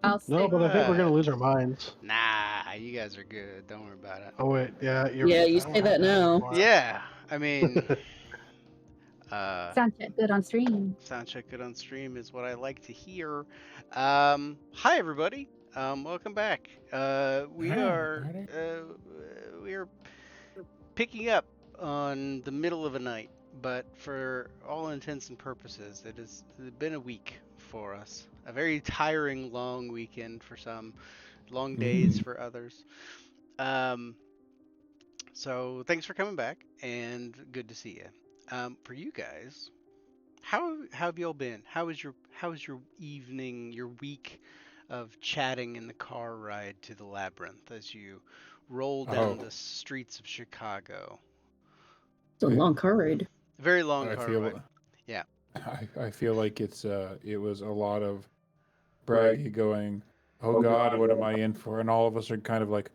I'll No, stick. but I think we're gonna What? lose our minds. Nah, you guys are good. Don't worry about it. Oh wait, yeah, Yeah, you I don't say have that that now. anymore. Yeah, I mean, uh, Sound check good on stream. sound check good on stream is what I like to hear. Hi everybody. Welcome back. We are picking up on the middle of a night, but for all intents and purposes, it has been a week for us. A very tiring, long weekend for some, long days for others. Um, so thanks for coming back, and good to see you. For you guys, how have y'all been? How is your evening, your week of chatting in the car ride to the labyrinth as you roll down Oh, the streets of Chicago? It's a I, long car ride. Very long I car ride. feel Yeah. I feel like it was a lot of Braggy going, "Oh God, what am I in for?" And all of us are kind of like,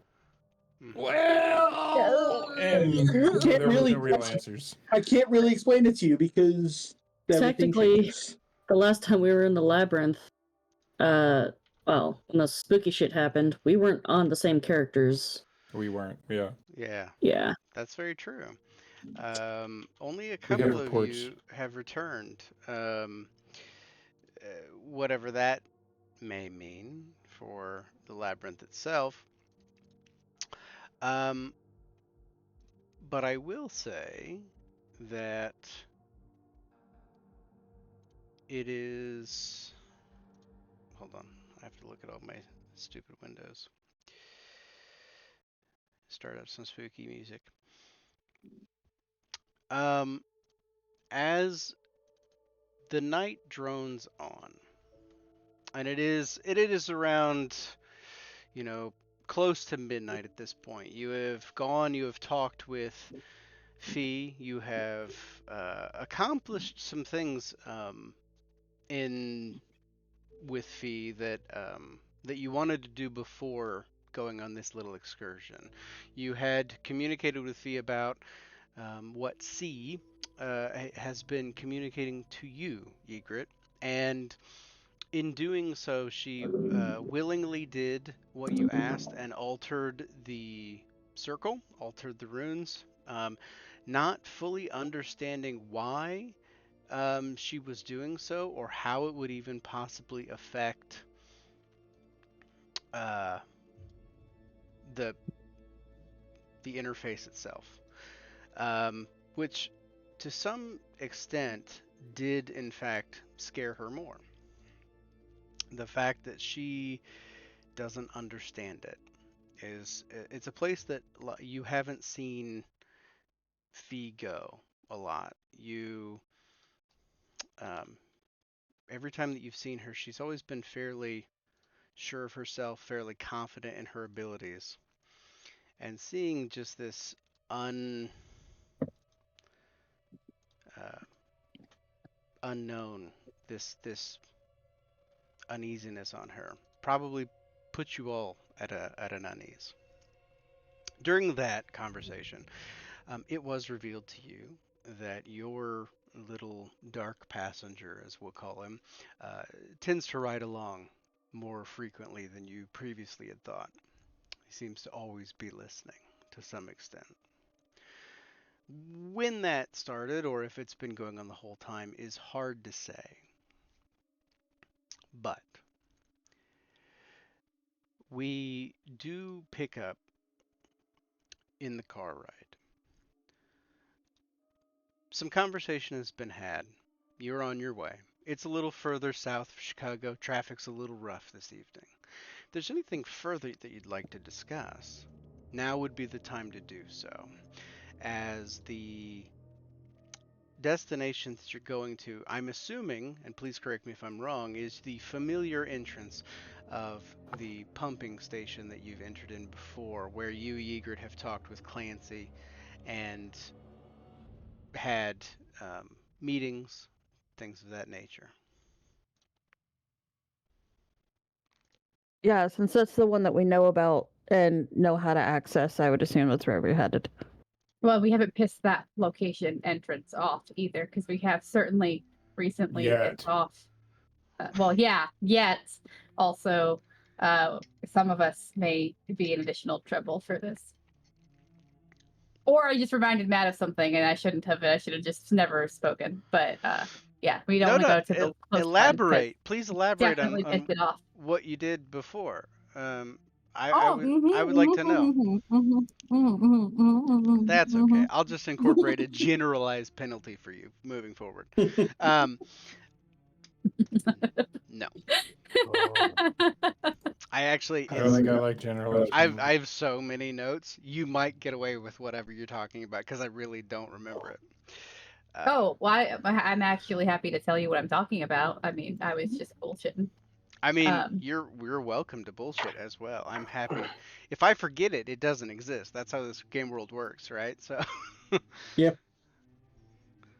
Hmm. "Well," and I can't there were no really, real answers. I can't really explain it to you because everything Technically, changes. the last time we were in the labyrinth, uh, well, when the spooky shit happened, we weren't on the same characters. We weren't. Yeah, Yeah, Yeah. that's very true. Only a we have couple of reports. you have returned. Uh, Whatever that may mean for the labyrinth itself. Um, but I will say that it is. Hold on, I have to look at all my stupid windows. Start up some spooky music. Um, as the night drones on, and it is around, you know, close to midnight at this point. You have gone, you have talked with Fee, you have accomplished some things in with Fee that you wanted to do before going on this little excursion. You had communicated with Fee about what C has been communicating to you, Ygritte, and in doing so, she willingly did what you asked and altered the circle, altered the runes, not fully understanding why she was doing so or how it would even possibly affect uh, the the interface itself, which to some extent did in fact scare her more. The fact that she doesn't understand it is it's a place that you haven't seen Fee go a lot. You um, every time that you've seen her, she's always been fairly sure of herself, fairly confident in her abilities, and seeing just this un uh, unknown, this uneasiness on her probably put you all at an unease. During that conversation, it was revealed to you that your little dark passenger, as we'll call him, uh, tends to ride along more frequently than you previously had thought. He seems to always be listening to some extent. When that started, or if it's been going on the whole time, is hard to say. But we do pick up in the car ride. Some conversation has been had. You're on your way. It's a little further south of Chicago. Traffic's a little rough this evening. If there's anything further that you'd like to discuss, now would be the time to do so. As the destination that you're going to, I'm assuming, and please correct me if I'm wrong, is the familiar entrance of the pumping station that you've entered in before, where you, Ygritte, have talked with Clancy and had meetings, things of that nature. Yeah, since that's the one that we know about and know how to access, I would assume that's where we're headed. Well, we haven't pissed that location entrance off either, because we have certainly recently Yet. pissed off. Well, yeah, yet also some of us may be in additional trouble for this. Or I just reminded Matt of something, and I shouldn't have. I should have just never spoken. But yeah, we don't No, want to no. go to the close Elaborate. Please elaborate definitely on pissed it off. what you did before. I Oh, would like to know. That's okay. I'll just incorporate a generalized penalty for you moving forward. No, I actually. I don't think I like generalized. I have so many notes. You might get away with whatever you're talking about because I really don't remember it. Oh, well, I'm actually happy to tell you what I'm talking about. I mean, I was just bullshitting. I mean, Um, we're welcome to bullshit as well. I'm happy. If I forget it, it doesn't exist. That's how this game world works, right? So.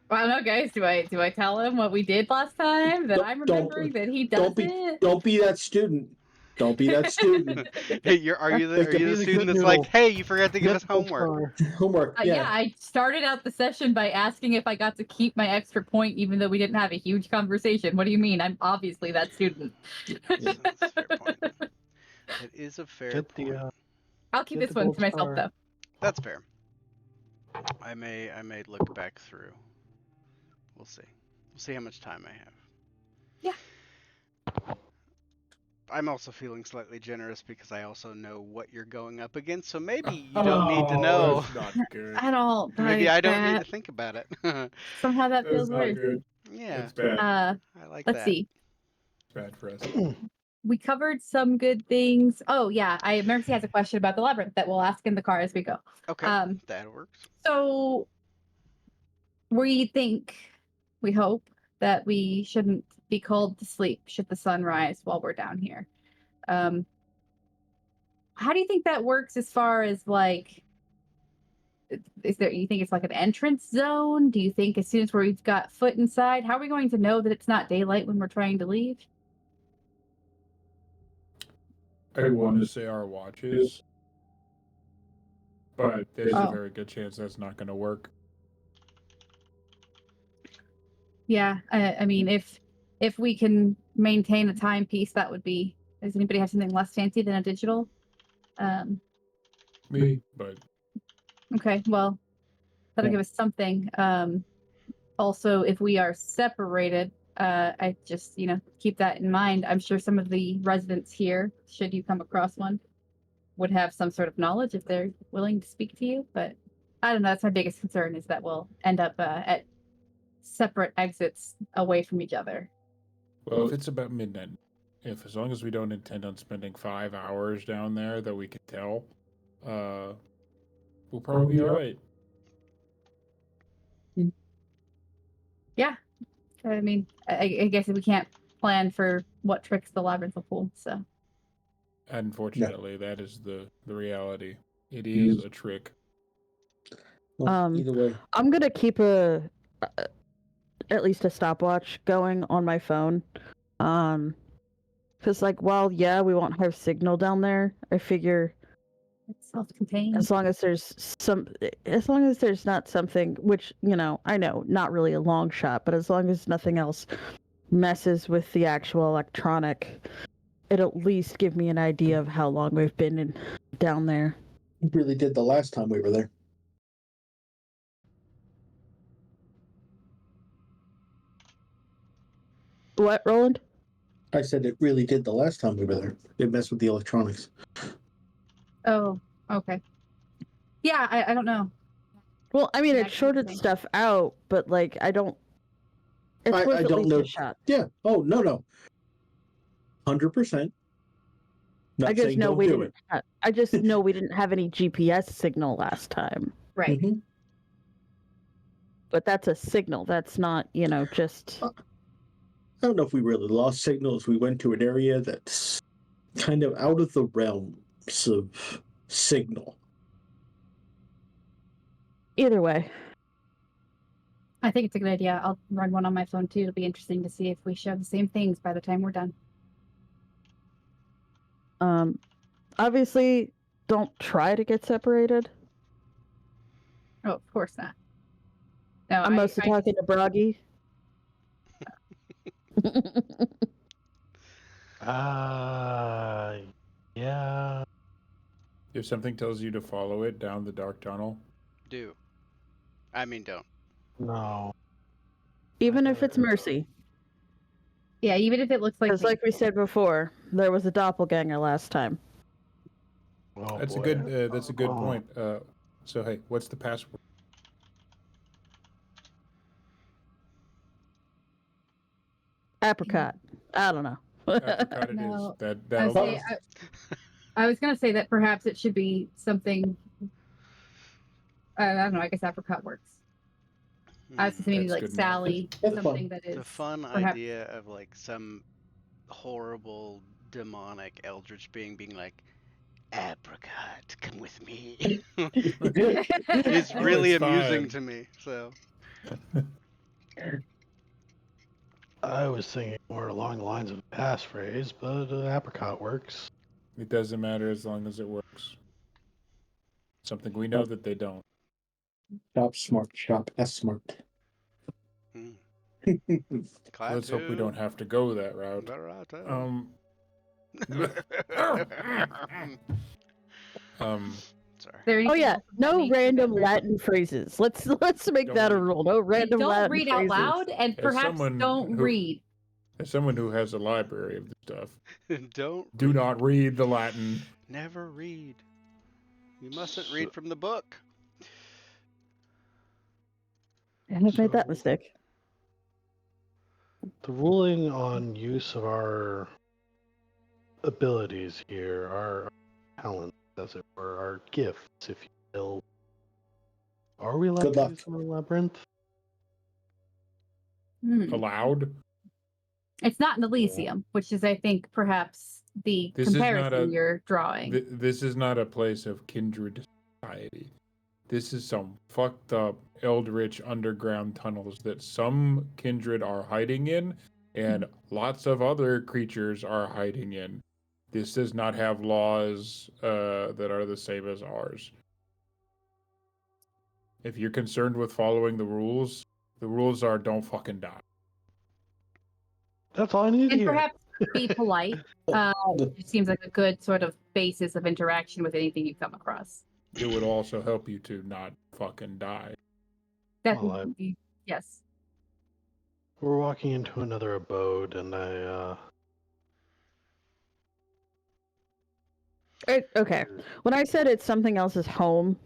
I don't know, guys. Do I tell him what we did last time? That I'm Don't- remembering that he don't doesn't. Don't be that student. Don't be that student. Hey, are you Like a the really student good that's like, noodle. hey, you forgot to give us homework? Homework. Yeah, I started out the session by asking if I got to keep my extra point, even though we didn't have a huge conversation. What do you mean? I'm obviously that student. That's a fair point. It is a fair point. I'll keep Get this the one gold to myself, star. though. That's fair. I may look back through. We'll see. We'll see how much time I have. Yeah. I'm also feeling slightly generous because I also know what you're going up against, so maybe you don't need to know. That's not good. I don't. Maybe like I don't need that. to think about it. Somehow that That's feels not weird. good. Yeah, It's bad. I like Let's that. see. It's bad for us. We covered some good things. Oh yeah, Mercy has a question about the labyrinth that we'll ask in the car as we go. Okay, that works. So we hope that we shouldn't be called to sleep should the sun rise while we're down here. How do you think that works as far as like, you think it's like an entrance zone? Do you think as soon as we've got foot inside, how are we going to know that it's not daylight when we're trying to leave? I want to say our watches, but there's a Oh. very good chance that's not going to work. Yeah, I mean, if we can maintain a timepiece, that would be. Does anybody have something less fancy than a digital? Me, but Okay, well, that'll Yeah. give us something. Also, if we are separated, I just keep that in mind. I'm sure some of the residents here, should you come across one, would have some sort of knowledge if they're willing to speak to you. But I don't know. That's my biggest concern, is that we'll end up at separate exits away from each other. well, if it's about midnight, as long as we don't intend on spending 5 hours down there that we can tell, we'll probably be all right. I mean, I guess we can't plan for what tricks the labyrinth will pull. So Unfortunately, that is the reality. It is a trick. Well, either way. I'm gonna keep at least a stopwatch going on my phone. Because while we won't have signal down there, I figure it's self-contained. as long as there's not something, which I know not really a long shot, but as long as nothing else messes with the actual electronic, it'll at least give me an idea of how long we've been down there. It really did the last time we were there. What, Roland? I said it really did the last time we were there. It messed with the electronics. Oh, okay. Yeah, I don't know. Well, I mean, it That shorted thing. stuff out, but I don't. It's I worth at don't least know. a shot. Yeah. Oh no. 100%. Not I just saying know don't we do didn't. I just know we didn't have any GPS signal last time. Right. Mhm. But that's a signal. That's not, just. I don't know if we really lost signals. We went to an area that's kind of out of the realms of signal. Either way. I think it's a good idea. I'll run one on my phone too. It'll be interesting to see if we show the same things by the time we're done. Obviously, don't try to get separated. Oh, of course not. No, I'm mostly talking to Broggy. If something tells you to follow it down the dark tunnel, Do. I mean, don't. No. Even if it's Mercy. Yeah, even if it looks like Because, me. like we said before, there was a doppelganger last time. Oh, that's boy. a good Oh. point. So hey, what's the password? Apricot. I don't know. Apricot it No, is. I That'll was, do. I was gonna say that perhaps it should be something. I don't know. I guess apricot works. I was Hmm. thinking maybe That's like good enough. Sally, That's something fun. that is The fun perhaps- idea of like some horrible demonic eldritch being like, apricot, come with me. It's Oh, really it's amusing fine. to me. So I was thinking more along the lines of a passphrase, but apricot works. It doesn't matter as long as it works. Something we know that they don't. Shop smart, shop S smart. hmm. Let's hope we don't have to go that route. Sorry. There Oh anything yeah, else that no makes the random vampire- Latin phrases. Let's make Don't that a read. rule. No And random don't Latin read phrases. out loud, and As perhaps someone don't who- read. As someone who has a library of this stuff, Don't do not read the Latin. never read. You mustn't read from the book. I have made that So- mistake. The ruling on use of our abilities here, our talents, as it were, our gifts, if you will. Are we allowed Good to luck. use the labyrinth? Allowed? It's not an Elysium, which is, I think, perhaps the This is not comparison a- you're drawing. This is not a place of kindred society. This is some fucked up eldritch underground tunnels that some kindred are hiding in, and lots of other creatures are hiding in. This does not have laws that are the same as ours. If you're concerned with following the rules are don't fucking die. That's all I need to And hear. perhaps be polite. It seems like a good sort of basis of interaction with anything you come across. It would also help you to not fucking die. That Well, yes. We're walking into another abode, and Okay. When I said it's something else's home,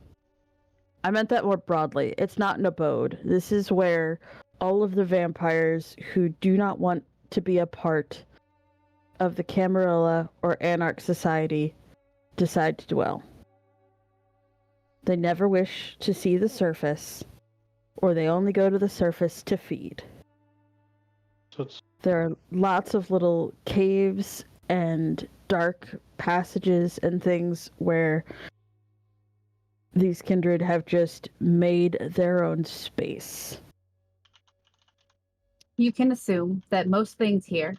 I meant that more broadly. It's not an abode. This is where all of the vampires who do not want to be a part of the Camarilla or Anarch Society decide to dwell. They never wish to see the surface, or they only go to the surface to feed. so it's There are lots of little caves and dark passages and things where these kindred have just made their own space. You can assume that most things here,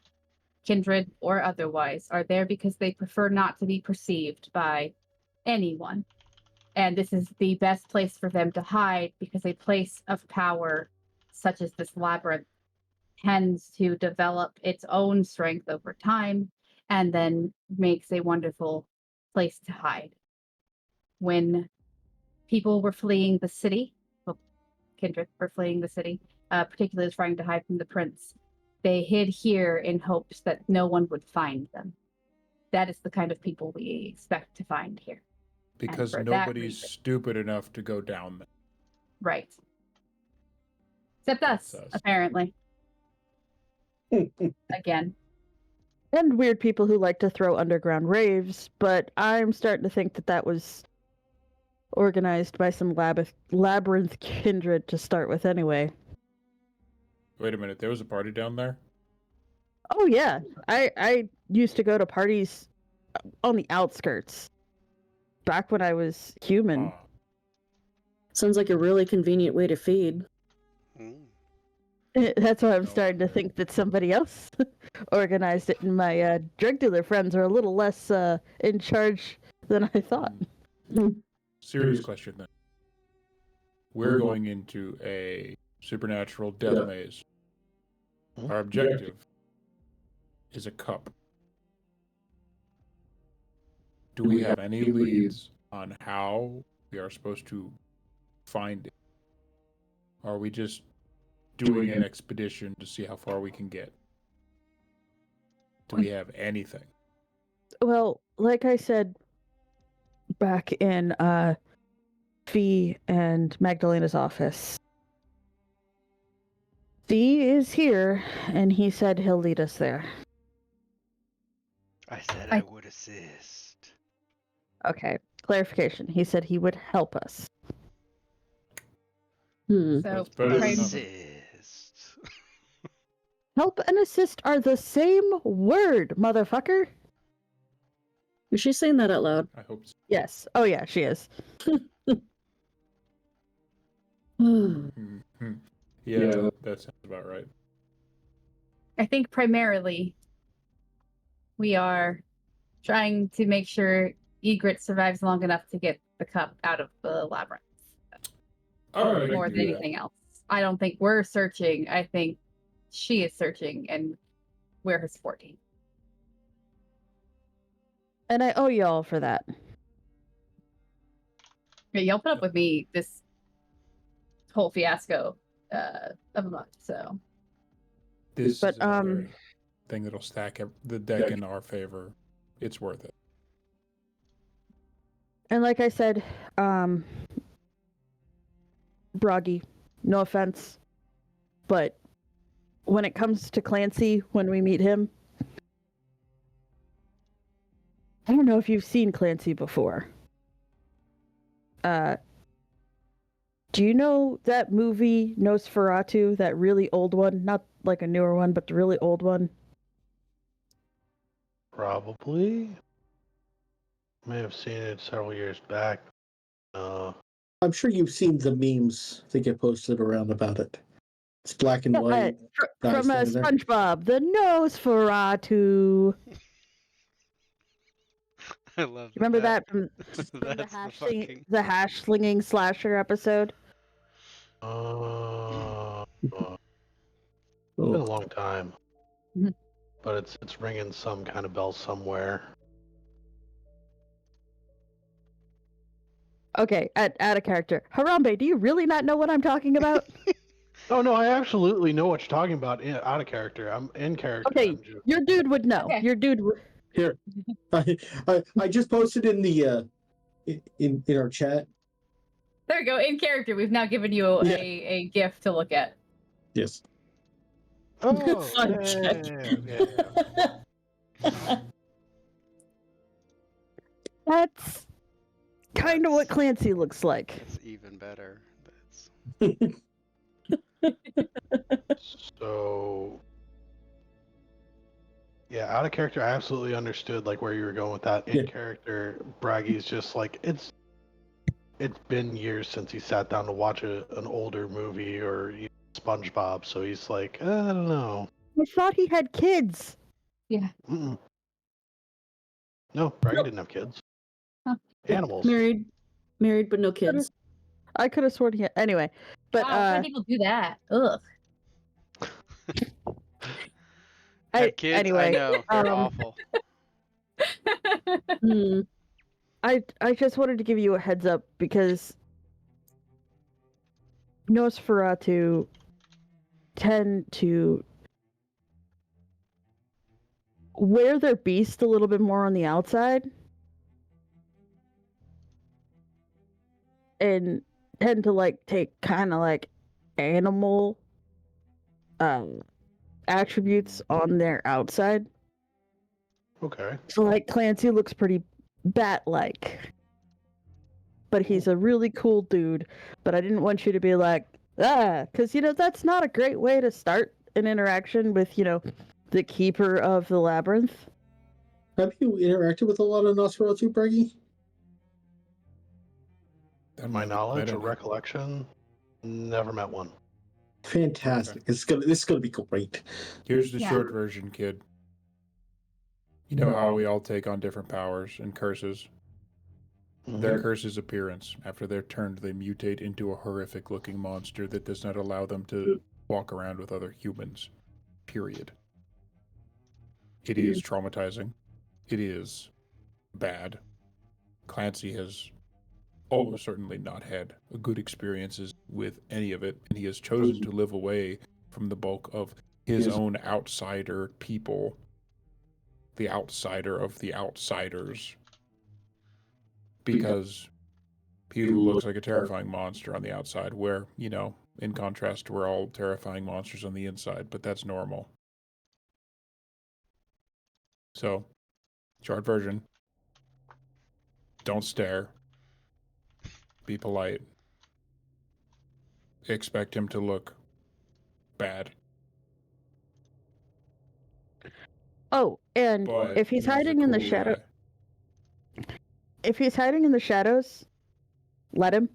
kindred or otherwise, are there because they prefer not to be perceived by anyone. And this is the best place for them to hide because a place of power, such as this labyrinth, tends to develop its own strength over time and then makes a wonderful place to hide. When people were fleeing the city, well, kindred were fleeing the city, particularly trying to hide from the prince, they hid here in hopes that no one would find them. That is the kind of people we expect to find here. Because for that nobody's reason. stupid enough to go down there. Right. Except us, That's us. apparently. Again. And weird people who like to throw underground raves, but I'm starting to think that that was organized by some labyrinth kindred to start with anyway. Wait a minute, there was a party down there? Oh yeah, I used to go to parties on the outskirts back when I was human. Ah, Sounds like a really convenient way to feed. Mm. That's why I'm No. starting to think that somebody else organized it, and my drug dealer friends are a little less in charge than I thought. serious question then. We're going into a supernatural death maze. Our objective is a cup. Do we have any leads on how we are supposed to find it? Or are we just doing an expedition to see how far we can get? Do we have anything? Well, like I said back in Fee and Magdalena's office, Fee is here, and he said he'll lead us there. I said I- I would assist. Okay, clarification. He said he would help us. Hmm. So That's better than prim- nothing. Assist. Help and assist are the same word, motherfucker. Was she saying that out loud? I hope so. Yes. Oh yeah, she is. Mhm. Yeah, that sounds about right. I think primarily we are trying to make sure Egret survives long enough to get the cup out of the labyrinth All right, I more can than do that. anything else. I don't think we're searching. I think she is searching, and we're her support team. And I owe y'all for that. Yeah, y'all put up with me this whole fiasco of a month, so This But, is another thing that'll stack the deck in our favor. It's worth it. And like I said, Broggy, no offense, but when it comes to Clancy, when we meet him, I don't know if you've seen Clancy before. Do you know that movie Nosferatu, that really old one? Not like a newer one, but the really old one. Probably. May have seen it several years back. I'm sure you've seen the memes that get posted around about it. It's black and white. guy From standing there. SpongeBob, the Nosferatu. I love Remember that from That's the the hash fucking. the hash slinging slasher episode? It's been a Oh, long time, Mhm. but it's ringing some kind of bell somewhere. Okay, out of character. Harambe, do you really not know what I'm talking about? Oh no, I absolutely know what you're talking about. Out of character, I'm in character. Okay, I'm just... your dude would know. Okay. Your dude would. here, I just posted in the in our chat. there we go. In character, we've now given you Yeah. a gift to look at. Yes. Oh, Fun check. That's kind of what That's- Clancy looks like. That's even better. That's So yeah, out of character, I absolutely understood like where you were going with that. In Yeah. character, Braggy's just like it's been years since he sat down to watch an older movie or SpongeBob, so he's like, I don't know. I thought he had kids. Mm-mm. No, Braggy didn't have kids. Huh. Animals. Married but no kids. I could have sworn he had. Anyway, but Wow, how do people do that? Ugh. Had kids. anyway, I know they're um, awful. Hmm. I just wanted to give you a heads up because Nosferatu tend to wear their beast a little bit more on the outside and tend to like take kind of like animal attributes on their outside. Okay. So like Clancy looks pretty bat-like. But he's a really cool dude. But I didn't want you to be like, because that's not a great way to start an interaction with, the keeper of the labyrinth. Have you interacted with a lot of Nosferatu, Braggy? My knowledge or recollection, never met one. Fantastic. This is gonna be great. Here's the Yeah. short version, kid. You know how we all take on different powers and curses? Their curse's appearance. After they're turned, they mutate into a horrific looking monster that does not allow them to walk around with other humans. Period. It is traumatizing. It is bad. Clancy has almost certainly not had good experiences with any of it, and he has chosen to live away from the bulk of his own outsider people, the outsider of the outsiders, because he looks like a terrifying monster on the outside, where, you know, in contrast, we're all terrifying monsters on the inside, but that's normal. So, short version, don't stare. Be polite. Expect him to look bad. Oh, and But if he's a hiding in the cool shadow, guy. if he's hiding in the shadows, let him.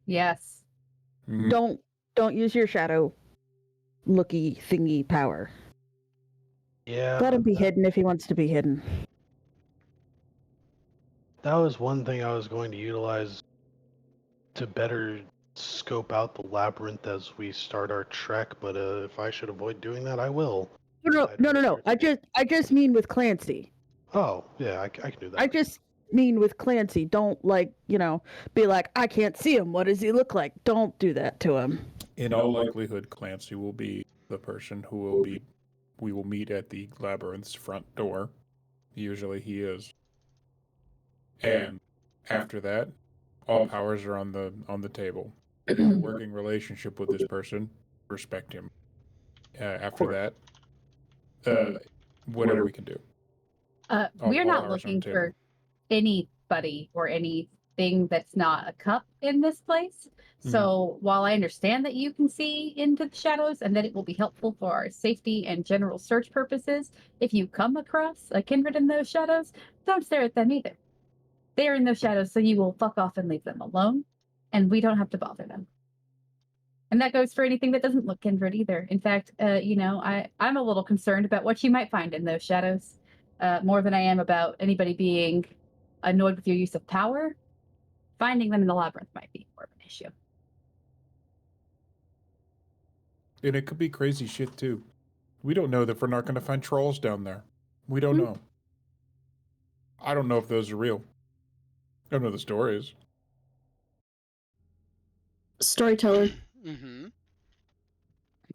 Yes. Mhm. Don't use your shadow looky thingy power. Yeah, Let him be that- hidden if he wants to be hidden. That was one thing I was going to utilize to better scope out the labyrinth as we start our trek, but if I should avoid doing that, I will. No. I just mean with Clancy. Oh, yeah, I can do that. I just mean with Clancy. Don't be like, I can't see him. What does he look like? Don't do that to him. In all likelihood, Clancy will be the person who will be. We will meet at the labyrinth's front door. Usually he is. And after that, all powers are on the table. If you have a working relationship with this person, respect him. After that, whatever we can do. We're all not ours on looking the for anybody or anything that's not a cup in this place. So while I understand that you can see into the shadows and that it will be helpful for our safety and general search purposes, if you come across a kindred in those shadows, don't stare at them either. They're in those shadows, so you will fuck off and leave them alone, and we don't have to bother them. And that goes for anything that doesn't look kindred either. In fact, I'm a little concerned about what you might find in those shadows, more than I am about anybody being annoyed with your use of power. Finding them in the labyrinth might be more of an issue. And it could be crazy shit too. We don't know that we're not going to find trolls down there. We don't know. I don't know if those are real. I don't know the stories. Storyteller, Mm-hmm.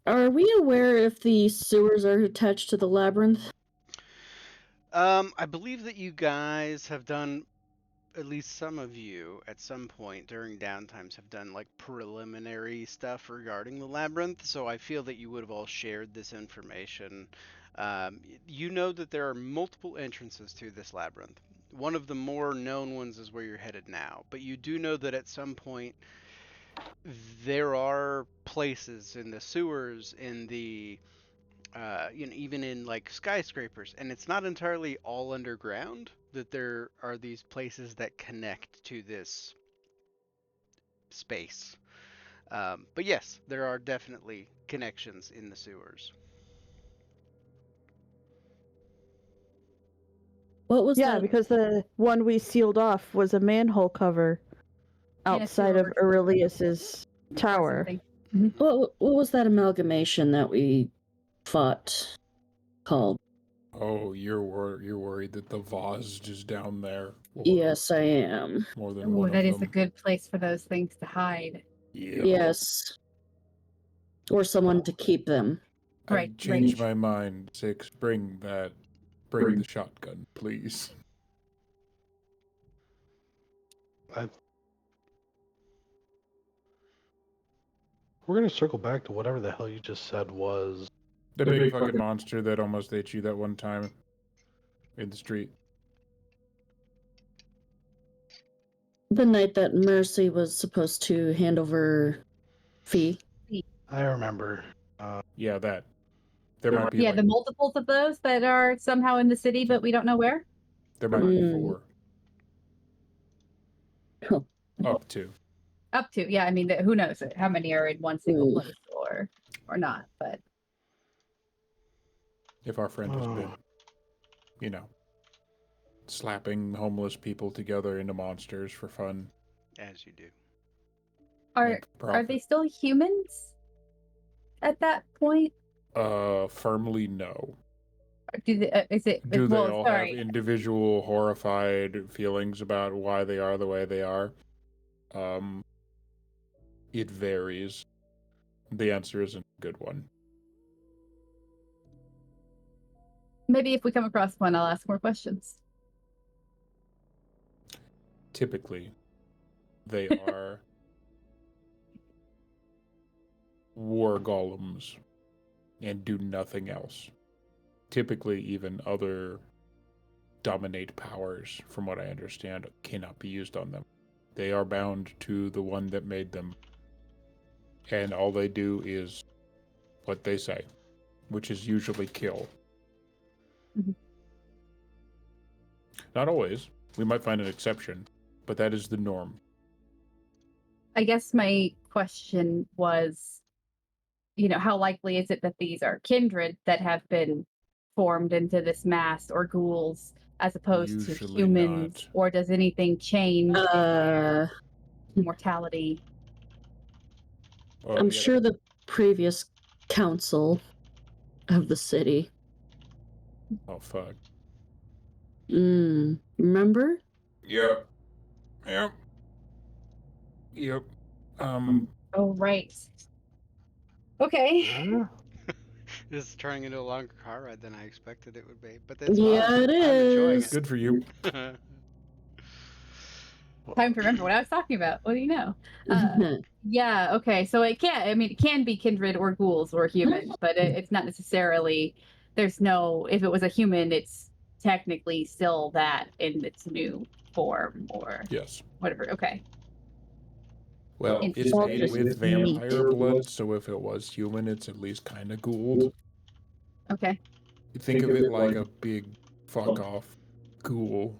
are we aware if the sewers are attached to the labyrinth? I believe that you guys have done, at least some of you, at some point during downtimes, have done like preliminary stuff regarding the labyrinth. So I feel that you would have all shared this information. You know that there are multiple entrances to this labyrinth. One of the more known ones is where you're headed now, but you do know that at some point there are places in the sewers, in the even in like skyscrapers, and it's not entirely all underground, that there are these places that connect to this space. But yes, there are definitely connections in the sewers. What was Yeah, that? because the one we sealed off was a manhole cover In a outside of sewer. Aurelius's tower. Something. What was that amalgamation that we fought called? Oh, you're worried that the vase is down there. Or Yes, I am. more than Oh, one that of is a them. good place for those things to hide. Yeah. Yes. Or someone to keep them. I Right, changed right. my mind. Six, bring the shotgun, please. We're gonna circle back to whatever the hell you just said was. The big fucking monster that almost ate you that one time in the street. The night that Mercy was supposed to hand over Fee. I remember. Yeah, that. There might be Yeah, like, the multiples of those that are somehow in the city, but we don't know where. there might be Mm. 4. Huh. Up to. Up to, yeah. I mean, who knows how many are in one single Ooh. place or not? But If our friend has been, you know, slapping homeless people together into monsters for fun. As you do. are and are they profit. still humans at that point? Firmly no. Do they, is it? Do they well, all sorry. have individual horrified feelings about why they are the way they are? It varies. The answer isn't a good one. Maybe if we come across one, I'll ask more questions. Typically, they are war golems and do nothing else. Typically, even other dominate powers, from what I understand, cannot be used on them. They are bound to the one that made them. And all they do is what they say, which is usually kill. Mhm. Not always. We might find an exception, but that is the norm. I guess my question was, how likely is it that these are kindred that have been formed into this mass, or ghouls, as opposed to Usually humans? not. Or does anything change Uh, mortality? I'm Yeah. sure the previous council of the city. Oh, fuck. Remember? Yep. Yep. Yep. Oh, right. Okay. Huh? This is turning into a longer car ride than I expected it would be, but that's Yeah, fine. it I'm enjoying is. good for you. it. Time to remember what I was talking about. What do you know? Yeah, okay. So it can be kindred or ghouls or humans, but it's not necessarily, if it was a human, it's technically still that in its new form or Yes. whatever. Okay. Well, It's it's all made just with meat. vampire blood, so if it was human, it's at least kind of ghouled. Okay. You think of it like a big fuck off ghoul.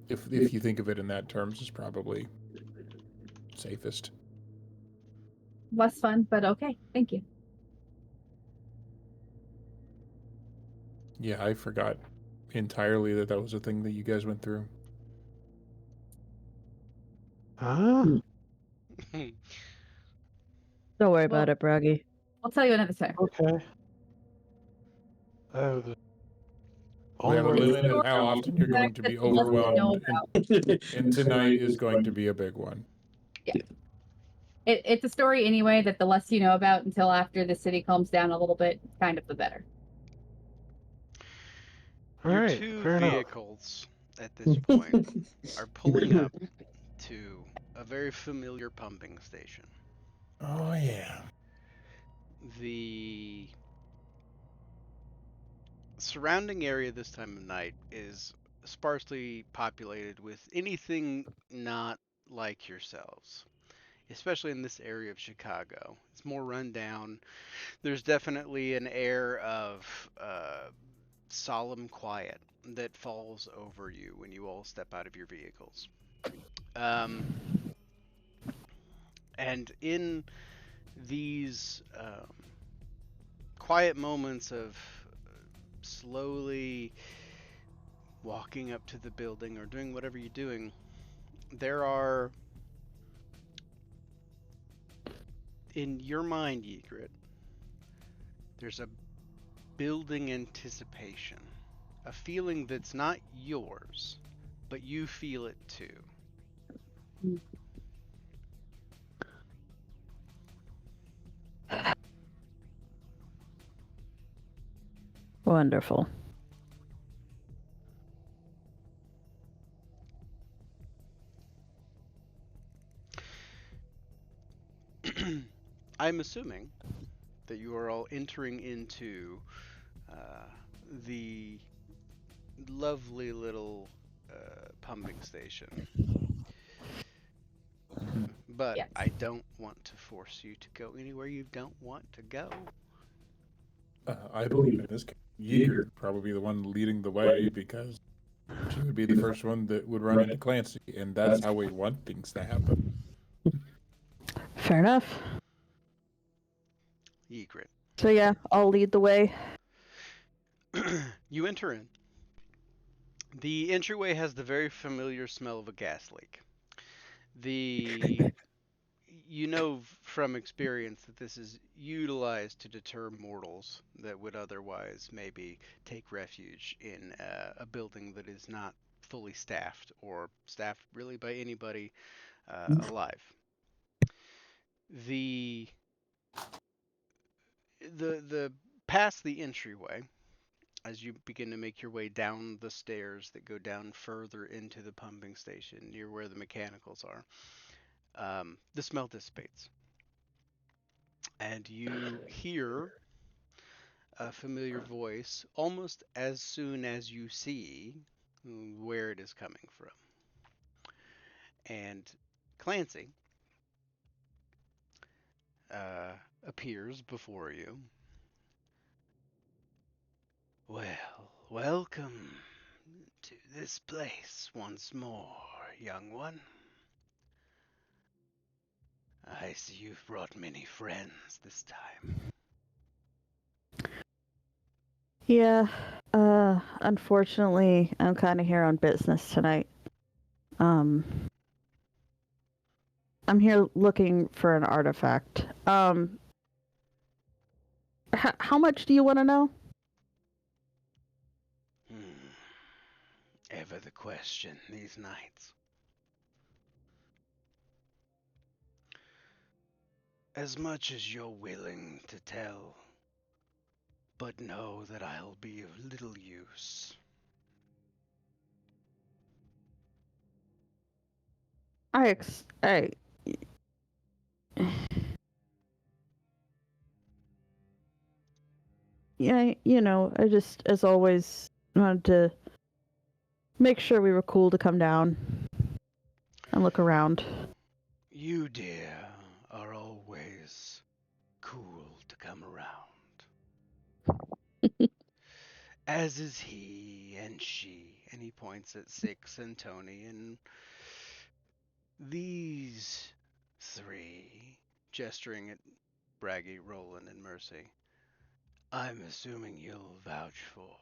If you think of it in that terms, is probably safest. Less fun, but okay. Thank you. Yeah, I forgot entirely that was a thing that you guys went through. Huh? Don't worry Well- about it, Braggy. I'll tell you another time. Okay. Oh, We have a only- limit of how often you're going to be That's the less we know overwhelmed, and tonight is going to be a big one. It's a story anyway that the less you know about until after the city calms down a little bit, kind of the better. All Your right, two fair enough. vehicles at this point are pulling up to a very familiar pumping station. Oh yeah. The surrounding area this time of night is sparsely populated with anything not like yourselves, especially in this area of Chicago. It's more run down. There's definitely an air of solemn quiet that falls over you when you all step out of your vehicles. And in these quiet moments of slowly walking up to the building or doing whatever you're doing, there are, in your mind, Ygritte, there's a building anticipation, a feeling that's not yours, but you feel it too. Wonderful. I'm assuming that you are all entering into the lovely little pumping station. But Yes. I don't want to force you to go anywhere you don't want to go. I believe in this case, Yeager would probably be the one leading the way because she would be the first one that would run into Clancy, and that's how we want things to happen. Fair enough. Ygritte. So yeah, I'll lead the way. You enter in. The entryway has the very familiar smell of a gas leak. You know from experience that this is utilized to deter mortals that would otherwise maybe take refuge in a building that is not fully staffed or staffed really by anybody alive. The past the entryway, as you begin to make your way down the stairs that go down further into the pumping station near where the mechanicals are, the smell dissipates. And you hear a familiar voice almost as soon as you see where it is coming from. And Clancy appears before you. Well, welcome to this place once more, young one. I see you've brought many friends this time. Yeah, unfortunately, I'm kind of here on business tonight. I'm here looking for an artifact. How much do you want to know? Ever the question these nights. As much as you're willing to tell, but know that I'll be of little use. Yeah, I just, as always, wanted to make sure we were cool to come down and look around. You, dear, are always cool to come around. As is he and she, and he points at Six and Tony, and these three, gesturing at Braggy, Roland, and Mercy, I'm assuming you'll vouch for.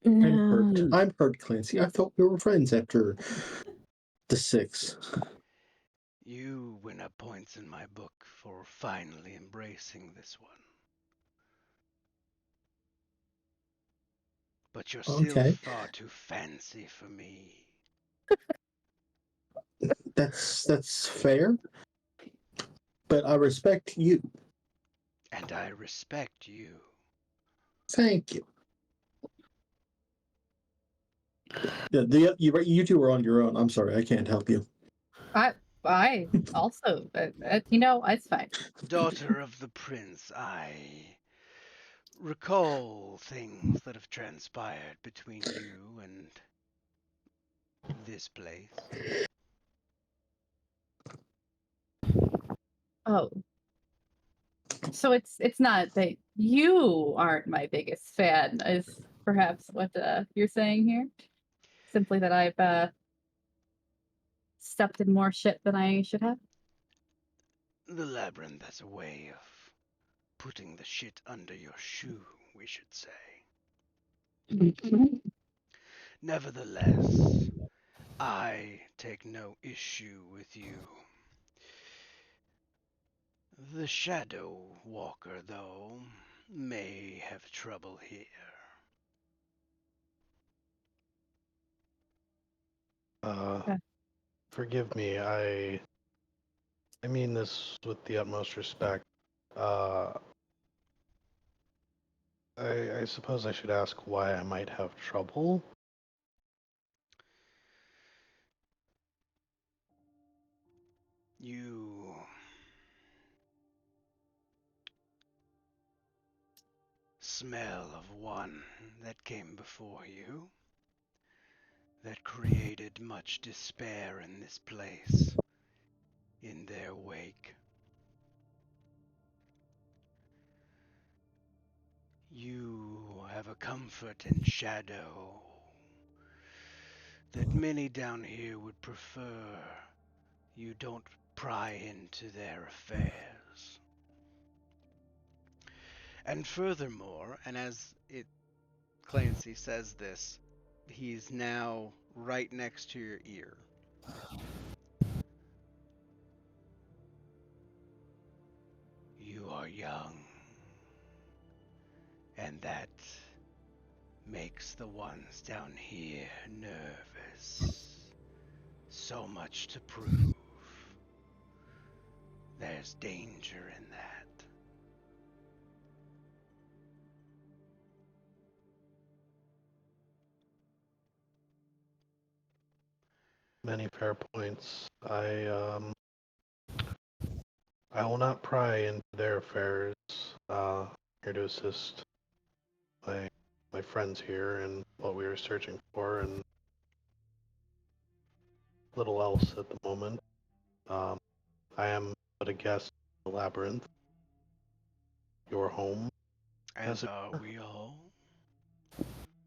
I'm hurt, Clancy. I thought we were friends after the 6. You win up points in my book for finally embracing this one. But you're still Okay. far too fancy for me. That's fair. But I respect you. And I respect you. Thank you. Yeah, you two are on your own. I'm sorry, I can't help you. I also, it's fine. Daughter of the prince, I recall things that have transpired between you and this place. Oh, so it's not that you aren't my biggest fan, is perhaps what you're saying here. Simply that I've stepped in more shit than I should have. The labyrinth has a way of putting the shit under your shoe, we should say. Nevertheless, I take no issue with you. The Shadow Walker, though, may have trouble here. Forgive me. I mean this with the utmost respect. I suppose I should ask why I might have trouble. You smell of one that came before you, that created much despair in this place, in their wake. You have a comfort in shadow that many down here would prefer you don't pry into their affairs. And furthermore, and as Clancy says this, he's now right next to your ear. You are young, and that makes the ones down here nervous. So much to prove. There's danger in that. Many fair points. I will not pry into their affairs. Here to assist my friends here and what we are searching for, and little else at the moment. I am but a guest in the labyrinth. Your home. As it are were. we all.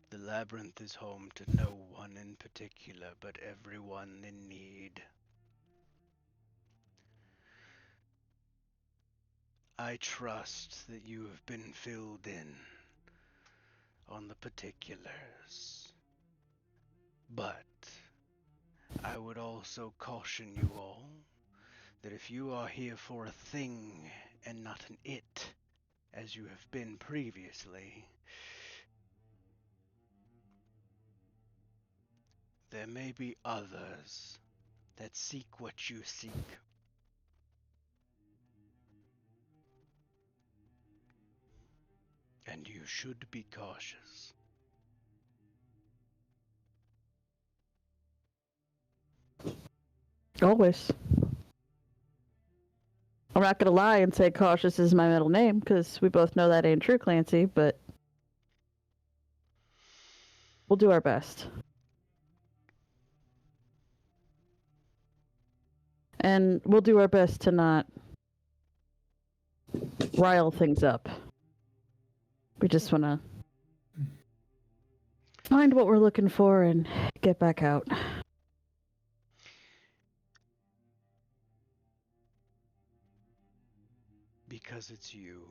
The labyrinth is home to no one in particular, but everyone in need. I trust that you have been filled in on the particulars. But I would also caution you all that if you are here for a thing and not an it, as you have been previously, there may be others that seek what you seek. And you should be cautious. Always. I'm not gonna lie and say cautious is my middle name, because we both know that ain't true, Clancy, but we'll do our best. And we'll do our best to not rile things up. We just want to find what we're looking for and get back out. Because it's you.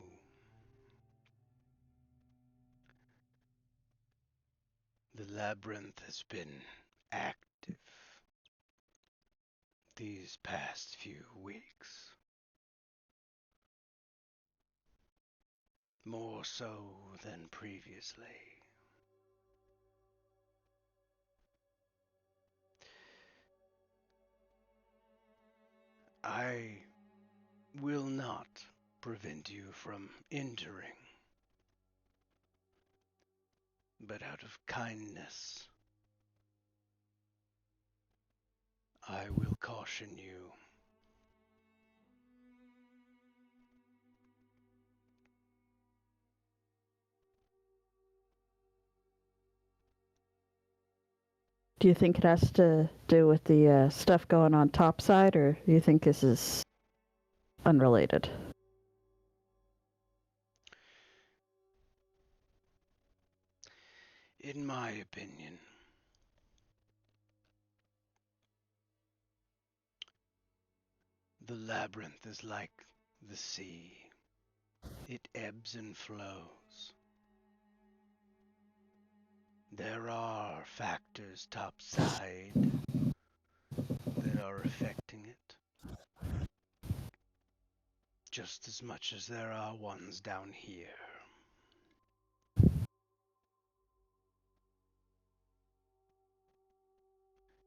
The labyrinth has been active these past few weeks. More so than previously. I will not prevent you from entering, but out of kindness, I will caution you. Do you think it has to do with the stuff going on topside, or do you think this is unrelated? In my opinion, the labyrinth is like the sea. It ebbs and flows. There are factors topside that are affecting it, just as much as there are ones down here.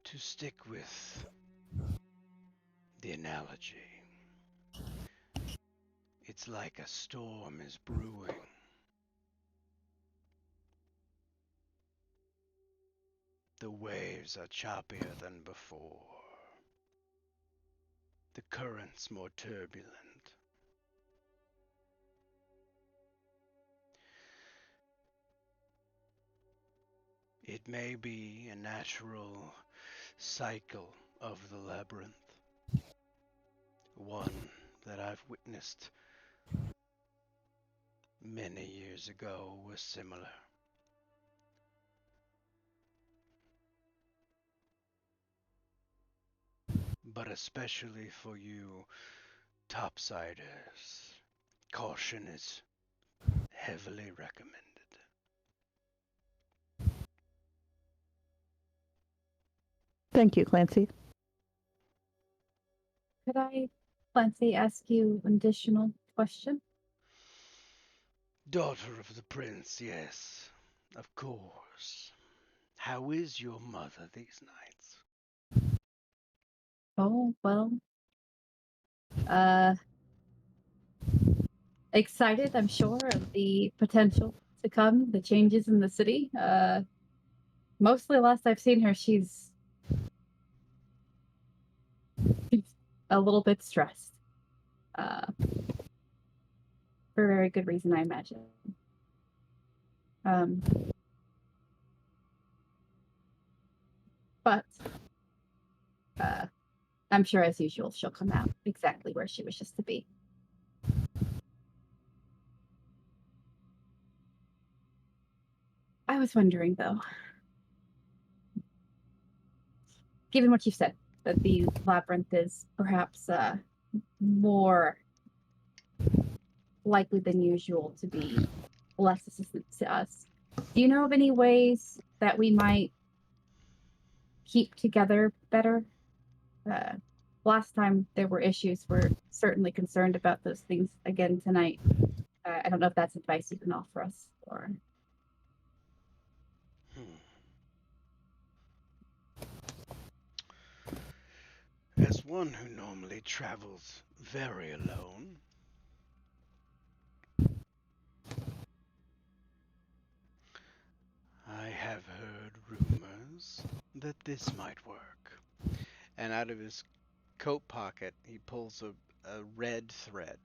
To stick with the analogy, it's like a storm is brewing. The waves are choppier than before. The currents more turbulent. It may be a natural cycle of the labyrinth. One that I've witnessed many years ago was similar. But especially for you topsiders, caution is heavily recommended. Thank you, Clancy. Could I, Clancy, ask you an additional question? Daughter of the prince, yes. of course. How is your mother these nights? Oh, well. Excited, I'm sure, of the potential to come, the changes in the city. Mostly last I've seen her, she's a little bit stressed. For a very good reason, I imagine. But I'm sure, as usual, she'll come out exactly where she wishes to be. I was wondering, though, given what you've said, that the labyrinth is perhaps more likely than usual to be less assistant to us. Do you know of any ways that we might keep together better? Last time there were issues, we're certainly concerned about those things again tonight. I don't know if that's advice you can offer us, or... As one who normally travels very alone, I have heard rumors that this might work. And out of his coat pocket, he pulls a red thread,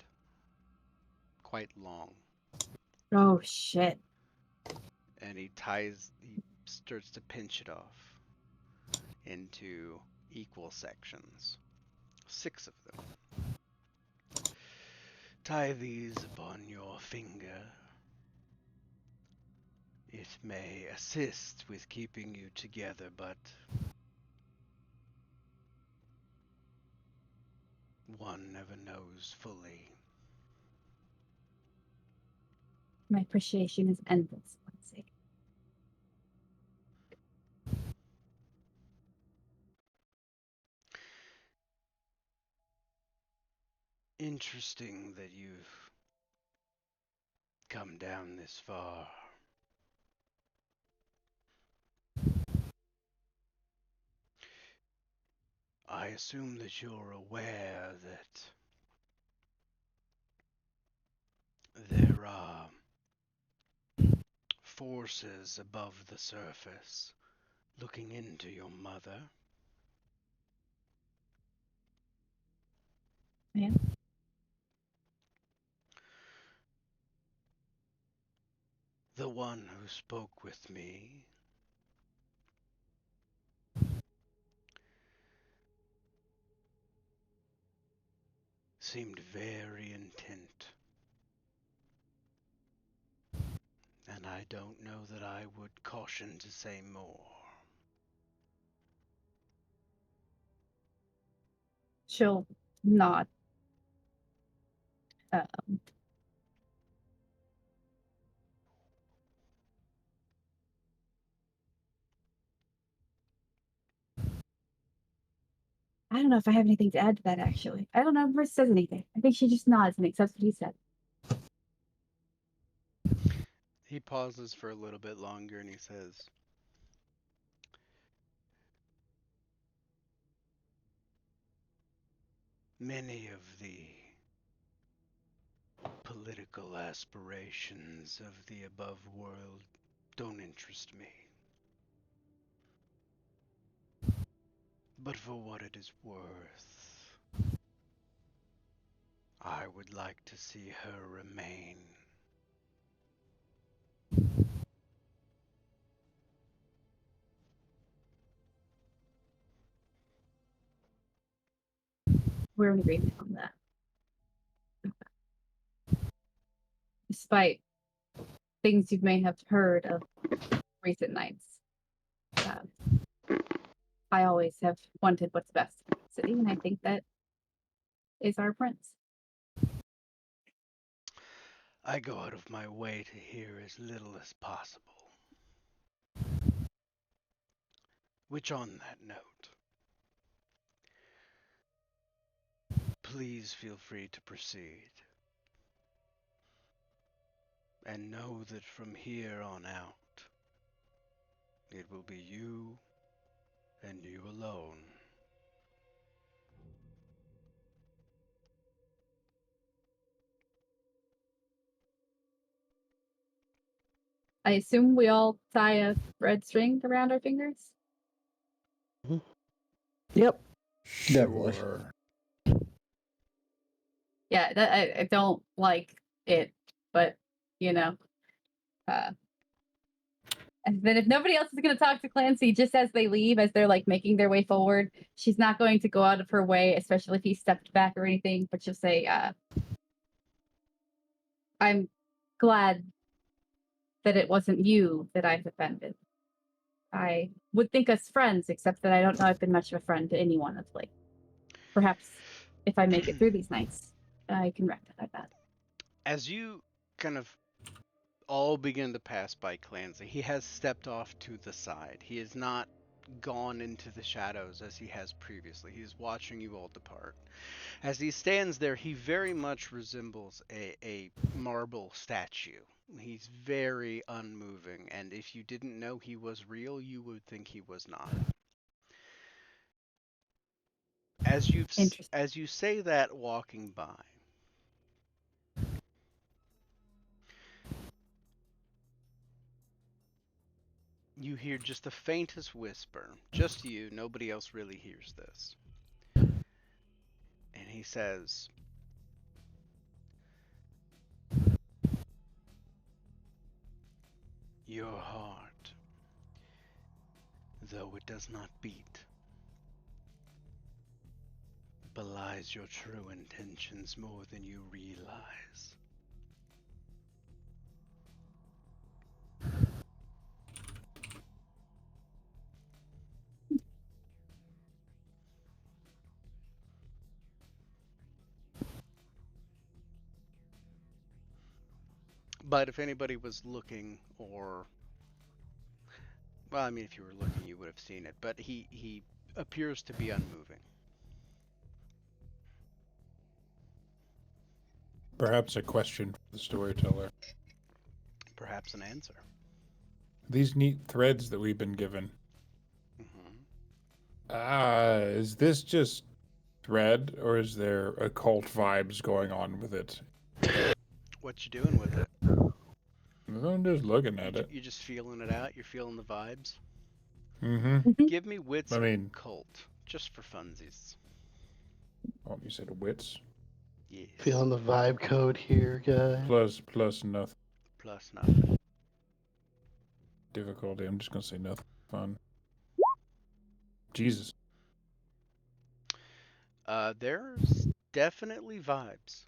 quite long, Oh, shit. and he starts to pinch it off into equal sections, 6 of them. Tie these upon your finger. It may assist with keeping you together, but one never knows fully. My appreciation is endless, Lindsay. Interesting that you've come down this far. I assume that you're aware that there are forces above the surface looking into your mother. Yeah. The one who spoke with me seemed very intent, and I don't know that I would caution to say more. She'll nod. I don't know if I have anything to add to that, actually. I don't know if Briss says anything. I think she just nods and accepts what he said. He pauses for a little bit longer and he says, many of the political aspirations of the above world don't interest me. But for what it is worth, I would like to see her remain. We're in agreement on that. Despite things you may have heard of recent nights, I always have wanted what's best for the city, and I think that is our prince. I go out of my way to hear as little as possible. Which, on that note, please feel free to proceed. And know that from here on out, It will be you and you alone. I assume we all tie a red string around our fingers. Yep. Definitely. Sure. Yeah, I don't like it, but you know. And then if nobody else is going to talk to Clancy just as they leave, as they're like making their way forward, she's not going to go out of her way, especially if he stepped back or anything, but she'll say, I'm glad that it wasn't you that I've offended. I would think us friends, except that I don't know I've been much of a friend to anyone of late. Perhaps if I make it through these nights, I can rectify that. As you kind of all begin to pass by Clancy, he has stepped off to the side. He has not gone into the shadows as he has previously. He is watching you all depart. As he stands there, he very much resembles a marble statue. He's very unmoving, and if you didn't know he was real, you would think he was not. As you say that walking by, you hear just the faintest whisper. Just you, nobody else really hears this. And he says, "Your heart, though it does not beat, belies your true intentions more than you realize." But if anybody was looking, or, well, I mean, if you were looking, you would have seen it. But he appears to be unmoving. Perhaps a question for the storyteller. Perhaps an answer. These neat threads that we've been given. Is this just thread, or is there occult vibes going on with it? What you doing with it? I'm just looking at it. You're just feeling it out? You're feeling the vibes? Mm-hmm. Give me wits I mean, occult, just for funsies. Oh, you said wits? Yes. Feeling the vibe code here, guys. Plus nothing. Plus nothing. Difficulty. I'm just gonna say nothing. Fun. Jesus. There's definitely vibes.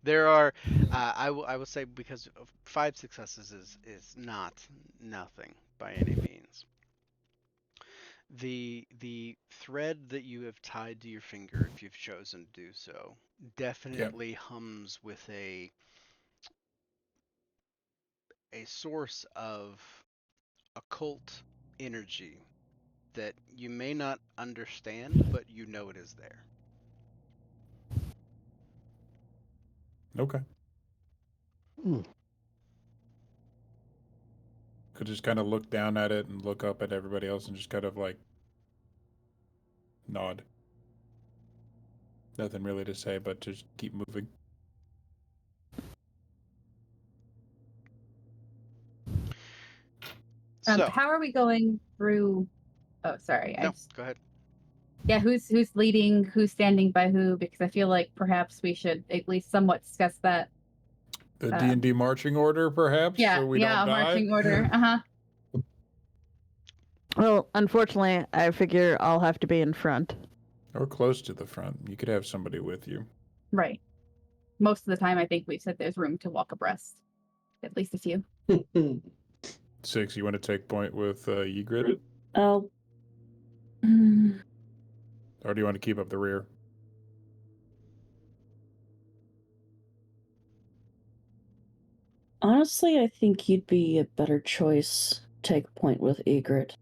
There are, I will say, because of 5 successes is not nothing by any means. The thread that you have tied to your finger, if you've chosen to do so, definitely hums with a source of occult energy that you may not understand, but you know it is there. Okay. Hmm. Could just kind of look down at it and look up at everybody else and just kind of like nod. Nothing really to say, but just keep moving. So, How are we going through? Oh, sorry. no, go ahead. Yeah, who's leading? Who's standing by who? Because I feel like perhaps we should at least somewhat discuss that. The D&D marching order, perhaps, Yeah, so we don't die. marching order. Well, unfortunately, I figure I'll have to be in front. Or close to the front. You could have somebody with you. Right. Most of the time, I think we've said there's room to walk abreast. At least a few. 6, you want to take point with Ygritte? Oh. Or do you want to keep up the rear? Honestly, I think you'd be a better choice. Take point with Ygritte.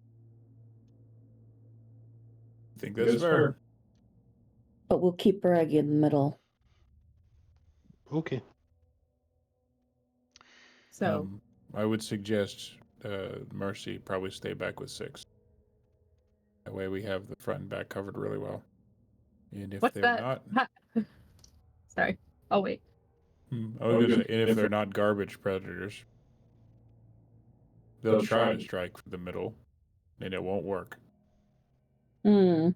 I think that's fair. But we'll keep Braggy in the middle. Okay. So I would suggest Mercy probably stay back with 6. That way we have the front and back covered really well. And if What's they're that? not, Sorry. Oh wait. I was gonna say, and if they're not garbage predators, they'll try to strike for the middle, and it won't work. Hmm.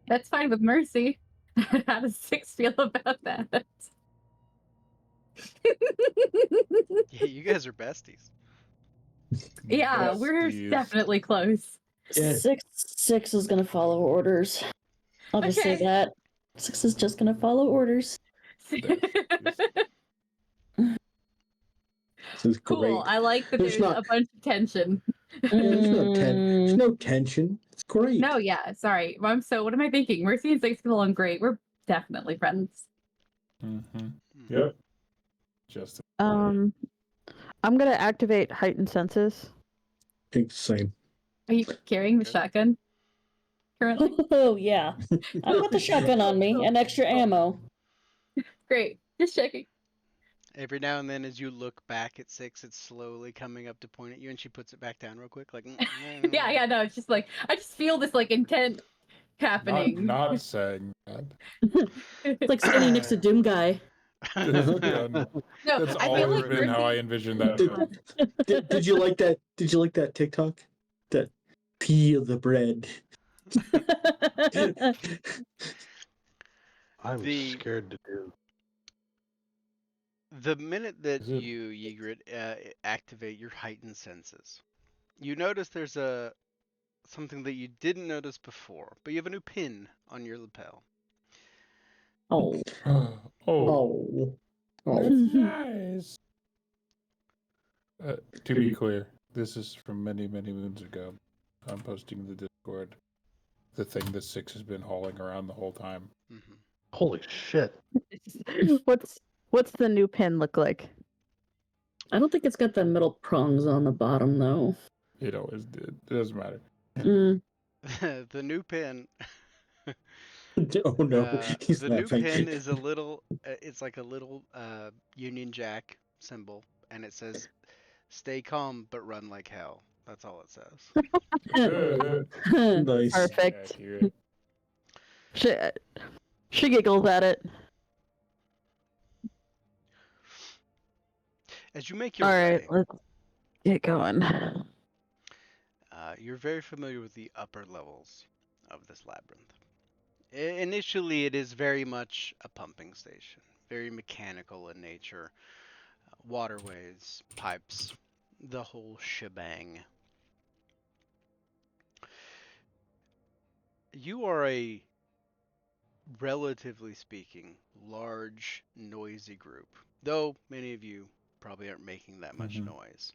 That's fine with Mercy. How does 6 feel about that? Yeah, you guys are besties. Yeah, we're Besties. definitely close. Yeah. Six is gonna follow orders. I'll just say Okay. that. 6 is just gonna follow orders. This is Cool. great. I like that There's there's not- a bunch of tension. Yeah, there's no tension. It's great. No, yeah, sorry. So what am I thinking? Mercy and 6 get along great. We're definitely friends. Mm-hmm. Hmm. Yep. Just I'm gonna activate heightened senses. It's the same. Are you carrying the Okay. shotgun currently? Oh yeah, I've got the shotgun on me and extra ammo. Great. Just checking. Every now and then, as you look back at 6, it's slowly coming up to point at you, and she puts it back down real quick, like. Yeah, no, it's just like I just feel this like intent happening. not saying that. It's like standing next to Doom Guy. Yeah, No, that's I feel always like been how I Mercy. envisioned that. Did you like that? Did you like that TikTok? That peel the bread. I'm The- scared to do. The minute that Is it- you, Ygritte, activate your heightened senses, you notice there's something that you didn't notice before, but you have a new pin on your lapel. Oh. oh, Oh. that's Oh. nice. To be clear, this is from many, many moons ago. I'm posting the Discord. The thing that 6 has been hauling around the whole time. Mm-hmm. Holy shit. What's the new pin look like? I don't think it's got the metal prongs on the bottom though. It always did. It doesn't matter. Mm. The new pin. Oh no, he's the new laughing. pin is a little. It's like a little Union Jack symbol, and it says, "Stay calm, but run like hell." That's all it says. Nice. Perfect. Accurate. She giggles at it. As you make your All way, right, let's get going. you're very familiar with the upper levels of this labyrinth. Initially, it is very much a pumping station, very mechanical in nature. Waterways, pipes, the whole shebang. You are a, relatively speaking, large, noisy group, though many of you probably aren't making that much Mhm. noise.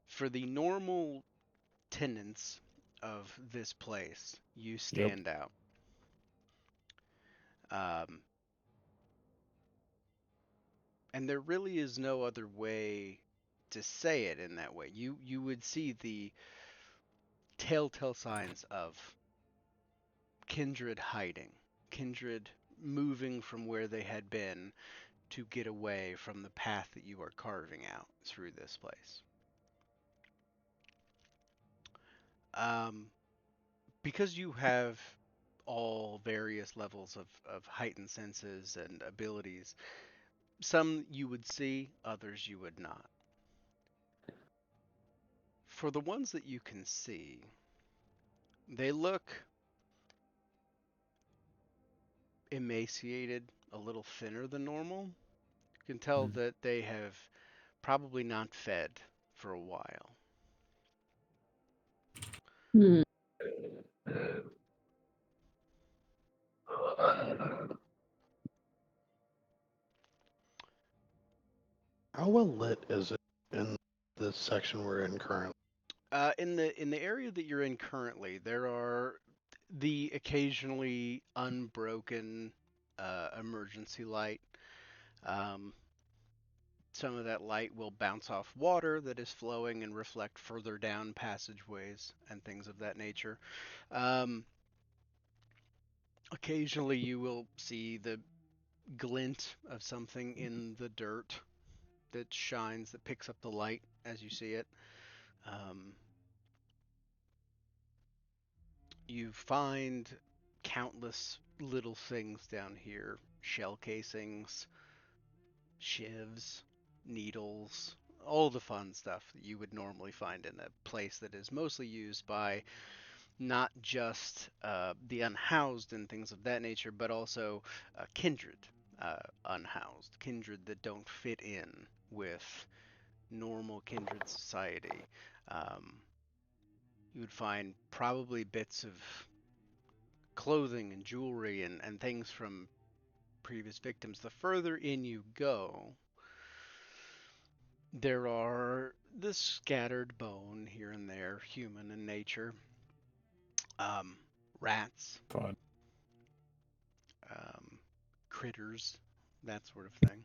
For the normal tenants of this place, you stand out. And there really is no other way to say it in that way. You would see the telltale signs of kindred hiding, kindred moving from where they had been to get away from the path that you are carving out through this place. Because you have all various levels of heightened senses and abilities, some you would see, others you would not. For the ones that you can see, they look emaciated, a little thinner than normal. You can tell that they have probably not fed for a while. Hmm. How well lit is it in this section we're in currently? In the area that you're in currently, there are the occasionally unbroken emergency light. Some of that light will bounce off water that is flowing and reflect further down passageways and things of that nature. Occasionally you will see the glint of something in the dirt that shines, that picks up the light as you see it. You find countless little things down here: shell casings, shivs, needles, all the fun stuff that you would normally find in a place that is mostly used by not just the unhoused and things of that nature, but also kindred unhoused, kindred that don't fit in with normal kindred society. You would find probably bits of clothing and jewelry and things from previous victims. The further in you go, there are the scattered bone here and there, human in nature, rats, Fun. critters, that sort of thing.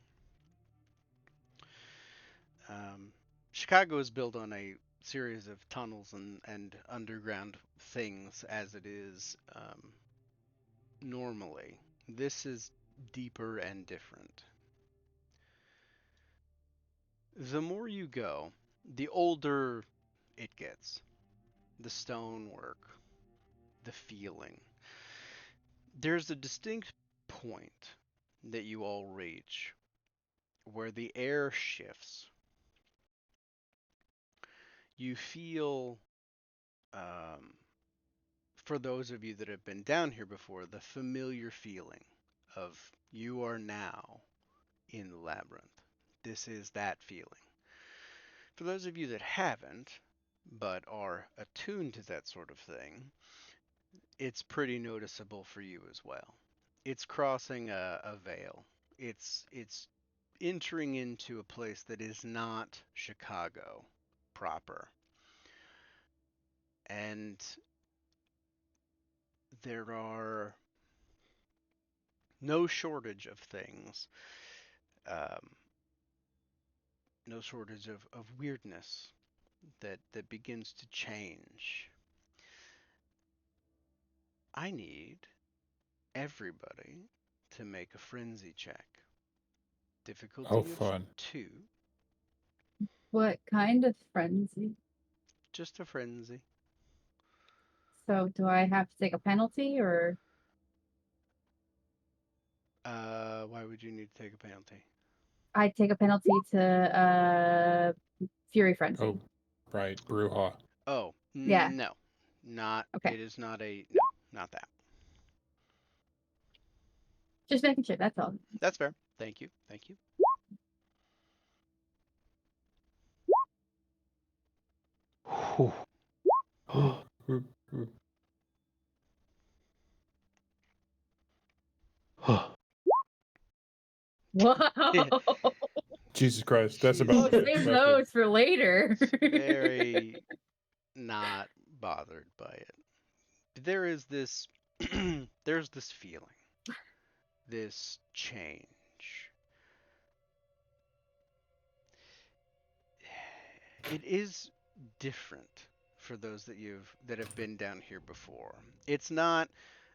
Chicago is built on a series of tunnels and underground things as it is normally. This is deeper and different. The more you go, the older it gets. The stonework, the feeling. There's a distinct point that you all reach where the air shifts. You feel, for those of you that have been down here before, the familiar feeling of you are now in the labyrinth. This is that feeling. For those of you that haven't, but are attuned to that sort of thing, it's pretty noticeable for you as well. It's crossing a veil. It's entering into a place that is not Chicago proper. And there are no shortage of things, no shortage of weirdness that begins to change. I need everybody to make a frenzy check. Difficulty Oh, of fun. 2. What kind of frenzy? Just a frenzy. So do I have to take a penalty or? Why would you need to take a penalty? I take a penalty to Fury Frenzy. Oh, right. Bruja. Oh, Yeah. no. Not, Okay. it is not a, no, not that. Just making sure, that's all. That's fair. Thank you. Thank you. Whew. Wow. Jesus Christ, that's She's about to Save fucking- those for later. very not bothered by it. But there is this, there's this feeling, this change. It is different for those that have been down here before. It's not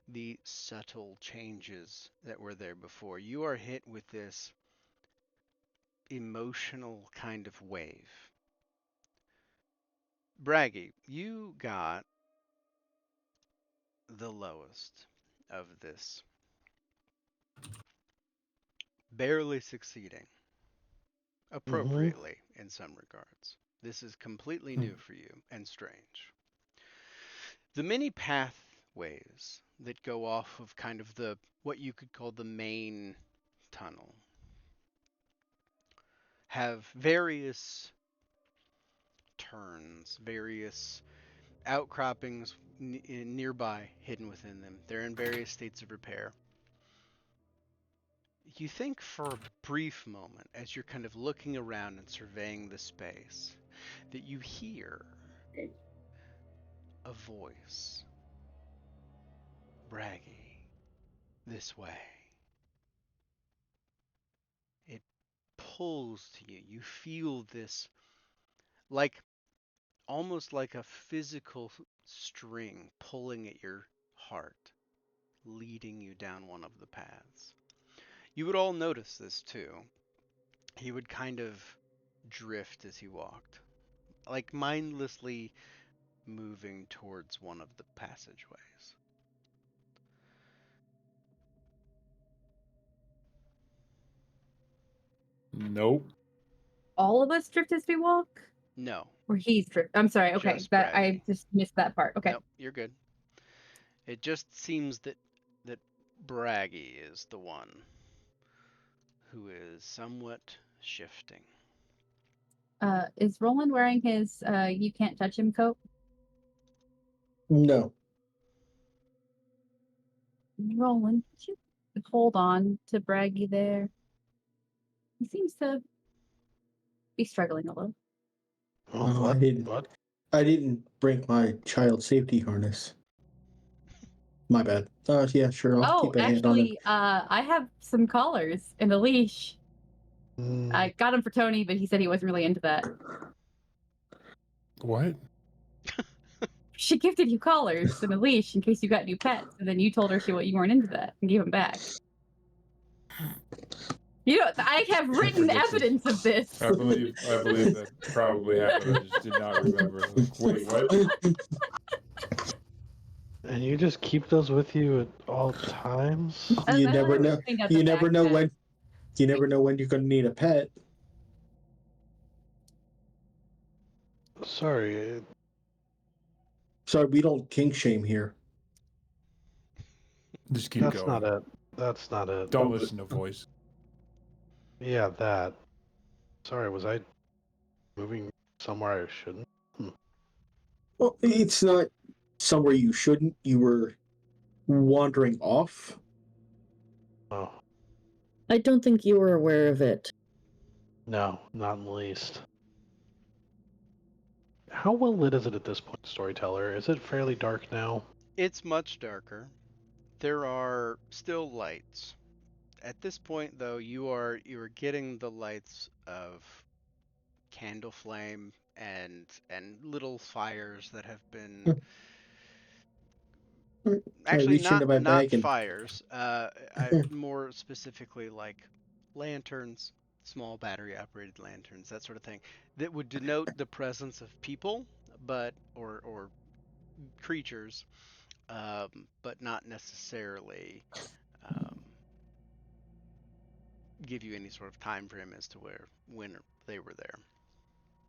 the subtle changes that were there before. You are hit with this emotional kind of wave. Braggy, you got the lowest of this. Barely succeeding. Appropriately in some regards. This is completely new for you and strange. The many pathways that go off of kind of the what you could call the main tunnel have various turns, various outcroppings nearby hidden within them. They're in various states of repair. You think for a brief moment, as you're kind of looking around and surveying the space, that you hear a voice. Braggy, this way. It pulls to you. You feel this, like almost like a physical string pulling at your heart, leading you down one of the paths. You would all notice this too. he would kind of drift as he walked, like mindlessly moving towards one of the passageways. Nope. All of us drift as we walk, No. or he's drift. I'm sorry. Okay, Just that I Braggy. just missed that part. Okay. Nope, you're good. It just seems that Braggy is the one who is somewhat shifting. Is Roland wearing his "you can't touch him" coat? No. Roland, could you hold on to Braggy there? He seems to be struggling a little. Oh, What? I didn't. What? I didn't bring my child safety harness. My bad. Yeah, sure. I'll Oh, keep a hand on it. actually, I have some collars and a leash. Mm, I got them for Tony, but he said he wasn't really into that. What? She gifted you collars and a leash in case you got new pets, and then you told her you weren't into that and gave them back. You know, I have written evidence of this. I believe that probably happened. I just did not remember. Like, wait, what? and you just keep those with you at all times? You I never was know. thinking of the You never fact know that- when. You never know when you're gonna need a pet. Sorry. Sorry, we don't kink shame here. Just keep That's going. not it. That's not it. Don't listen to voice. Yeah, that. Sorry, was I moving somewhere I shouldn't? Well, it's not somewhere you shouldn't. You were wandering off. Oh, I don't think you were aware of it. no, not in the least. How well lit is it at this point, Storyteller? Is it fairly dark now? It's much darker. There are still lights. At this point, though, you are getting the lights of candle flame and little fires that have been actually reach into my not bag and- fires. More specifically like lanterns, small battery operated lanterns, that sort of thing, that would denote the presence of people, but or creatures, but not necessarily give you any sort of time frame as to when they were there.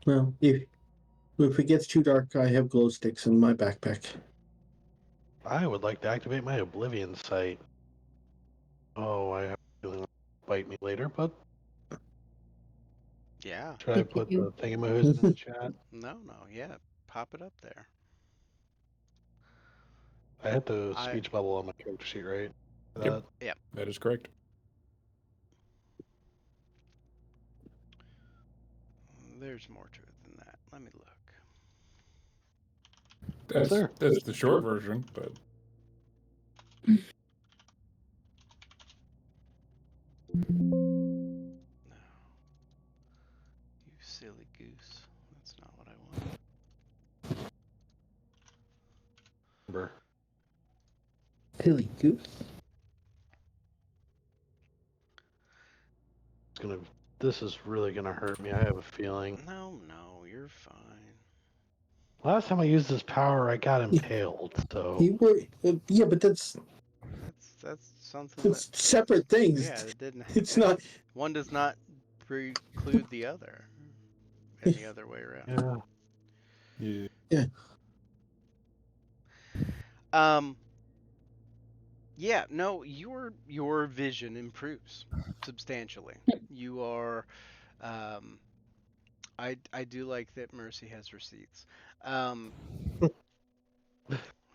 Well, if it gets too dark, I have glow sticks in my backpack. I would like to activate my Oblivion sight. Oh, I have a feeling it'll bite me later, but Yeah. should I Did put you- the thingamahoots in the chat? No, yeah. Pop it up there. I had the I- speech bubble on my character sheet, right? Yep. Yep. That is correct. There's more to it than that. Let me look. That's the short version, but No. You silly goose. That's not what I want. Remember. Silly goose. This is really gonna hurt me. I have a feeling. No, you're fine. Last time I used this power, I got impaled. So You were, yeah, but that's That's something it's separate things. yeah, it didn't. It's not. One does not preclude the other, and the other way around. yeah. Yeah, no, your vision improves substantially. You are I do like that Mercy has receipts.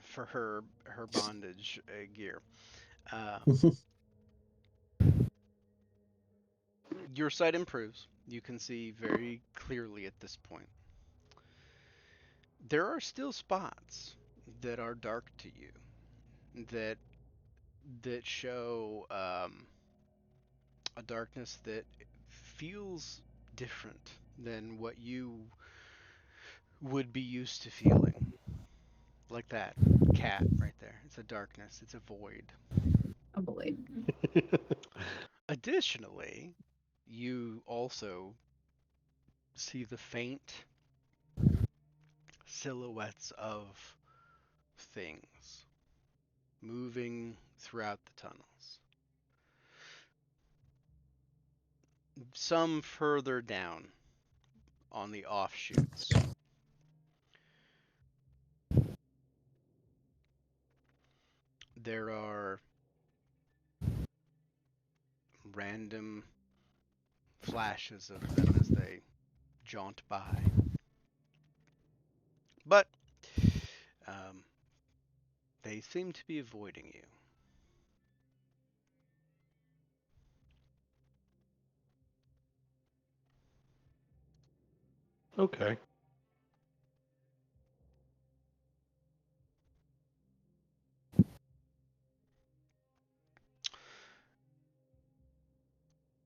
For her bondage gear. Your sight improves. You can see very clearly at this point. There are still spots that are dark to you, that show a darkness that feels different than what you would be used to feeling. Like that cat right there. It's a darkness. It's a void. I believe. Additionally, you also see the faint silhouettes of things moving throughout the tunnels. Some further down on the offshoots. There are random flashes of them as they jaunt by. But they seem to be avoiding you. Okay.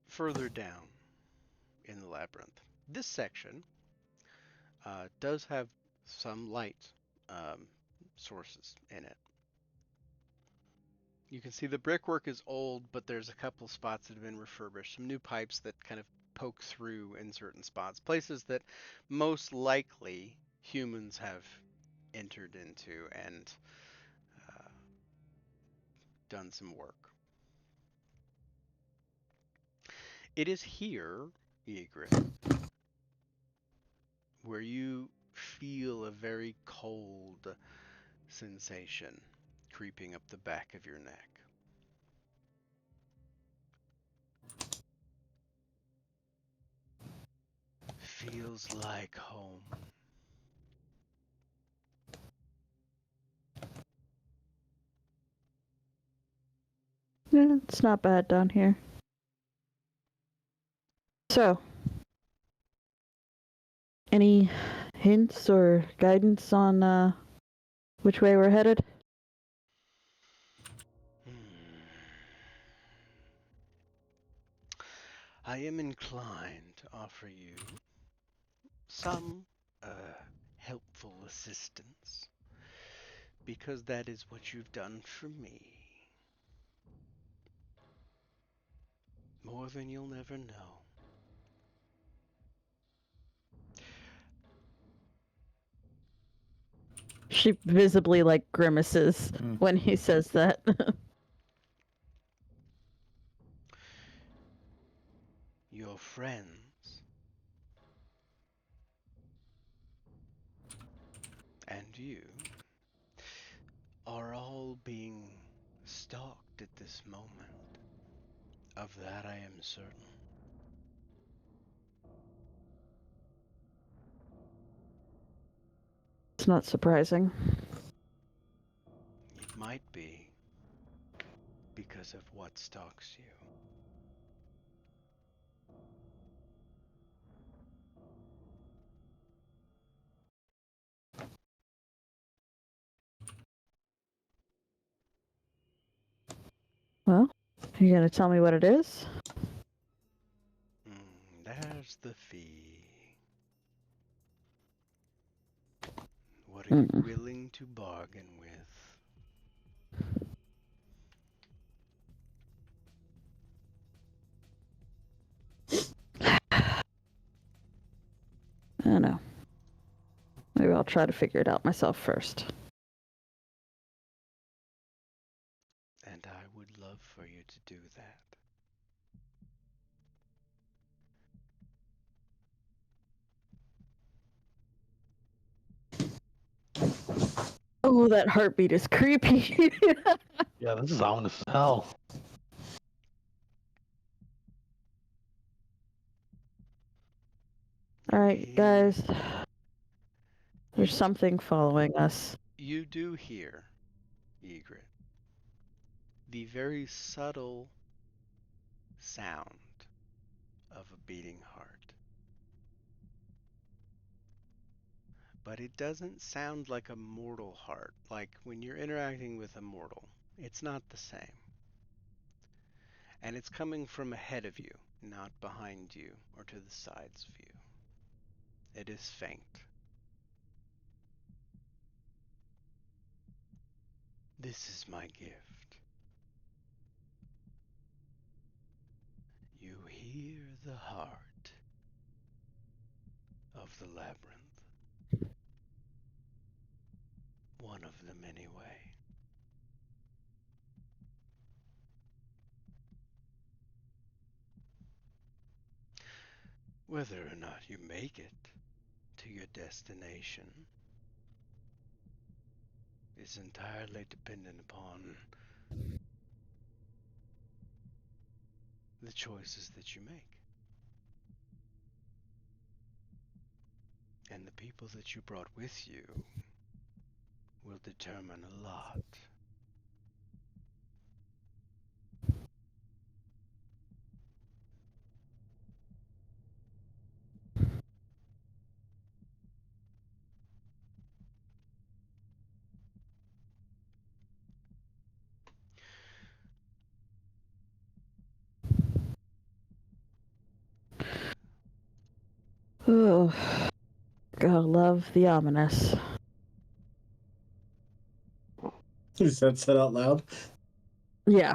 Further down in the labyrinth, this section does have some light sources in it. You can see the brickwork is old, but there's a couple spots that have been refurbished. Some new pipes that kind of poke through in certain spots. Places that most likely humans have entered into and done some work. It is here, Ygritte, where you feel a very cold sensation creeping up the back of your neck. Feels like home. Yeah, it's not bad down here. So, any hints or guidance on which way we're headed? I am inclined to offer you some helpful assistance, because that is what you've done for me. More than you'll never know. She visibly like grimaces Mm. when he says that. Your friends and you are all being stalked at this moment. Of that I am certain. It's not surprising. It might be because of what stalks you. Well, you gonna tell me what it is? There's the fee. What are you willing to bargain with? I don't know. Maybe I'll try to figure it out myself first. And I would love for you to do that. Oh, that heartbeat is creepy. Yeah, this is ominous as hell. All right, guys. There's something following us. You do hear, Ygritte, the very subtle sound of a beating heart. But it doesn't sound like a mortal heart. Like when you're interacting with a mortal, it's not the same. And it's coming from ahead of you, not behind you or to the sides of you. It is faint. This is my gift. You hear near the heart of the labyrinth. One of them, anyway. Whether or not you make it to your destination is entirely dependent upon the choices that you make. And the people that you brought with you will determine a lot. Oh, gotta love the ominous. Is that said out loud? Yeah.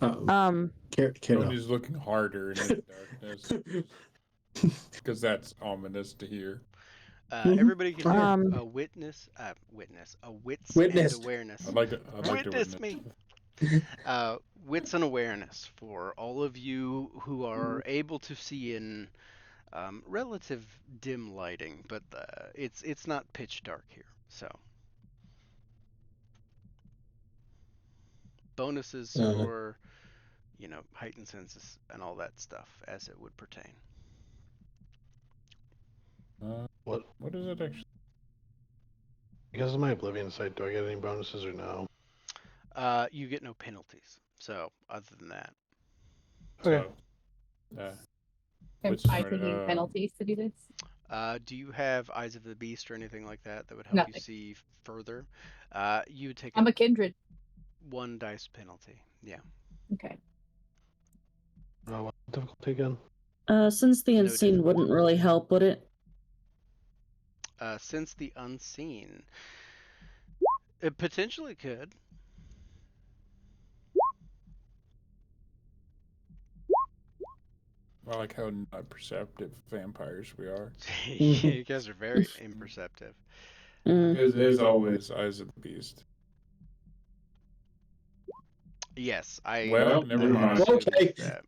Uh-oh. Tony's looking harder in the darkness because that's ominous to hear. Everybody can do Um, a witness, a wits Witness. and awareness. I'd like to Witness witness me. Wits and awareness for all of you who are able to see in relative dim lighting, but it's not pitch dark here. So bonuses for heightened senses and all that stuff as it would pertain. What is it actually? Because of my Oblivion site, do I get any bonuses or no? You get no penalties. So other than that, Okay. Am Which I part, taking penalties to do this? do you have Eyes of the Beast or anything like that that would help you Nothing. see further? You would take I'm a kindred. 1 dice penalty. Yeah. Okay. What's the difficulty again? Since the No unseen wouldn't really help, would it? Since the unseen, it potentially could. I like how not perceptive vampires we are. You guys are very imperceptive. There's always Eyes of the Beast. Yes, I. Well, never mind. assumed Okay. that.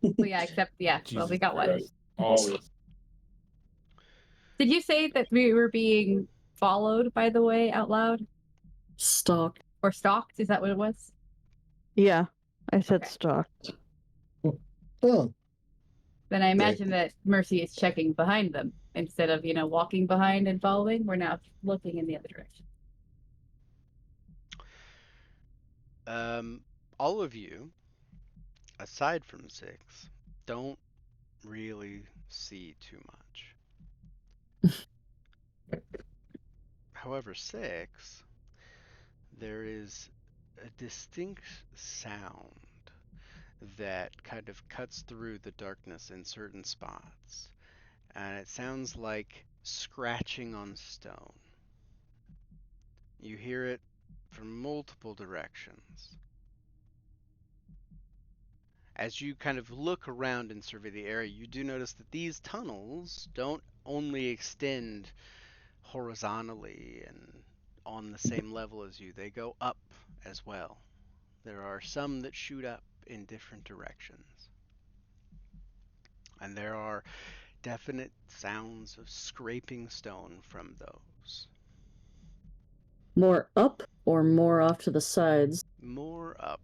Well, yeah, except well, Jesus we got one. Christ. Always. Did you say that we were being followed, by the way, out loud? Stalked. Or stalked? Is that what it was? Yeah, I said Okay. stalked. Oh, Then I imagine that Mercy is checking behind them instead of, walking behind and following. We're now looking in the other direction. All of you, aside from 6, don't really see too much. However, 6, there is a distinct sound that kind of cuts through the darkness in certain spots, and it sounds like scratching on stone. You hear it from multiple directions. As you kind of look around and survey the area, you do notice that these tunnels don't only extend horizontally and on the same level as you, they go up as well. There are some that shoot up in different directions. And there are definite sounds of scraping stone from those. More up or more off to the sides? More up.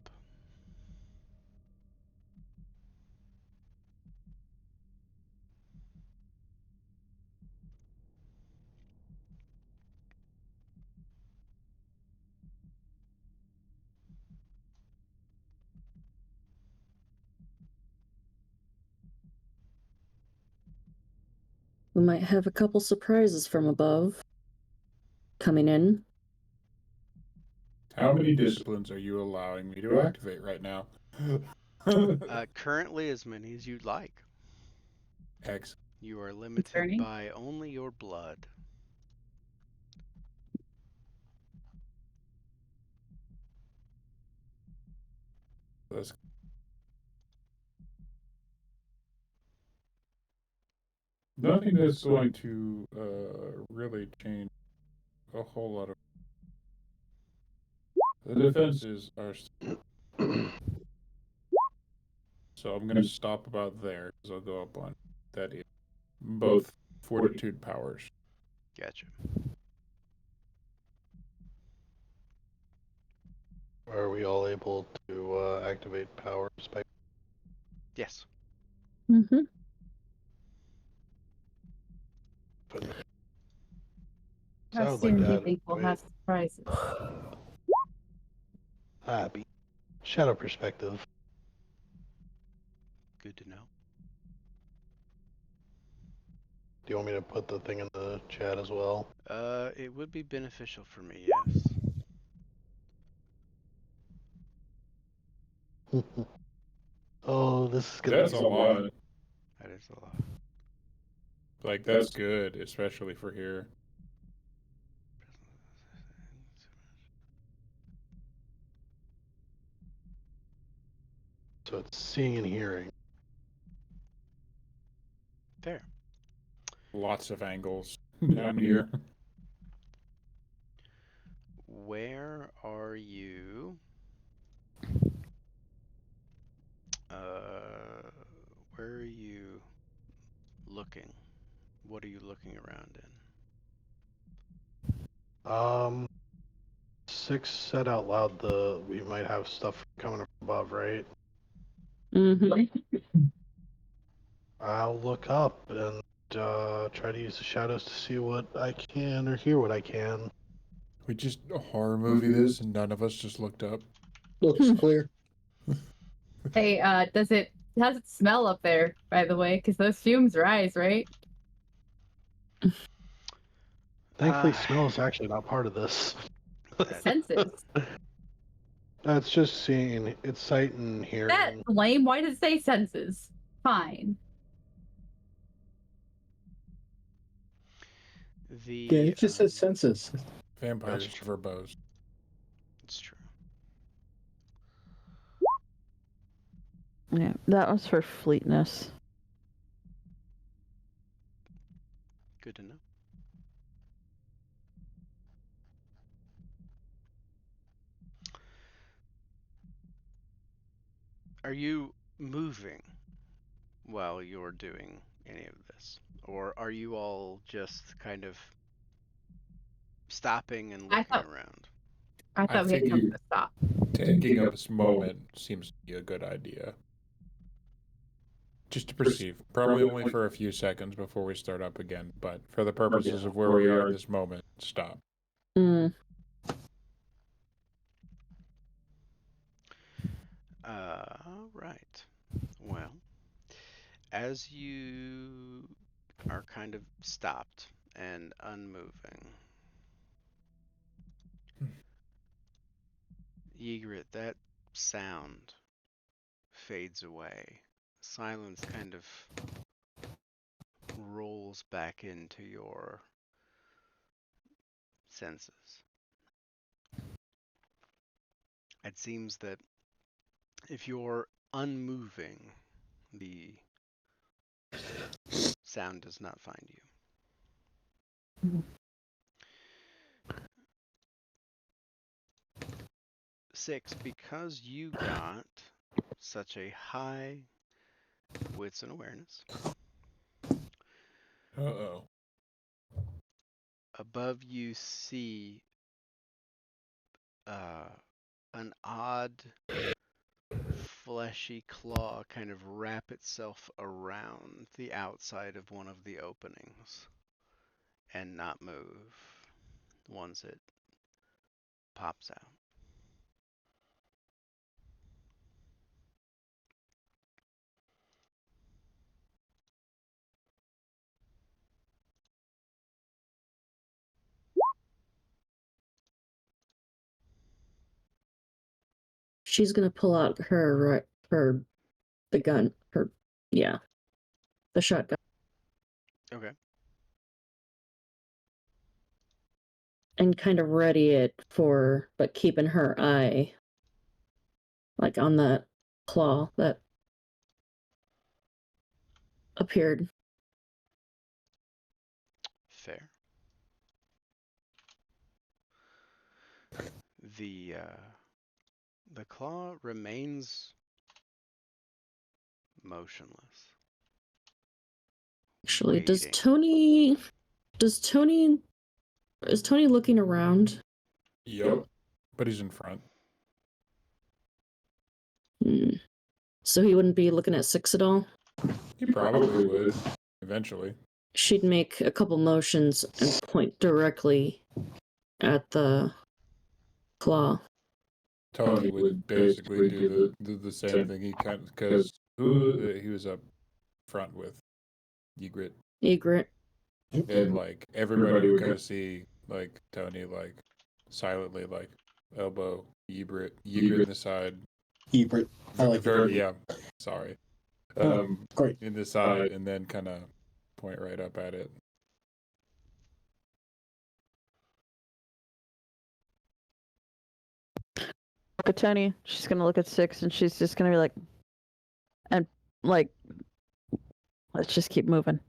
We might have a couple surprises from above. Coming in. How many disciplines are you allowing me to activate right now? Currently as many as you'd like. X. You are limited Concerning? by only your blood. Let's nothing that's going to really change a whole lot of. The defenses are. So I'm going to stop about there because I'll go up on that. Both fortitude powers. Gotcha. Are we all able to activate powers by? Yes. Mm-hmm. So I How would like soon to do you add think we'll have surprises? shadow perspective. Good to know. Do you want me to put the thing in the chat as well? It would be beneficial for me, yes. Oh, this is gonna That's be a so lot. fun. That is a lot. Like, that's good, especially for here. So it's seeing and hearing. Fair. Lots of angles down here. Where are you? Where are you looking? What are you looking around in? 6 said out loud we might have stuff coming from above, right? Mm-hmm. I'll look up and try to use the shadows to see what I can or hear what I can. We just horror movie this and none of us just looked up. Looks clear. Hey, how's it smell up there, by the way? Because those fumes rise, right? Thankfully, smell is actually not part of this. Senses. It's just seeing, it's sight and hearing. That's lame. Why does it say senses? Fine. Yeah, it just says senses. Vampires That's verbose. It's true. Yeah, that was for fleetness. Good to know. Are you moving while you're doing any of this? Or are you all just kind of stopping and looking around? I thought we had come think to a stop. taking up this moment seems to be a good idea. Just to perceive. Probably only for a few seconds before we start up again, but for the purposes of where we are at this moment, stop. Mm. Right. Well, as you are kind of stopped and unmoving, Ygritte, that sound fades away. Silence kind of rolls back into your senses. It seems that if you're unmoving, the sound does not find you. 6, because you got such a high wits and awareness, Uh-oh. above you see an odd fleshy claw kind of wrap itself around the outside of one of the openings and not move once it pops out. She's gonna pull out the gun, the shotgun, Okay. and kind of ready it but keeping her eye like on that claw that appeared. the claw remains motionless. Actually, waiting. is Tony looking around? Yep. But he's in front. Hmm. So he wouldn't be looking at Six at all? He probably would eventually. She'd make a couple motions and point directly at the claw. Tony would basically do the same thing. He kind of, because he was up front with Ygritte, and like everybody would kind of see like Tony like silently like elbow Ygritte in the side. Ebert. I like Very, it. yeah. Sorry. Great. In the side, and then kind of point right up at it. Look at Tony. She's gonna look at Six, and she's just gonna be like, and like, let's just keep moving.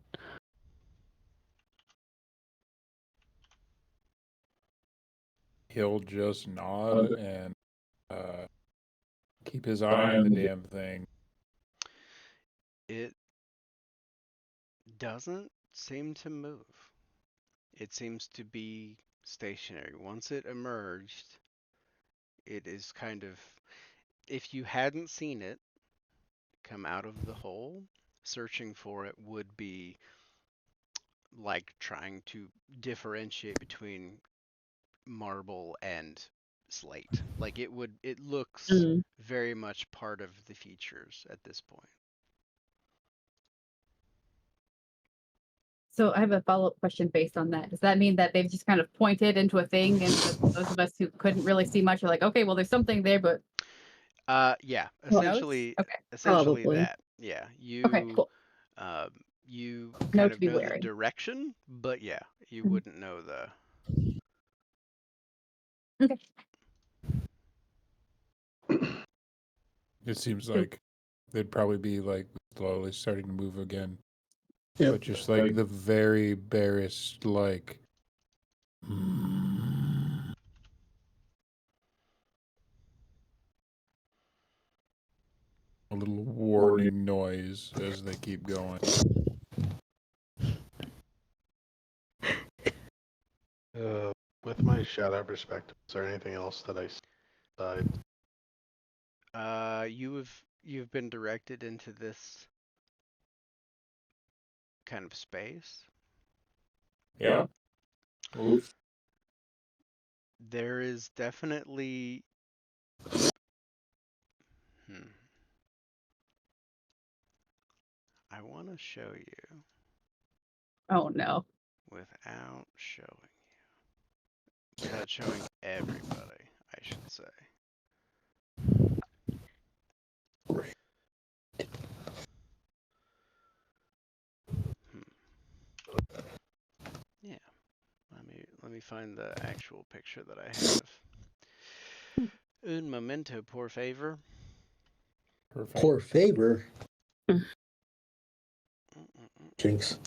He'll just nod and keep his eye on the damn thing. It doesn't seem to move. It seems to be stationary. Once it emerged, it is kind of, if you hadn't seen it come out of the hole, searching for it would be like trying to differentiate between marble and slate. Like it looks very much part of the features at this point. So I have a follow-up question based on that. Does that mean that they've just kind of pointed into a thing, and those of us who couldn't really see much are like, okay, well, there's something there, but Yeah, who knows? essentially, Okay. essentially Probably. that. Yeah, Okay, cool. You Note kind to of be know the wary. direction, but yeah, you Mhm. wouldn't know the. Okay. It seems like they'd probably be like slowly starting to move again. Yep. But just like the very barest, like. A little warning noise as they keep going. With my shadow perspective, is there anything else that I see? You've been directed into this kind of space. Yeah. Oof. There is definitely. I want to show you. Oh no. Without showing you. Without showing everybody, I should say. Yeah. Let me find the actual picture that I have. Un momento, por favor. Perfect. Poor favor. Jinx.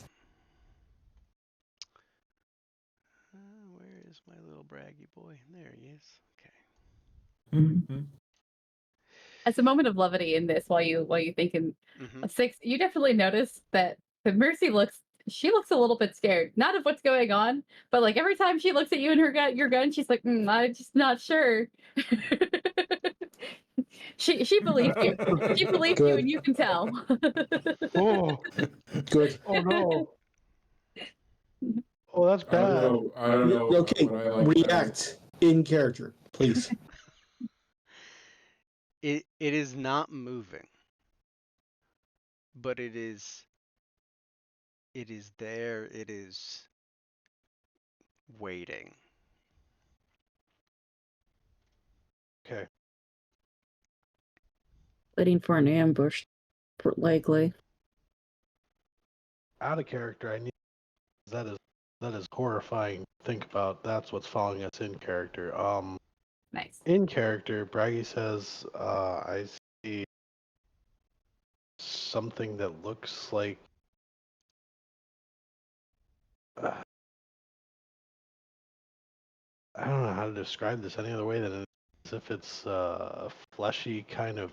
Where is my little braggy boy? There he is. Okay. Mm-hmm. As a moment of levity in this, while you thinking Six, you definitely notice that the Mercy looks a little bit scared, not of what's going on, but like every time she looks at you and your gun, she's like, I'm just not sure. she believes you. She believes you, and you can tell. Oh, Good. oh no. Oh, that's I don't bad. know. I don't know. Okay, what I like react in character, please. It is not moving, but it is there. It is waiting. Okay. Waiting for an ambush, likely. Out of character, I need that is horrifying to think about. That's what's following us in character. Nice. In character, Braggy says, I see something that looks like I don't know how to describe this any other way than as if it's a fleshy kind of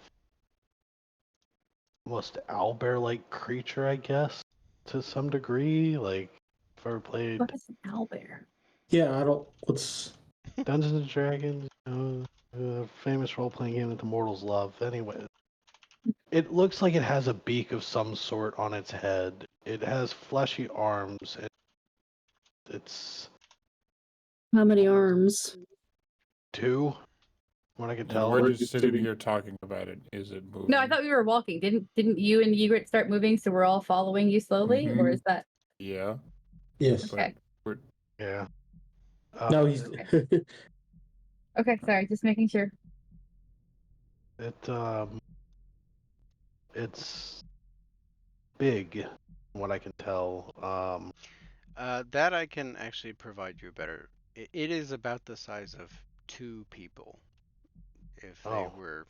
almost owlbear-like creature, I guess, to some degree. Like, if I ever played What is an owlbear? Yeah, I don't. What's Dungeons and Dragons, a famous role-playing game that the mortals love. Anyway, it looks like it has a beak of some sort on its head. It has fleshy arms, and it's How many arms? 2, from what I can And tell. we're just sitting here talking about it. Is it moving? No, I thought we were walking. Didn't you and Ygritte start moving, so we're all following you slowly, or Mhm. is that Yeah. yes? But okay? Yeah. No, he's. Okay, sorry, just making sure. It's big, from what I can tell. That I can actually provide you better. It is about the size of 2 people. If they Oh. were,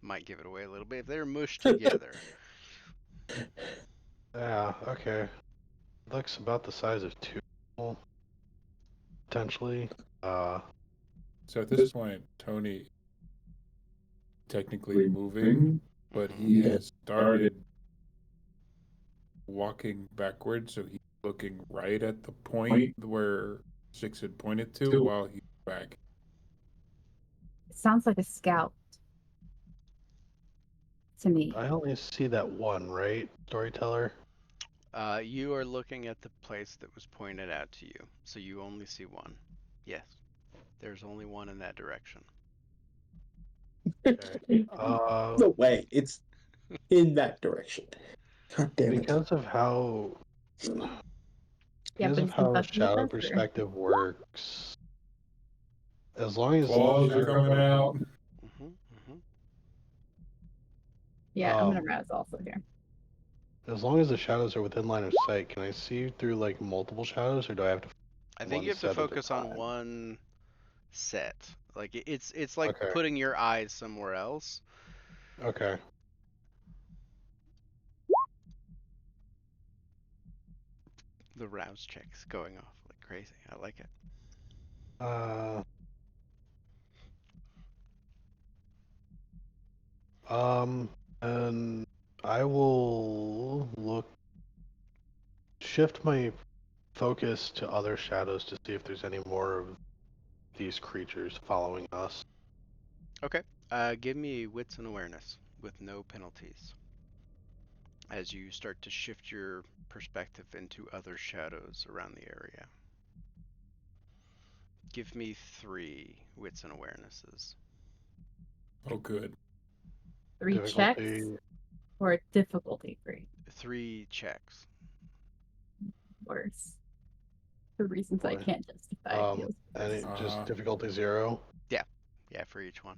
might give it away a little bit. If they're mushed together. Yeah, okay. Looks about the size of 2 people, potentially. so at this point, Tony technically moving, but he has started walking backwards, so he's looking right at the point where Six had pointed to while he's back. It sounds like a scout to me. I only see that one, right, storyteller? You are looking at the place that was pointed out to you, so you only see one. Yes, there's only one in that direction. Okay. No way. It's in that direction. God damn it. Because of how Yeah, because but of he's been how fucking with shadow us, or- perspective works, as long as Claws are coming out. hmm hmm Yeah, I'm gonna Um, razz also here. as long as the shadows are within line of sight, can I see through like multiple shadows, or do I have to? I think One you have to set at a focus on time. one set. Like it's like Okay. putting your eyes somewhere else. Okay. The rouse check's going off like crazy. I like it. Uh. And I will shift my focus to other shadows to see if there's any more of these creatures following us. Okay. Give me wits and awareness with no penalties. As you start to shift your perspective into other shadows around the area. Give me 3 wits and awarenesses. Oh, good. 3 checks Difficulty. or difficulty 3? 3 checks. Worse. For reasons I Boy. can't justify. Feels And worse. it just difficulty 0. Yeah, for each one.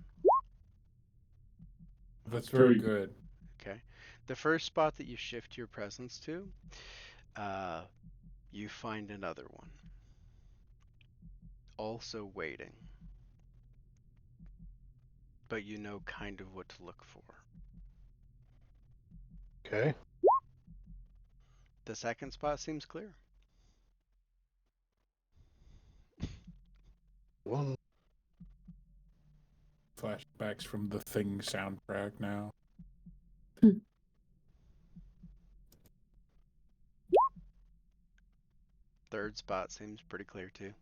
That's very good. Okay. The first spot that you shift your presence to, you find another one. Also waiting. But you know kind of what to look for. Okay. The second spot seems clear. One. Flashbacks from the Thing soundtrack now. Third spot seems pretty clear too.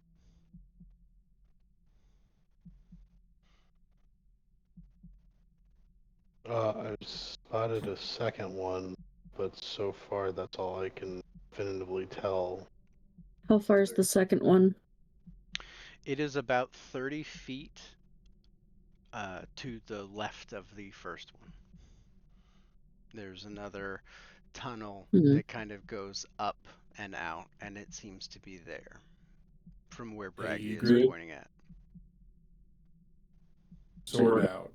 I've spotted a second one, but so far that's all I can definitively tell. How far is the second one? It is about 30 feet to the left of the first one. There's another tunnel that kind of goes up and out, and it seems to be there from where Braggy is Ygritte. pointing at. Sword out.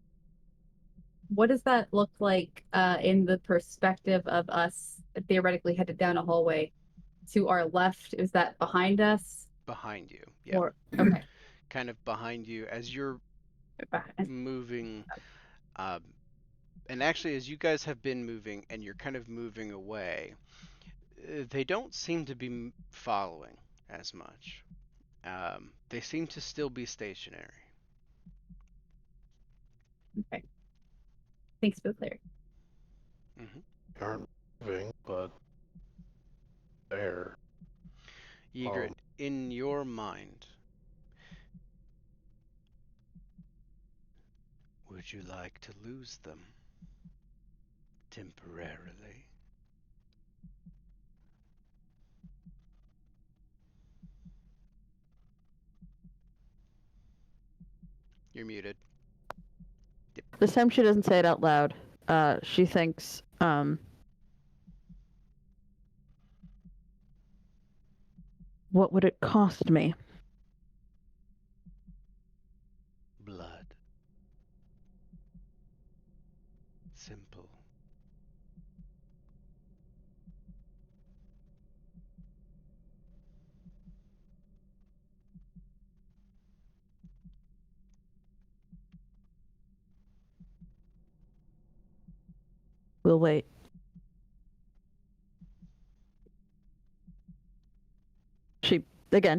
What does that look like in the perspective of us theoretically headed down a hallway to our left? Is that behind us? Behind you, yeah. Or okay. Kind of behind you as you're Behind. moving. And actually, as you guys have been moving and you're kind of moving away, they don't seem to be following as much. They seem to still be stationary. Okay. Thanks for clear. Mm-hmm. Aren't moving, but there. Ygritte, in your mind, would you like to lose them temporarily? You're muted. This time she doesn't say it out loud. She thinks, what would it cost me? Blood. Simple. We'll wait.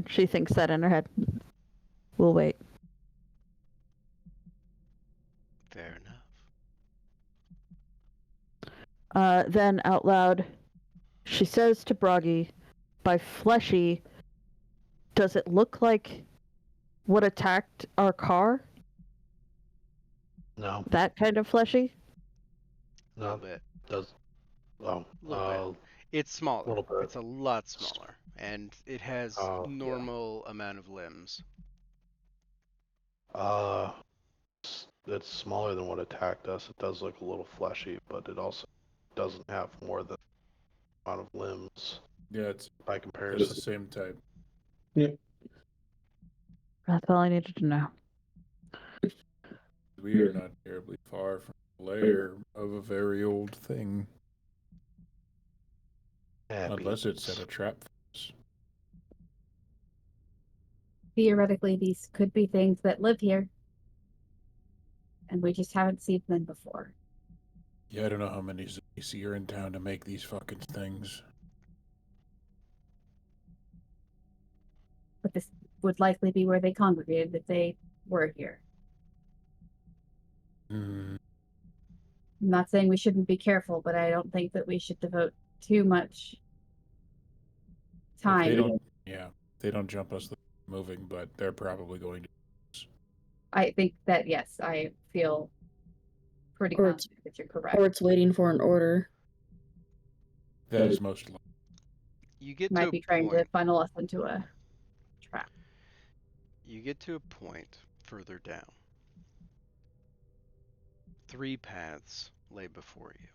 She thinks that in her head. We'll wait. Fair enough. Then out loud, she says to Broggy, by fleshy, does it look like what attacked our car? No, That kind of fleshy? A little no, bit. does. Oh, Little bit. It's smaller. little bit. It's a lot smaller, and it has Yeah. normal amount of limbs. It's smaller than what attacked us. It does look a little fleshy, but it also doesn't have more than the amount of limbs Yeah, it's by the comparison. same type. That's all I needed to know. We are not terribly far from the lair of a very old thing. Unless it set a trap for us. Theoretically, these could be things that live here. And we just haven't seen them before. Yeah, I don't know how many Zaisi are in town to make these fucking things. But this would likely be where they congregated if they were here. Hmm. I'm not saying we shouldn't be careful, but I don't think that we should devote too much If time. they don't jump us moving, but they're probably going to. I think that, yes, I feel pretty Or it's- confident that you're correct. Or it's waiting for an order. That is most likely. You get to Might a be trying to point. funnel us into a trap. You get to a point further down. 3 paths lay before you.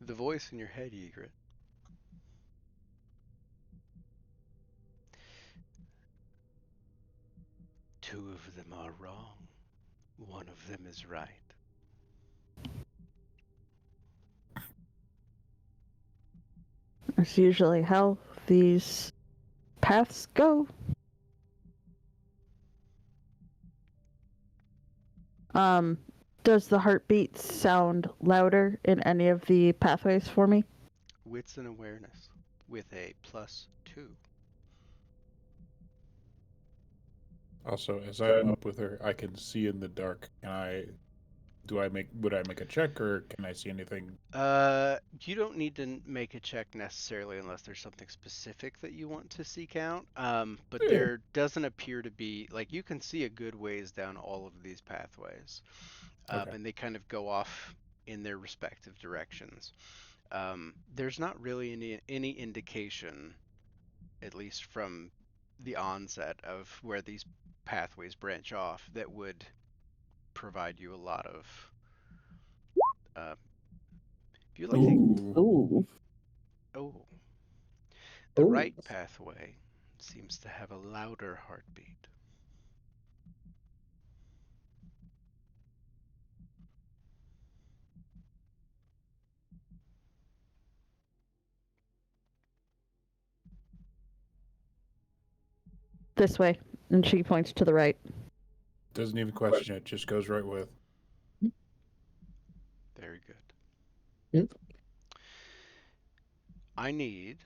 The voice in your head, Ygritte. Two of them are wrong. One of them is right. That's usually how these paths go. Does the heartbeat sound louder in any of the pathways for me? Wits and awareness with a +2. Also, as I'm up with her, I can see in the dark. Would I make a check, or can I see anything? You don't need to make a check necessarily unless there's something specific that you want to seek out. But Yeah. there doesn't appear to be, like, you can see a good ways down all of these pathways. Okay. And they kind of go off in their respective directions. There's not really any indication, at least from the onset of where these pathways branch off, that would provide you a lot of if you like Ooh. Ooh. oh, the Ooh. right pathway seems to have a louder heartbeat. This way. And she points to the right. Doesn't even question it, just goes right with. Very good. Yep. I need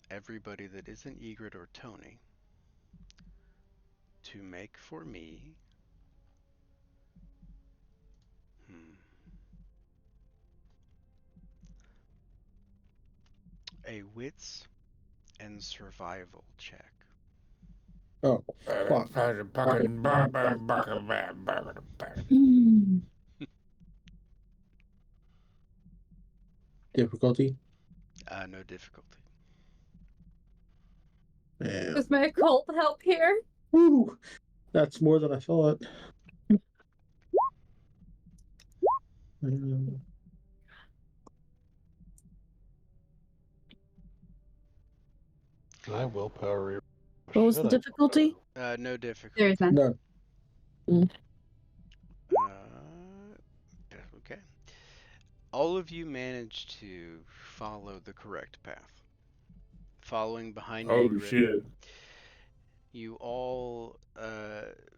everybody that isn't Egret or Tony to make for me a wits and survival check. Oh, fuck. Difficulty? No difficulty. Yeah. Does my occult help here? Woo! That's more than I thought. Um, Can I willpower? What was the Should I difficulty? No difficulty. There is none. no. Okay. All of you managed to follow the correct path. Following behind Oh Egret, shit. you all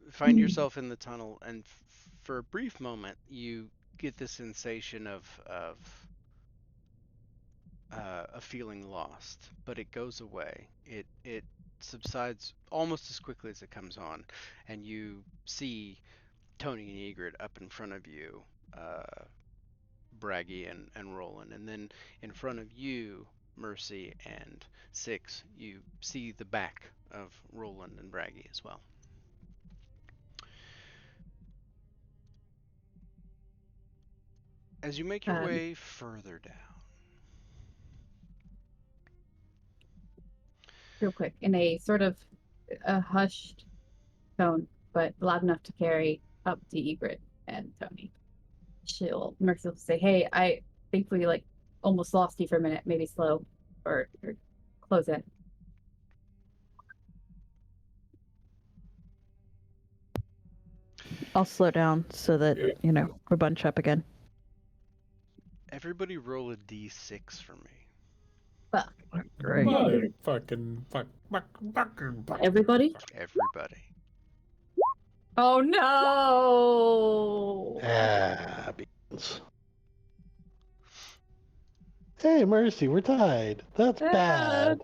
find yourself in the tunnel, and for a brief moment, you get the sensation of feeling lost, but it goes away. It subsides almost as quickly as it comes on, and you see Tony and Egret up in front of you, Braggy and Roland, and then in front of you, Mercy and Six, you see the back of Roland and Braggy as well. As you make your way further down, Real quick, in a sort of a hushed tone, but loud enough to carry up to Egret and Tony. Mercy will say, "Hey, I think we like almost lost you for a minute. Maybe slow or close in." I'll slow down so that, you know, we bunch up again. everybody roll a d6 for me. Fuck. Great. Fucking. Everybody? Everybody. Oh no! Beans. Hey, Mercy, we're tied. That's bad.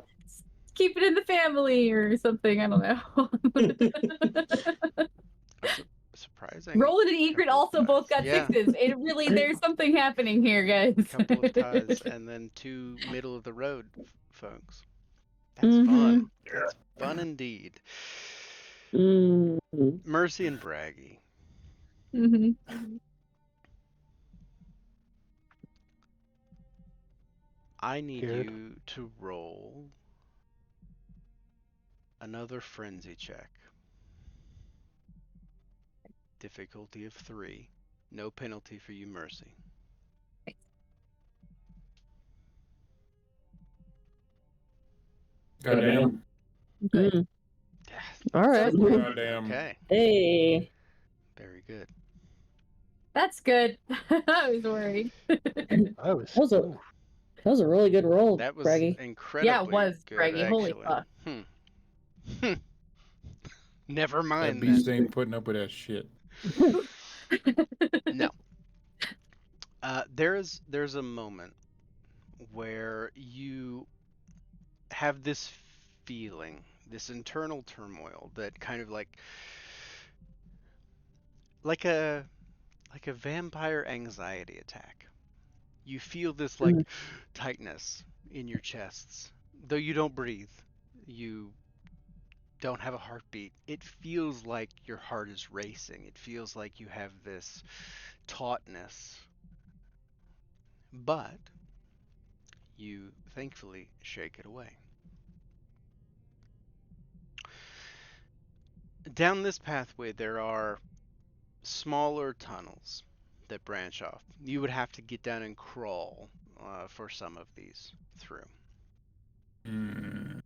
Keep it in the family or something. I don't know. Surprising. Roland and Egret couple of also both got ties. Yeah. sixes. It really, there's something happening here, guys. Couple of ties, and then two middle of the road folks. That's Mhm. fun. That's fun indeed. Mm. Mercy and Braggy. Mhm. I need Scared. you to roll another frenzy check. Difficulty of 3. No penalty for you, Mercy. Goddamn. Good. Mm. All right. Goddamn. Okay. Hey. Very good. That's good. I was worried. I was. That was a really good roll, That was Braggy. incredibly Yeah, it was, good, Braggy. Holy actually. fuck. Never That mind beast that. ain't putting up with that shit. No. There's a moment where you have this feeling, this internal turmoil that kind of like a vampire anxiety attack. You feel this like tightness in your chests. Though you don't breathe, you don't have a heartbeat. It feels like your heart is racing. It feels like you have this tautness. But you thankfully shake it away. Down this pathway, there are smaller tunnels that branch off. You would have to get down and crawl for some of these through. Mm.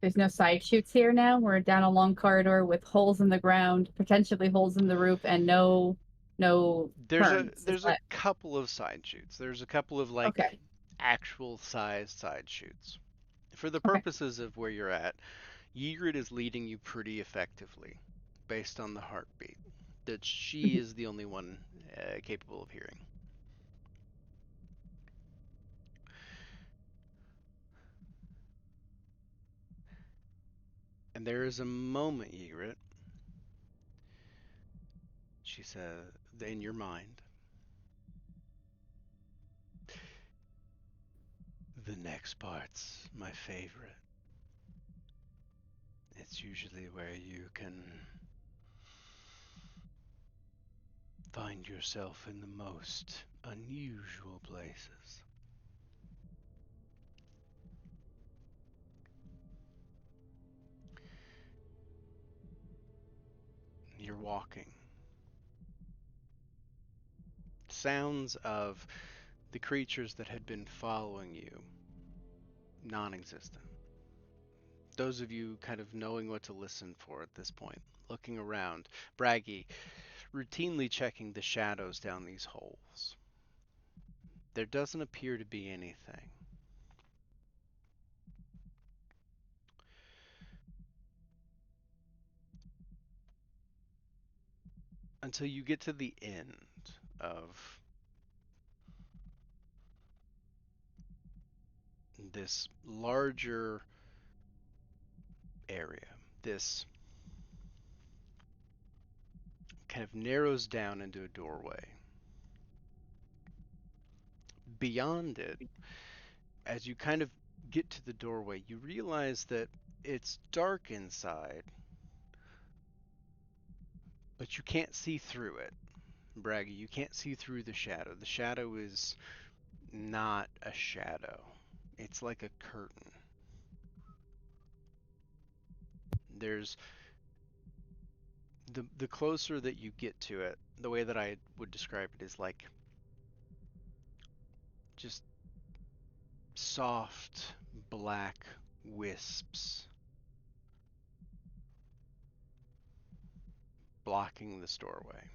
There's no side chutes here now. We're down a long corridor with holes in the ground, potentially holes in the roof, and no turns. There's a couple of side chutes. There's a couple of like Okay. actual sized side chutes. For the purposes of where you're at, Ygritte is leading you pretty effectively based on the heartbeat. that she is the only one capable of hearing. And there is a moment, Ygritte, she said, in your mind, the next part's my favorite. It's usually where you can find yourself in the most unusual places. You're walking. Sounds of the creatures that had been following you, non-existent. Those of you kind of knowing what to listen for at this point, looking around, Braggy routinely checking the shadows down these holes. There doesn't appear to be anything. Until you get to the end of this larger area. This kind of narrows down into a doorway. Beyond it, as you kind of get to the doorway, you realize that it's dark inside, but you can't see through it. Braggy, you can't see through the shadow. The shadow is not a shadow. It's like a curtain. There's the closer that you get to it, the way that I would describe it is like just soft black wisps blocking this doorway.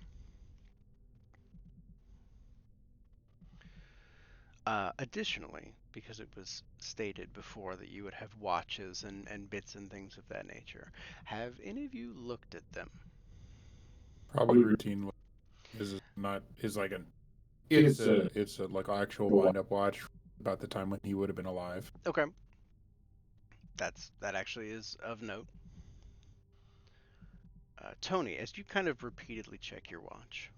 Additionally, because it was stated before that you would have watches and bits and things of that nature, have any of you looked at them? Probably routinely. This is not his like an. It's a like actual wind up watch about the time when he would have been alive. Okay. That actually is of note. Tony, as you kind of repeatedly check your watch,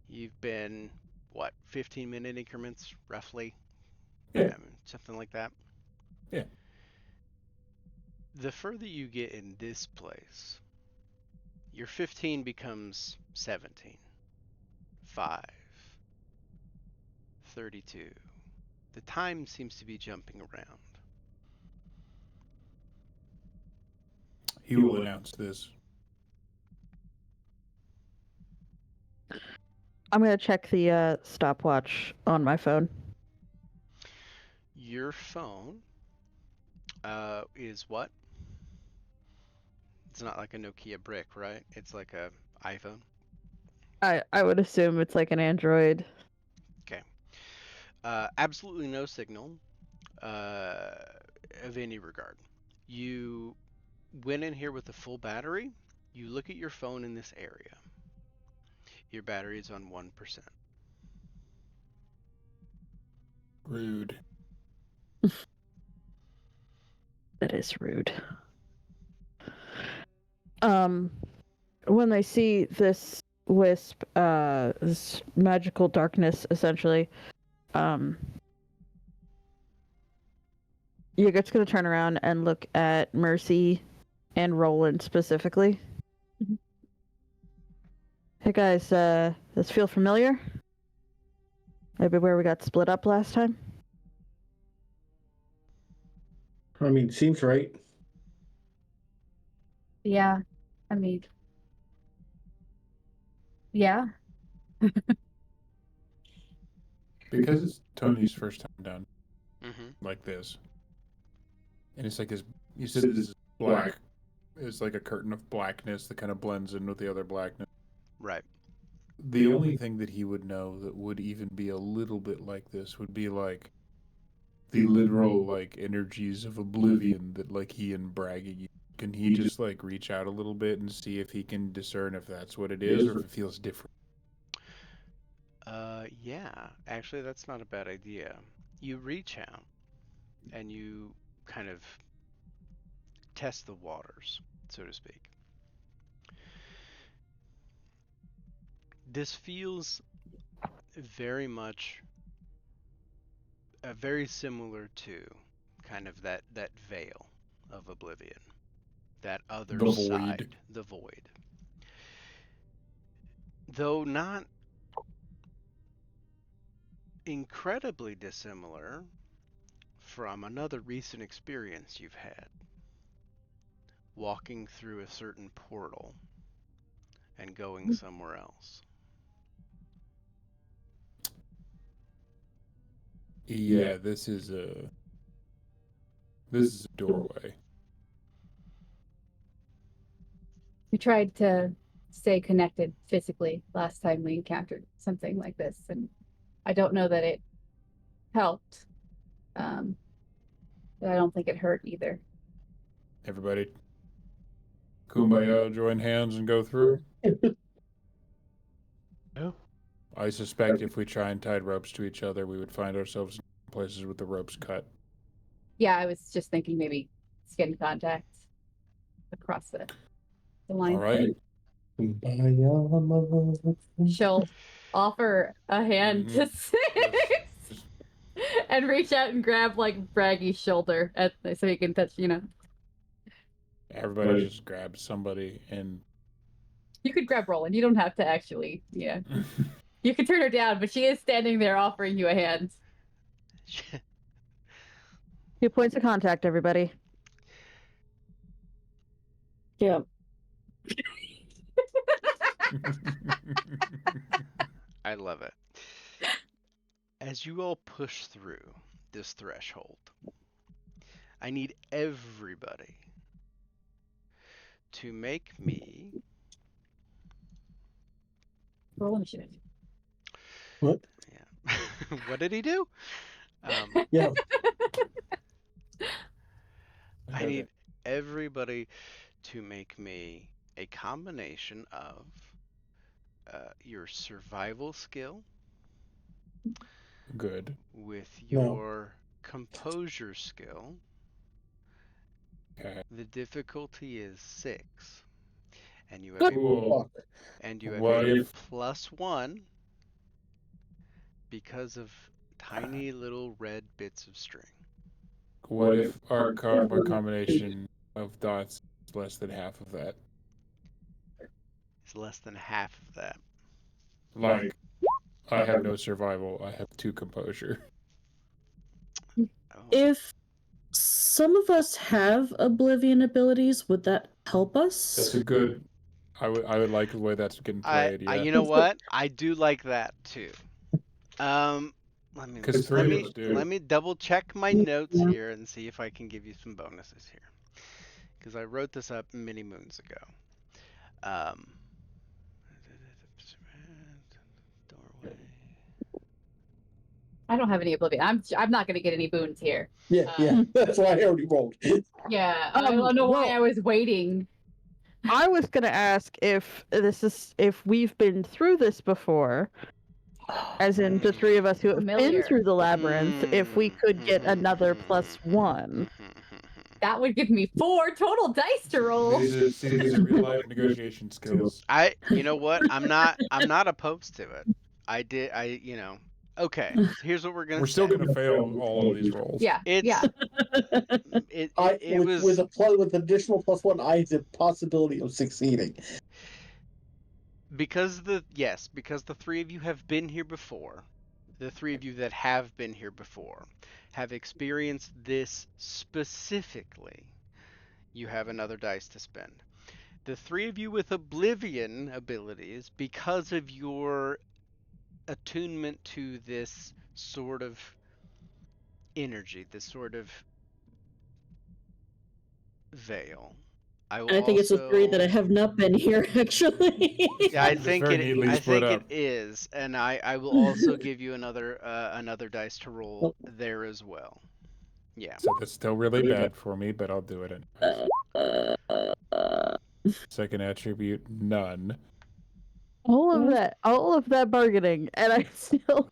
you've been, what, 15-minute increments, roughly? Yeah. Something like that? Yeah. The further you get in this place, your 15 becomes 17, 5, 32. The time seems to be jumping around. He will announce this. I'm gonna check the stopwatch on my phone. Your phone is what? It's not like a Nokia brick, right? It's like a iPhone. I would assume it's like an Android. Okay. Absolutely no signal of any regard. You went in here with a full battery. You look at your phone in this area. Your battery is on 1%. Rude. That is rude. When they see this wisp, this magical darkness, essentially, Yigurt's gonna turn around and look at Mercy and Roland specifically. Mhm. Hey guys, this feel familiar? Maybe where we got split up last time? I mean, seems right. Yeah. I mean, yeah. Because it's Tony's first time down Mm-hmm. like this. And it's like this, you said this is black. It's like a curtain of blackness that kind of blends in with the other blackness. Right. The only thing that he would know that would even be a little bit like this would be like the literal like energies of oblivion that like he and Braggy use. can he just like reach out a little bit and see if he can discern if that's what it is or if it feels different? Yeah, actually, that's not a bad idea. You reach out and you kind of test the waters, so to speak. This feels very much very similar to kind of that veil of oblivion, that other The side, void. the void. Though not incredibly dissimilar from another recent experience you've had, walking through a certain portal and going somewhere else. Yeah, this is a doorway. We tried to stay connected physically last time we encountered something like this, and I don't know that it helped. But I don't think it hurt either. Everybody, kumbaya, join hands and go through. Yeah. I suspect if we try and tie ropes to each other, we would find ourselves in places with the ropes cut. Yeah, I was just thinking maybe skin contact across the line. All right. She'll offer a hand to Six and reach out and grab like Braggy's shoulder so he can touch, Everybody just grabs somebody and You could grab Roland. You don't have to actually, yeah. You can turn her down, but she is standing there offering you a hand. 2 points of contact, everybody. Yeah. I love it. As you all push through this threshold, I need everybody to make me Roll initiative. What? Yeah. What did he do? Yeah. I need everybody to make me a combination of your survival skill Good. with No. your composure skill. Okay. The difficulty is 6, and you have Good. Cool. Fuck. What a if- +1 because of tiny little red bits of string. What if our combination of dots is less than half of that? It's less than half of that. Like, I have no survival. I have 2 composure. Oh. If some of us have oblivion abilities, would that help us? That's a good. I would like the way that's getting played. Yeah. You know what? I do like that too. Let me 'Cause three of us do. let me double check my notes Yeah. here and see if I can give you some bonuses here, because I wrote this up many moons ago. Doorway. I don't have any oblivion. I'm not gonna get any boons here. Yeah. That's why I already rolled. Yeah, I don't know why I was waiting. I was gonna ask if we've been through this before, as in the 3 of us who have Familiar. been through the labyrinth, if we could get another +1. That would give me 4 total dice to roll. These are real life negotiation skills. You know what? I'm not opposed to it. Okay, so here's what we're gonna We're still say. gonna fail all of these rolls. Yeah, It's yeah. it was With additional +1, I have the possibility of succeeding. because the 3 of you have been here before. The 3 of you that have been here before have experienced this specifically. You have another dice to spend. The 3 of you with oblivion abilities, because of your attunement to this sort of energy, this sort of veil. I think it's the 3 that I have not been here, actually. Yeah, I It's think very it. neatly I split think up. it is, and I will also give you another dice to roll there as well. Yeah. So that's still really Yeah. bad for me, but I'll do it. Second attribute, none. All of that bargaining, and I still.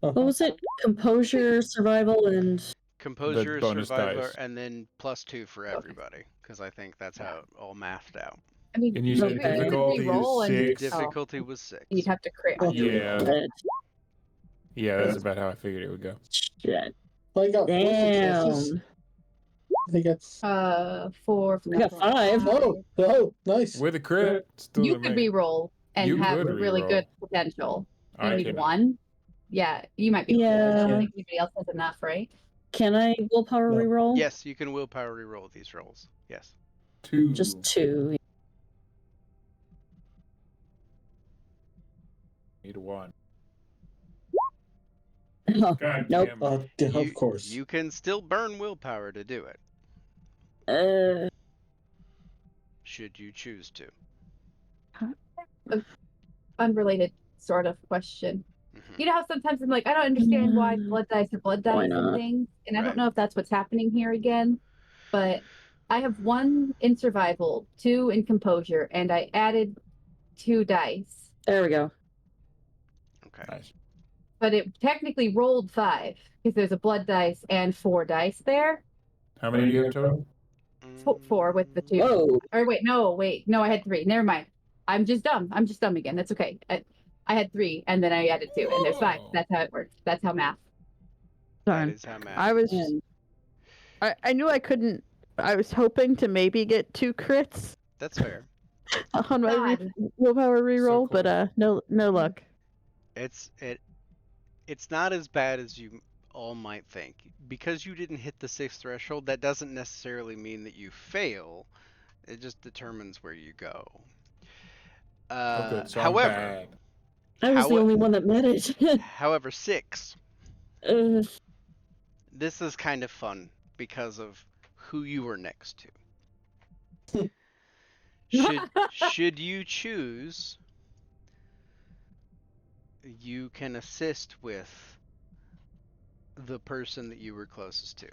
What was it? Composure, survival, and Composure, bonus survivor, dice. and then +2 for everybody, because I think that's how it all mathed out. I mean, And you said Okay. difficulty re-roll is and 6. Difficulty was 6. you'd have to crit on your Yeah. reroll. Yeah, that's about how I figured it would go. shit. Well, I got 4 successes. Damn. I think that's. 4. I got 5. Oh, nice. With a crit, still You a could make. re-roll and You have could really reroll. good potential. You I need cannot. 1. Yeah, you might be. Able to. I Yeah. don't think anybody else has enough, right? Can I willpower No. reroll? Yes, you can willpower reroll these rolls. Yes. 2. Just 2. Need 1. Oh, God nope. damn it. Of course. You can still burn willpower to do it, should you choose to. Unrelated sort of question. Mhm. You know how sometimes I'm like, I don't understand why blood dice are blood Why dice and not? things, and I Right. don't know if that's what's happening here again. But I have 1 in survival, 2 in composure, and I added 2 dice. There we go. Okay. Nice. But it technically rolled 5 because there's a blood dice and 4 dice there. How many do you have total? 4 with the 2. Whoa. Or wait, no, I had 3. Never mind. I'm just dumb. Again. That's okay. I had 3 and then I added 2 and there's 5. Whoa. That's how it works. That's how math. That Darn. is how math. I was. Man. I knew I couldn't. I was hoping to maybe get 2 crits That's fair. on my God. willpower reroll, but close. no luck. It's not as bad as you all might think. Because you didn't hit the 6th threshold, that doesn't necessarily mean that you fail. It just determines where you go. Oh, good. So However, I'm bad. I was the How- only one that met it. however, 6. uh, This is kind of fun because of who you were next to. Should you choose, you can assist with the person that you were closest to.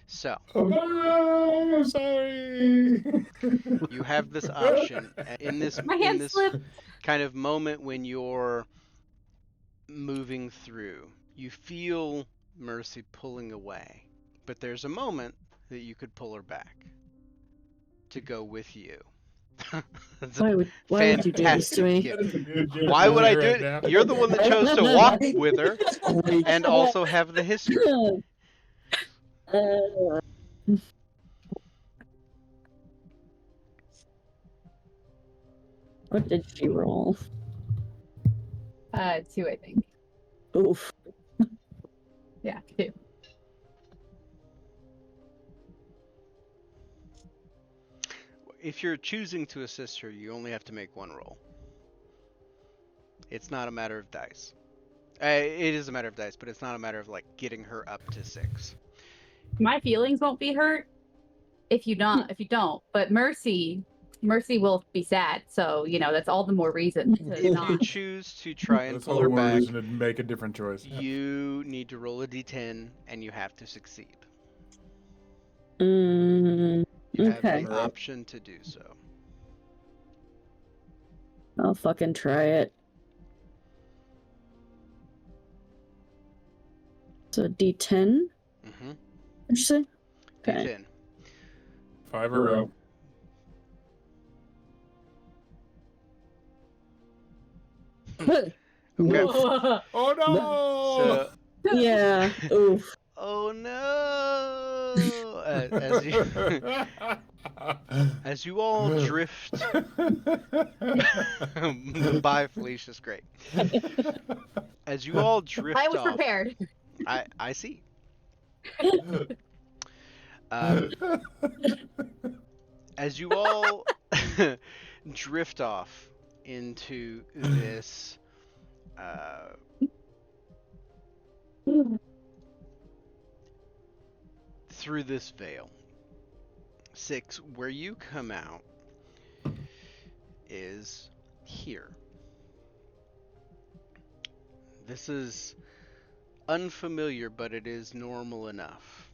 So Oh, sorry. you have this option in this My hand slipped. kind of moment when you're moving through. You feel Mercy pulling away, but there's a moment that you could pull her back to go with you. That's a why would you do this to me? fantastic gift. Why would I do it? You're the one that chose to walk with her and also have the history. What did she roll? 2, I think. Oof. Yeah, 2. If you're choosing to assist her, you only have to make 1 roll. It's not a matter of dice. It is a matter of dice, but it's not a matter of like getting her up to 6. My feelings won't be hurt if you don't. But Mercy will be sad. So that's all the more reason to If you not. choose to try and That's pull all her the more back, reason to make a different choice. you need to roll a d10 and you have to succeed. Mm, You have okay. the option to do so. I'll fucking try it. So D10? Mm-hmm. What'd you say? Okay. D10. 5 or row. Okay. Oh no! So, Yeah. Oof. oh no! As you all drift. Bye, Felicia's great. As you all drift I was off, prepared. I see. As you all drift off into this through this veil, 6, where you come out is here. This is unfamiliar, but it is normal enough.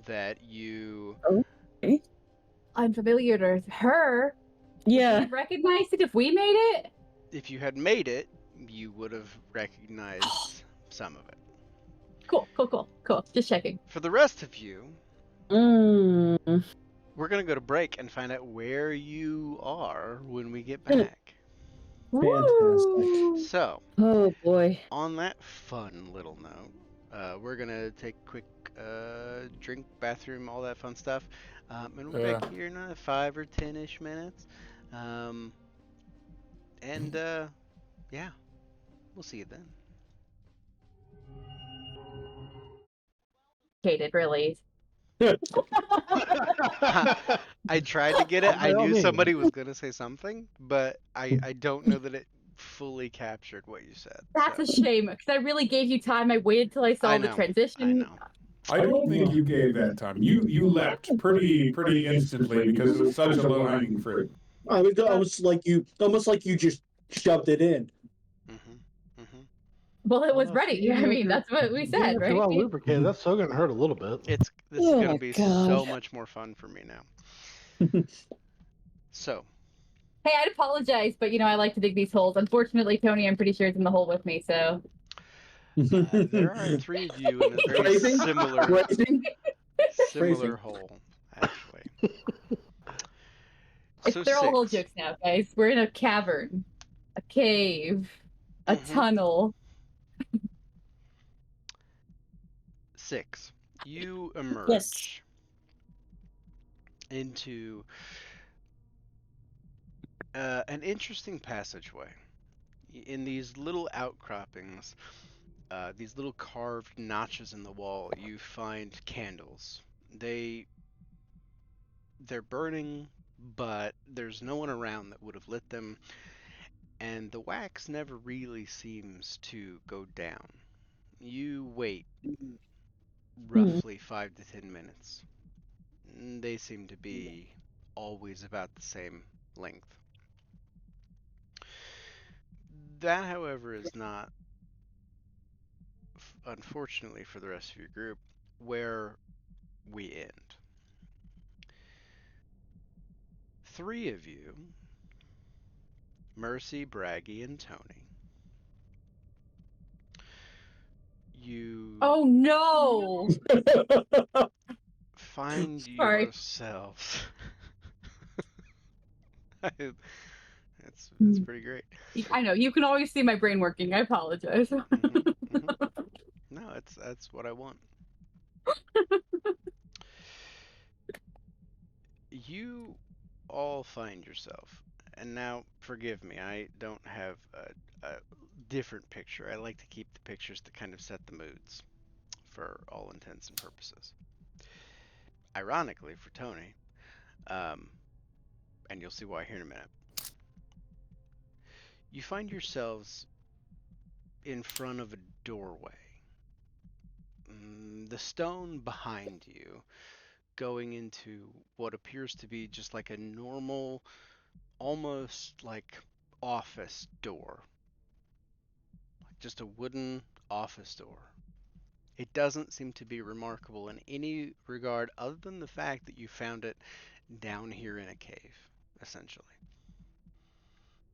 that you. I'm familiar with her. Would we Yeah. have recognized it if we made it? If you had made it, you would have recognized some of it. Cool. Just checking. For the rest of you, Mm. we're gonna go to break and find out where you are when we get back. Fantastic. Woo! So, Oh boy. on that fun little note, we're gonna take a quick drink, bathroom, all that fun stuff, and we're back here in another 5 or 10-ish minutes. And yeah, we'll see you then. Jaded, really. I tried to get it. I By all knew somebody means. was gonna say something, but I don't know that it fully captured what you said. That's so. a shame, because I really gave you time. I waited till I saw I the know, transition. I know. I don't think you gave that time. You leapt pretty instantly because it was such a low hanging fruit. I was like you, almost like you just shoved it in. Well, it was Well, ready. even I if mean, you're- that's what we even said, if you're right? well lubricated, that's still gonna hurt a little bit. This is Oh gonna my be God. so much more fun for me now. So, Hey, I'd apologize, but I like to dig these holes. Unfortunately, Tony, I'm pretty sure is in the hole with me. So there are 3 of you in a very Phrasing? similar Phrasing. hole, actually. they're all whole 6. jokes now, guys. We're in a cavern, a cave, a tunnel. 6. You emerge Yes. into an interesting passageway. In these little outcroppings, these little carved notches in the wall, you find candles. They're burning, but there's no one around that would have lit them, and the wax never really seems to go down. You wait roughly 5 to 10 minutes. They seem to be always about the same length. That, however, is not, unfortunately for the rest of your group, where we end. 3 of you, Mercy, Braggy, and Tony, you Oh no! find Sorry. yourselves. It's pretty great. I know you can always see my brain working. I apologize. No, that's what I want. You all find yourself, and now forgive me, I don't have a different picture. I like to keep the pictures that kind of set the moods for all intents and purposes. Ironically, for Tony, and you'll see why here in a minute, you find yourselves in front of a doorway. The stone behind you going into what appears to be just like a normal, almost like office door. Just a wooden office door. It doesn't seem to be remarkable in any regard other than the fact that you found it down here in a cave, essentially.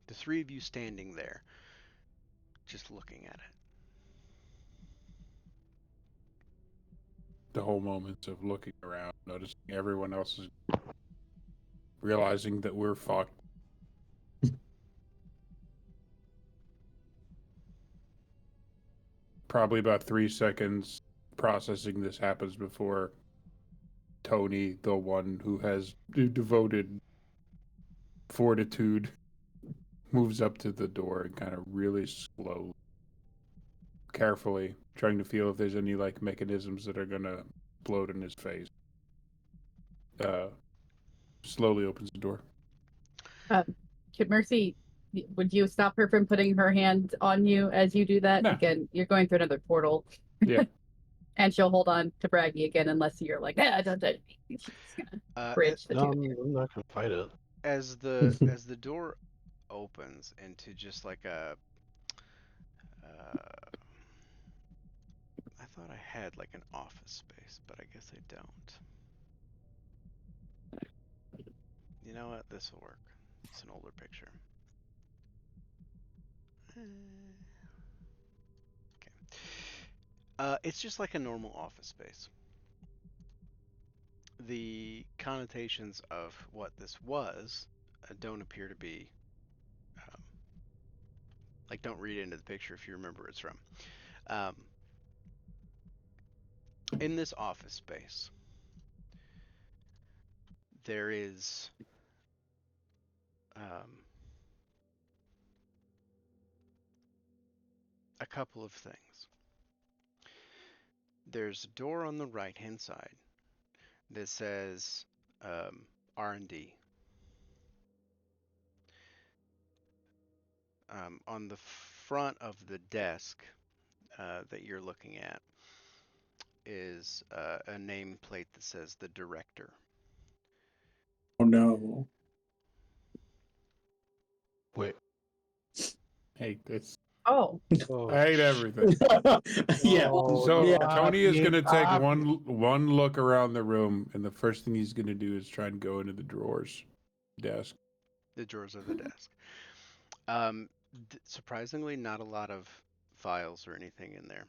The 3 of you standing there, just looking at it. The whole moments of looking around, noticing everyone else is realizing that we're fucked. Probably about 3 seconds processing this happens before Tony, the one who has devoted fortitude, moves up to the door and kind of really slowly, carefully, trying to feel if there's any like mechanisms that are gonna explode in his face. Slowly opens the door. Could Mercy, would you stop her from putting her hand on you as you do that? No. Again, you're going through another portal. Yeah. And she'll hold on to Braggy again unless you're like, don't touch me. She's just gonna bridge the No, two of you. I'm not gonna fight it. As the door opens into just like a I thought I had like an office space, but I guess they don't. You know what? This will work. It's an older picture. Okay. It's just like a normal office space. The connotations of what this was don't appear to be, like, don't read into the picture if you remember where it's from. In this office space, there is a couple of things. There's a door on the right-hand side that says R&D. On the front of the desk that you're looking at is a nameplate that says the director. Oh no. Wait. Hey, it's Oh, Oh, I hate everything. Yeah. So Yeah. Tony is gonna take I- one look around the room, and the first thing he's gonna do is try and go into the drawers, desk. The drawers of the desk. Surprisingly, not a lot of files or anything in there.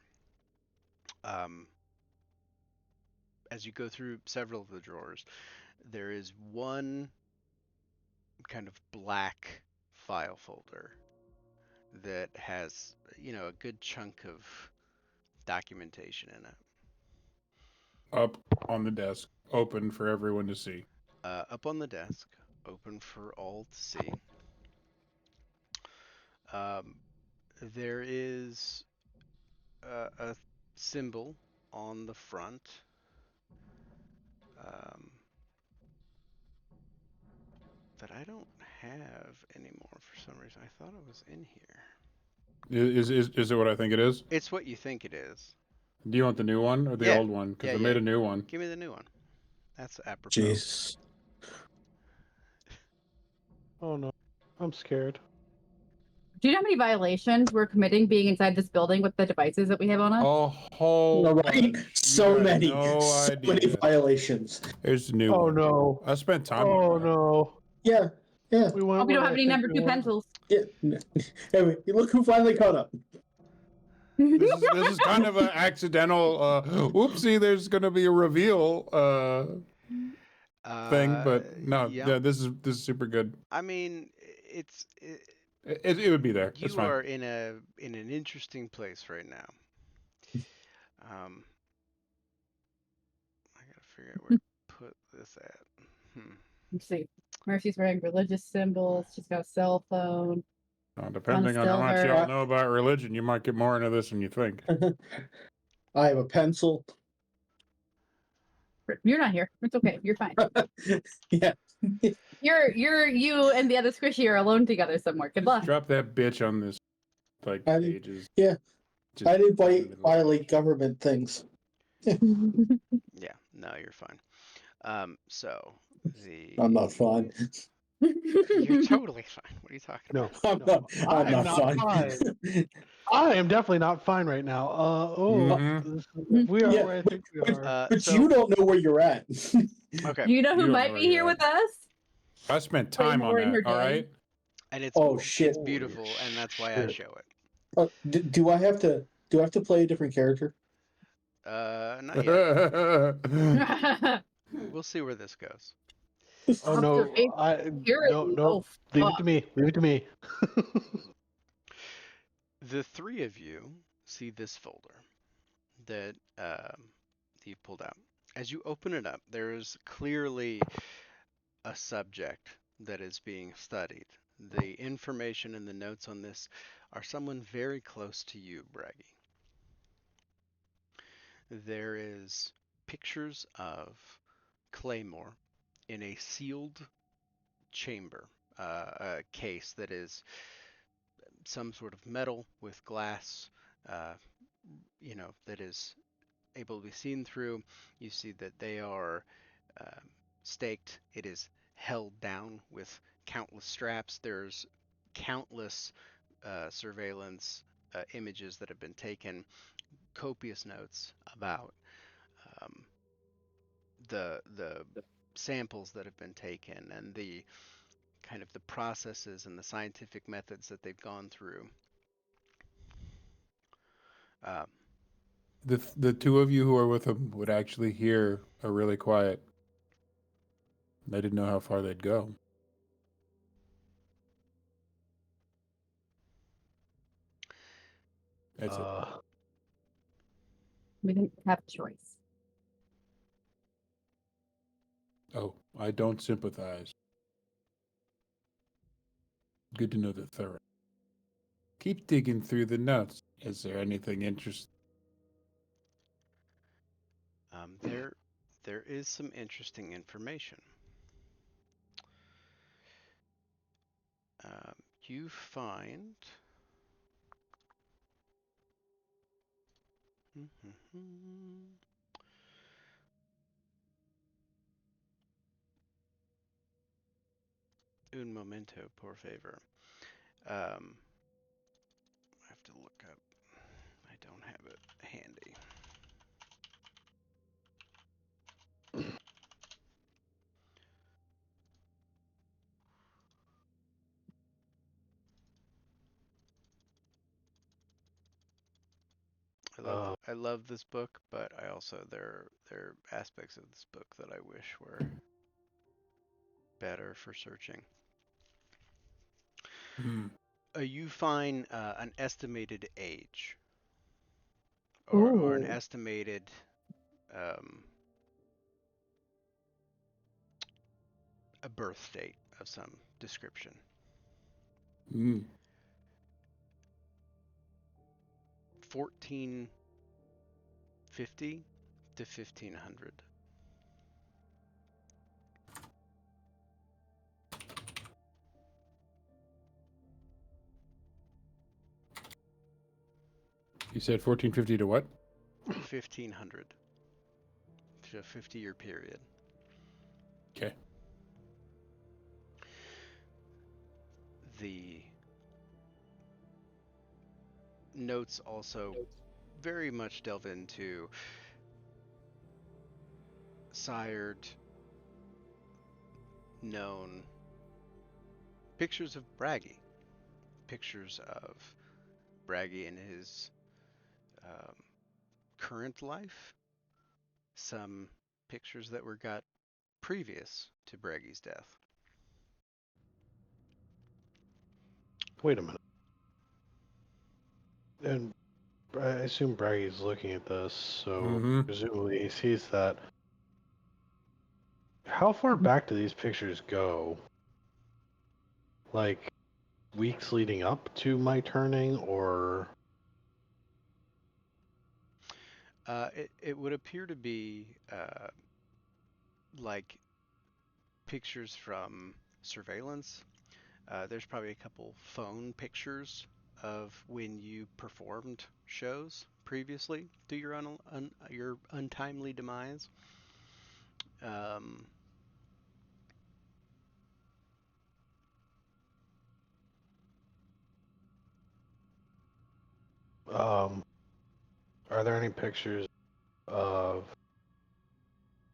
As you go through several of the drawers, there is one kind of black file folder that has, a good chunk of documentation in it. Up on the desk, open for everyone to see. Up on the desk, open for all to see. There is a symbol on the front. That I don't have anymore for some reason. I thought it was in here. Is it what I think it is? It's what you think it is. Do you want the new one or the Yeah. old one? Because Yeah, I made yeah. a new one. Give me the new one. That's apropos. Jesus. Oh no, I'm scared. do you know how many violations we're committing being inside this building with the devices that we have on us? A whole All right. bunch. You So got many. No So many idea. violations. Here's the new Oh one. no. I spent time Oh on that. no. Yeah. Yeah. We went Oh, we don't where have I any think number we two went. pencils. Yeah. Anyway, look who finally caught up. This is kind of an accidental whoopsie, there's gonna be a reveal thing, but no, yeah, this is super good. I mean, it It would be there. It's you fine. are in an interesting place right now. I gotta figure out where to put this at. Let's see. Mercy's wearing religious symbols. She's got a cell phone. Depending on how much Still y'all her. know about religion, you might get more into this than you think. I have a pencil. You're not here. It's okay. You're fine. Yeah. You and the other squishy are alone together somewhere. Good luck. Drop that bitch on this pages. Yeah. Just I didn't in the middle. violate government things. Yeah, no, you're fine. So the I'm not fine. You're totally fine. What are you talking No, about? I'm I'm not fine. I am definitely not fine right now. We are Yeah, where I think we are. But So- you don't know where you're at. Okay. Do you know who You don't might know be where here you're with us? I spent time on more in her that. All day. right. And it's Oh, shit. It's beautiful, and that's why I Shit. show it. Do I have to play a different character? Not yet. We'll see where this goes. Oh no! Observation. No! Leave it to me. Leave it to me. The three of you see this folder that you've pulled out. As you open it up, there is clearly a subject that is being studied. The information and the notes on this are someone very close to you, Braggy. There is pictures of Claymore in a sealed chamber, a case that is some sort of metal with glass, that is able to be seen through. You see that they are staked. It is held down with countless straps. There's countless surveillance images that have been taken. copious notes about um, the samples that have been taken and the kind of the processes and the scientific methods that they've gone through. Uh, The two of you who are with him would actually hear a really quiet. I didn't know how far they'd go. That's it. We didn't have a choice. Oh, I don't sympathize. Good to know the thorough. Keep digging through the notes. Is there anything interesting? there is some interesting information. You find un momento, por favor. I have to look up. I don't have it handy. I love this book, but I also there are aspects of this book that I wish were better for searching. You find an estimated age, or an Ooh. estimated a birth date of some description. 1450 to 1500. You said 1450 to what? 1500. So a 50-year period. Okay. The notes also very much delve into sired, known pictures of Bragi. Pictures of Bragi in his current life. Some pictures that were got previous to Bragi's death. Wait a minute. And I assume Bragy's looking at this, so presumably he sees that. How far back do these pictures go? Like, weeks leading up to my turning, or? It would appear to be like pictures from surveillance. There's probably a couple phone pictures of when you performed shows previously to your your untimely demise. Are there any pictures of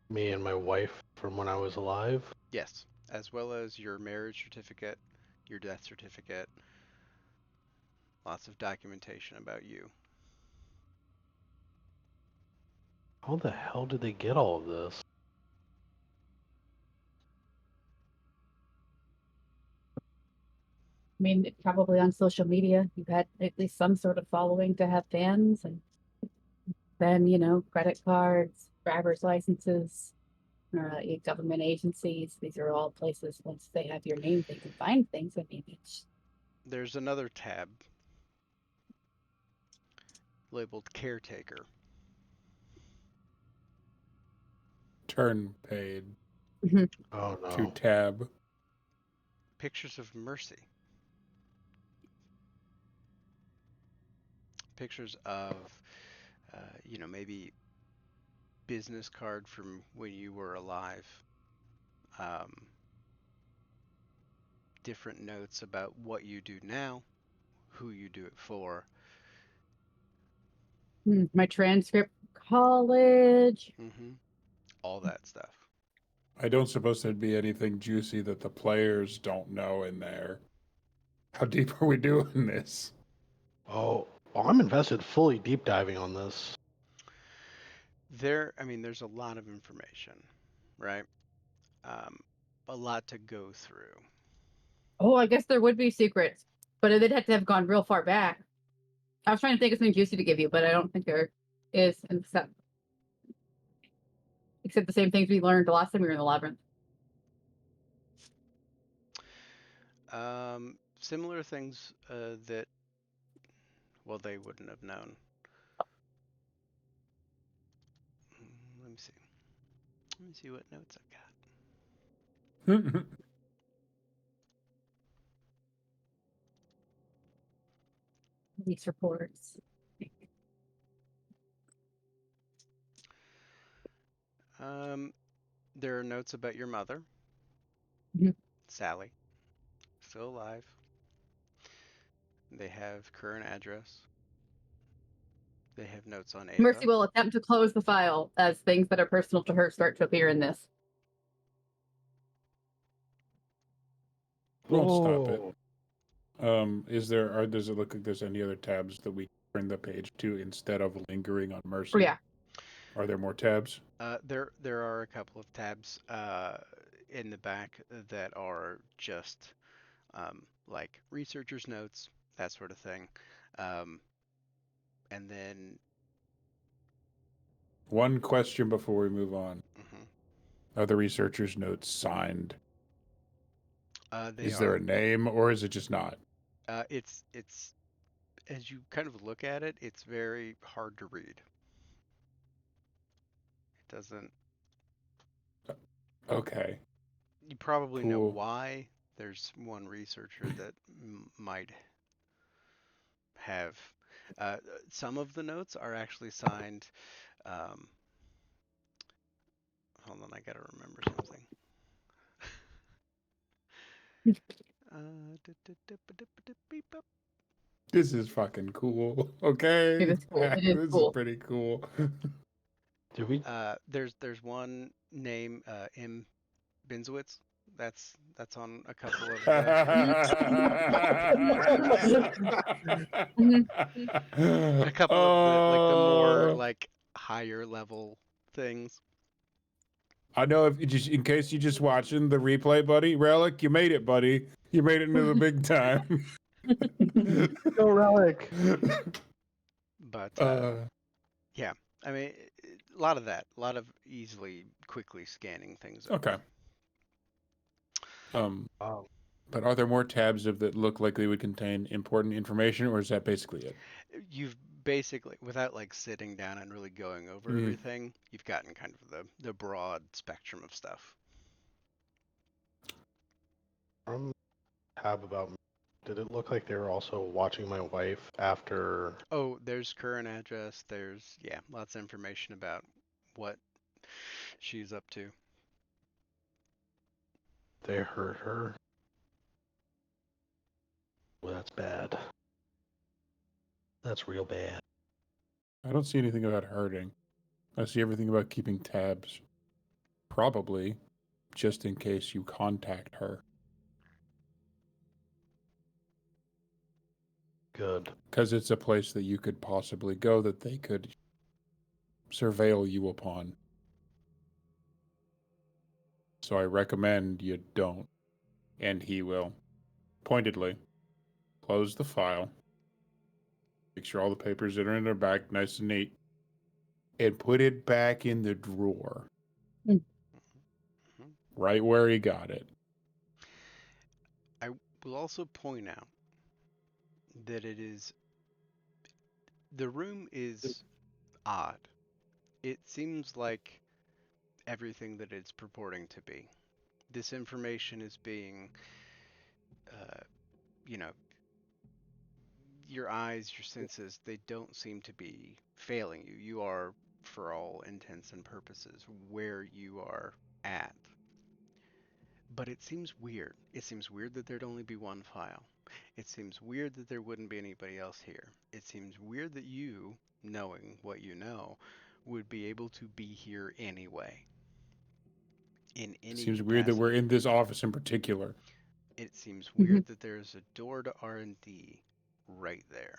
me and my wife from when I was alive? Yes, as well as your marriage certificate, your death certificate, lots of documentation about you. How the hell did they get all of this? I mean, it's probably on social media. You've had at least some sort of following to have fans, and then, credit cards, driver's licenses, government agencies. These are all places, once they have your name, they can find things. I mean, There's another tab labeled caretaker. Turn paid Oh no. to tab. Pictures of Mercy. Pictures of, maybe business card from when you were alive. Different notes about what you do now, who you do it for. My transcript, college. Mm-hmm. All that stuff. I don't suppose there'd be anything juicy that the players don't know in there. How deep are we doing this? Oh, well, I'm invested fully deep diving on this. There's a lot of information, right? A lot to go through. Oh, I guess there would be secrets, but they'd have to have gone real far back. I was trying to think of something juicy to give you, but I don't think there is, except the same things we learned the last time we were in the labyrinth. Similar things that, well, they wouldn't have known. Let me see. Let me see what notes I've got. These reports. There are notes about your mother, Mhm. Sally, still alive. They have current address. They have notes on Ava. Mercy will attempt to close the file as things that are personal to her start to appear in this. Won't stop it. Oh, Does it look like there's any other tabs that we turn the page to instead of lingering on Mercy? Oh, yeah. Are there more tabs? There are a couple of tabs in the back that are just like researchers' notes, that sort of thing. And then One question before we move on. mhm. Are the researchers' notes signed? They Is are. there a name or is it just not? It's as you kind of look at it, it's very hard to read. It doesn't. Okay. You probably know Cool. why. There's one researcher that might have. Some of the notes are actually signed. Um, Hold on, I gotta remember something. This is fucking cool. Okay. It is cool. It is This is cool. pretty cool. did we? There's one name, M. Binzwitz. That's on a couple of the. A couple of the more like higher level things. I know if you just in case you're just watching the replay, buddy, Relic, you made it, buddy. You made it into the big time. Go Relic. But Yeah. I mean, a lot of that, a lot of quickly scanning things over. Okay. Um, But are there more tabs that look like they would contain important information, or is that basically it? You've basically, without like sitting down and really going over everything, you've gotten kind of the broad spectrum of stuff. tab about. Did it look like they were also watching my wife after? Oh, there's current address. There's lots of information about what she's up to. They hurt her. Well, that's bad. That's real bad. I don't see anything about hurting. I see everything about keeping tabs. Probably just in case you contact her. Good. Because it's a place that you could possibly go that they could surveil you upon. So I recommend you don't. And he will. Pointedly. Close the file. Make sure all the papers that are in the back nice and neat. And put it back in the drawer. Right where he got it. I will also point out that the room is odd. It seems like everything that it's purporting to be. This information is being, you know, your eyes, your senses, they don't seem to be failing you. You are, for all intents and purposes, where you are at. But it seems weird. It seems weird that there'd only be one file. It seems weird that there wouldn't be anybody else here. It seems weird that you, knowing what you know, would be able to be here anyway. In any Seems weird that we're capacity. in this office in particular. It seems weird that there's a door to R&D right there.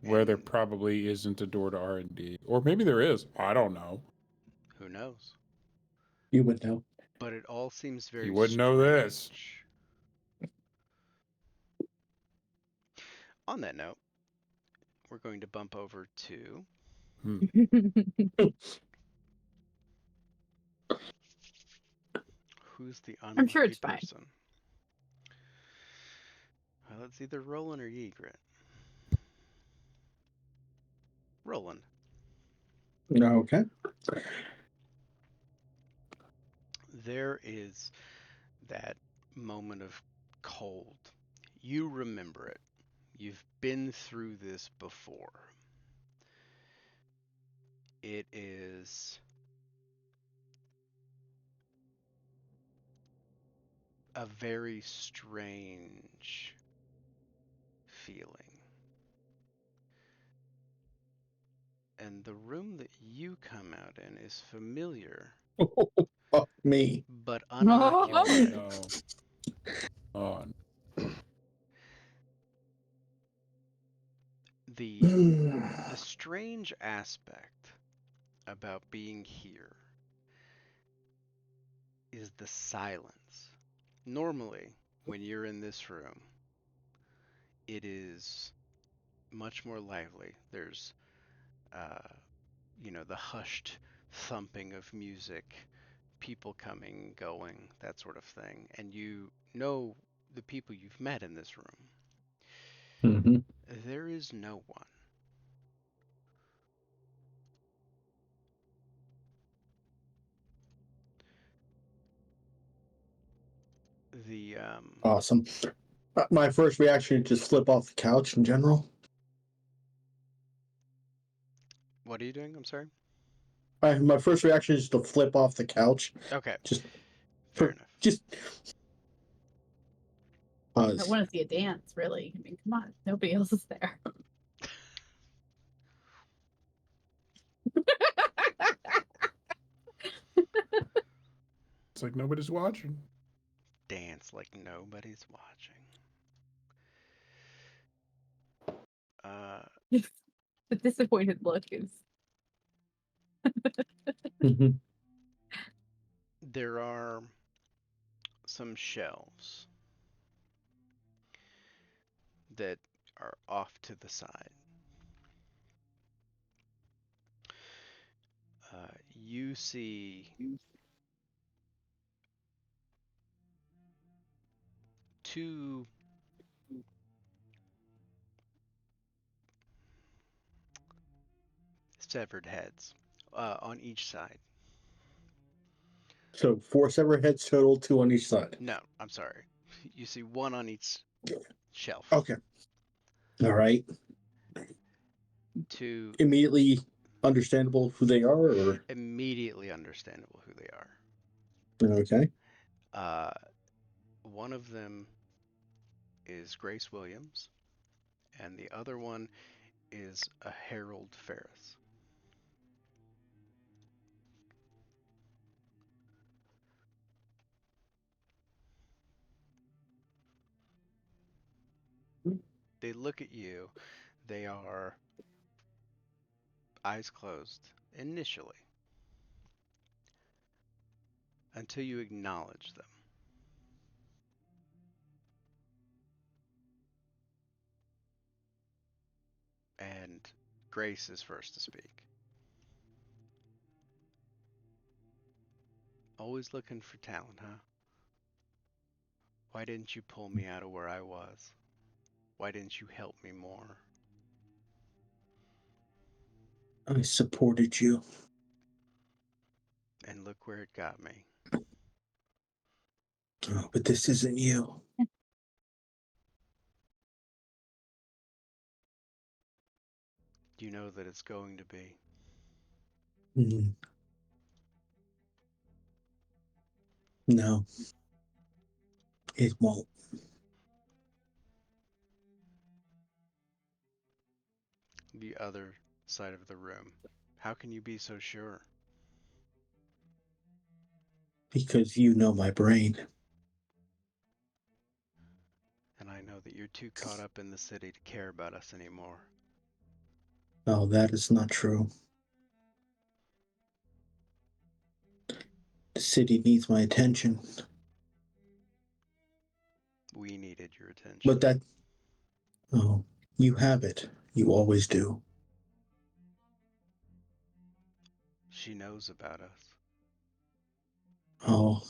Where there And probably isn't a door to R&D. Or maybe there is. I don't know. who knows? You would know. But it all seems very You wouldn't know this. strange. On that note, we're going to bump over to who's the unlucky I'm sure it's fine. person. Well, it's either Roland or Ygritte. Roland. Okay. There is that moment of cold. You remember it. You've been through this before. It is a very strange feeling. And the room that you come out in is familiar, Fuck me. but Oh, unoccupied. no. Oh, The strange aspect about being here is the silence. Normally, when you're in this room, it is much more lively. There's, the hushed thumping of music, people coming, going, that sort of thing. And you know the people you've met in this room. Mm-hmm. There is no one. The Awesome. My first reaction is just flip off the couch in general. What are you doing? I'm sorry. My first reaction is to flip off the couch. Okay. Just Fair enough. Just I want to see a dance, really. I mean, come on. Nobody else is there. it's like nobody's watching. Dance like nobody's watching. The disappointed look is. There are some shelves that are off to the side. You see two severed heads on each side. So 4 severed heads total, 2 on each side. No, I'm sorry. You see one on each shelf. Okay. All right. Two Immediately understandable who they are, or immediately understandable who they are. okay. One of them is Grace Williams, and the other one is a Harold Ferris. They look at you. They are eyes closed initially until you acknowledge them. And Grace is first to speak. Always looking for talent, huh? Why didn't you pull me out of where I was? Why didn't you help me more? I supported you. And look where it got me. Oh, but this isn't you. You know that it's going to be. No. It won't. the other side of the room. How can you be so sure? Because you know my brain. And I know that you're too caught up in the city to care about us anymore. Oh, that is not true. The city needs my attention. We needed your attention. But that. Oh, you have it. You always do. She knows about us. Oh.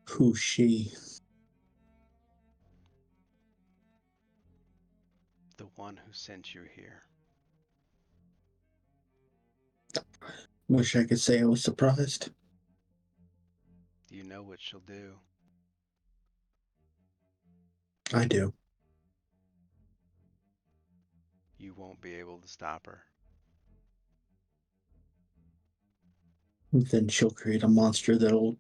Who's she? The one who sent you here. Wish I could say I was surprised. You know what she'll do. I do. You won't be able to stop her. Then she'll create a monster that'll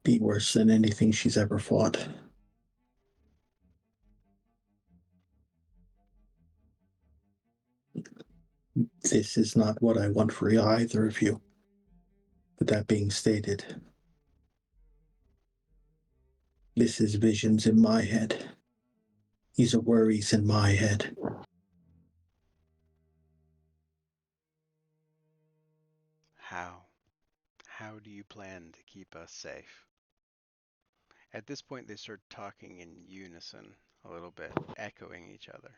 be worse than anything she's ever fought. This is not what I want for either of you. But that being stated, this is visions in my head. These are worries in my head. How? How do you plan to keep us safe? At this point, they start talking in unison a little bit, echoing each other.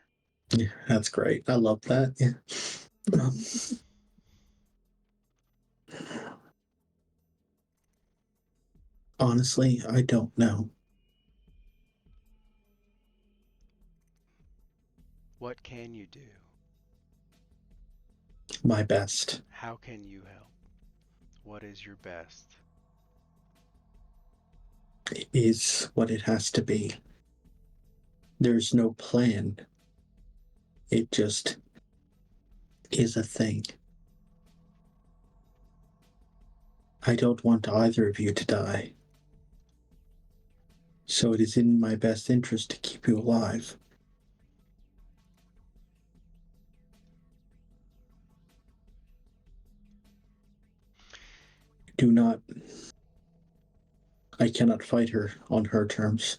Yeah, that's great. I love that. Yeah. Honestly, I don't know. What can you do? My best. How can you help? What is your best? Is what it has to be. There's no plan. It just is a thing. I don't want either of you to die. So it is in my best interest to keep you alive. Do not. I cannot fight her on her terms,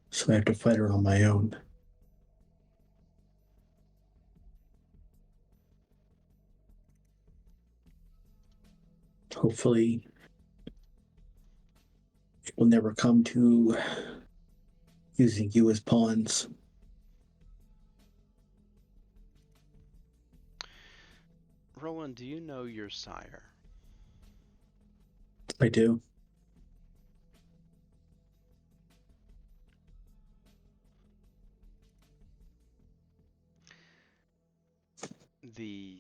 so I have to fight her on my own. Hopefully, it will never come to using you as pawns. Roland, do you know your sire? I do. The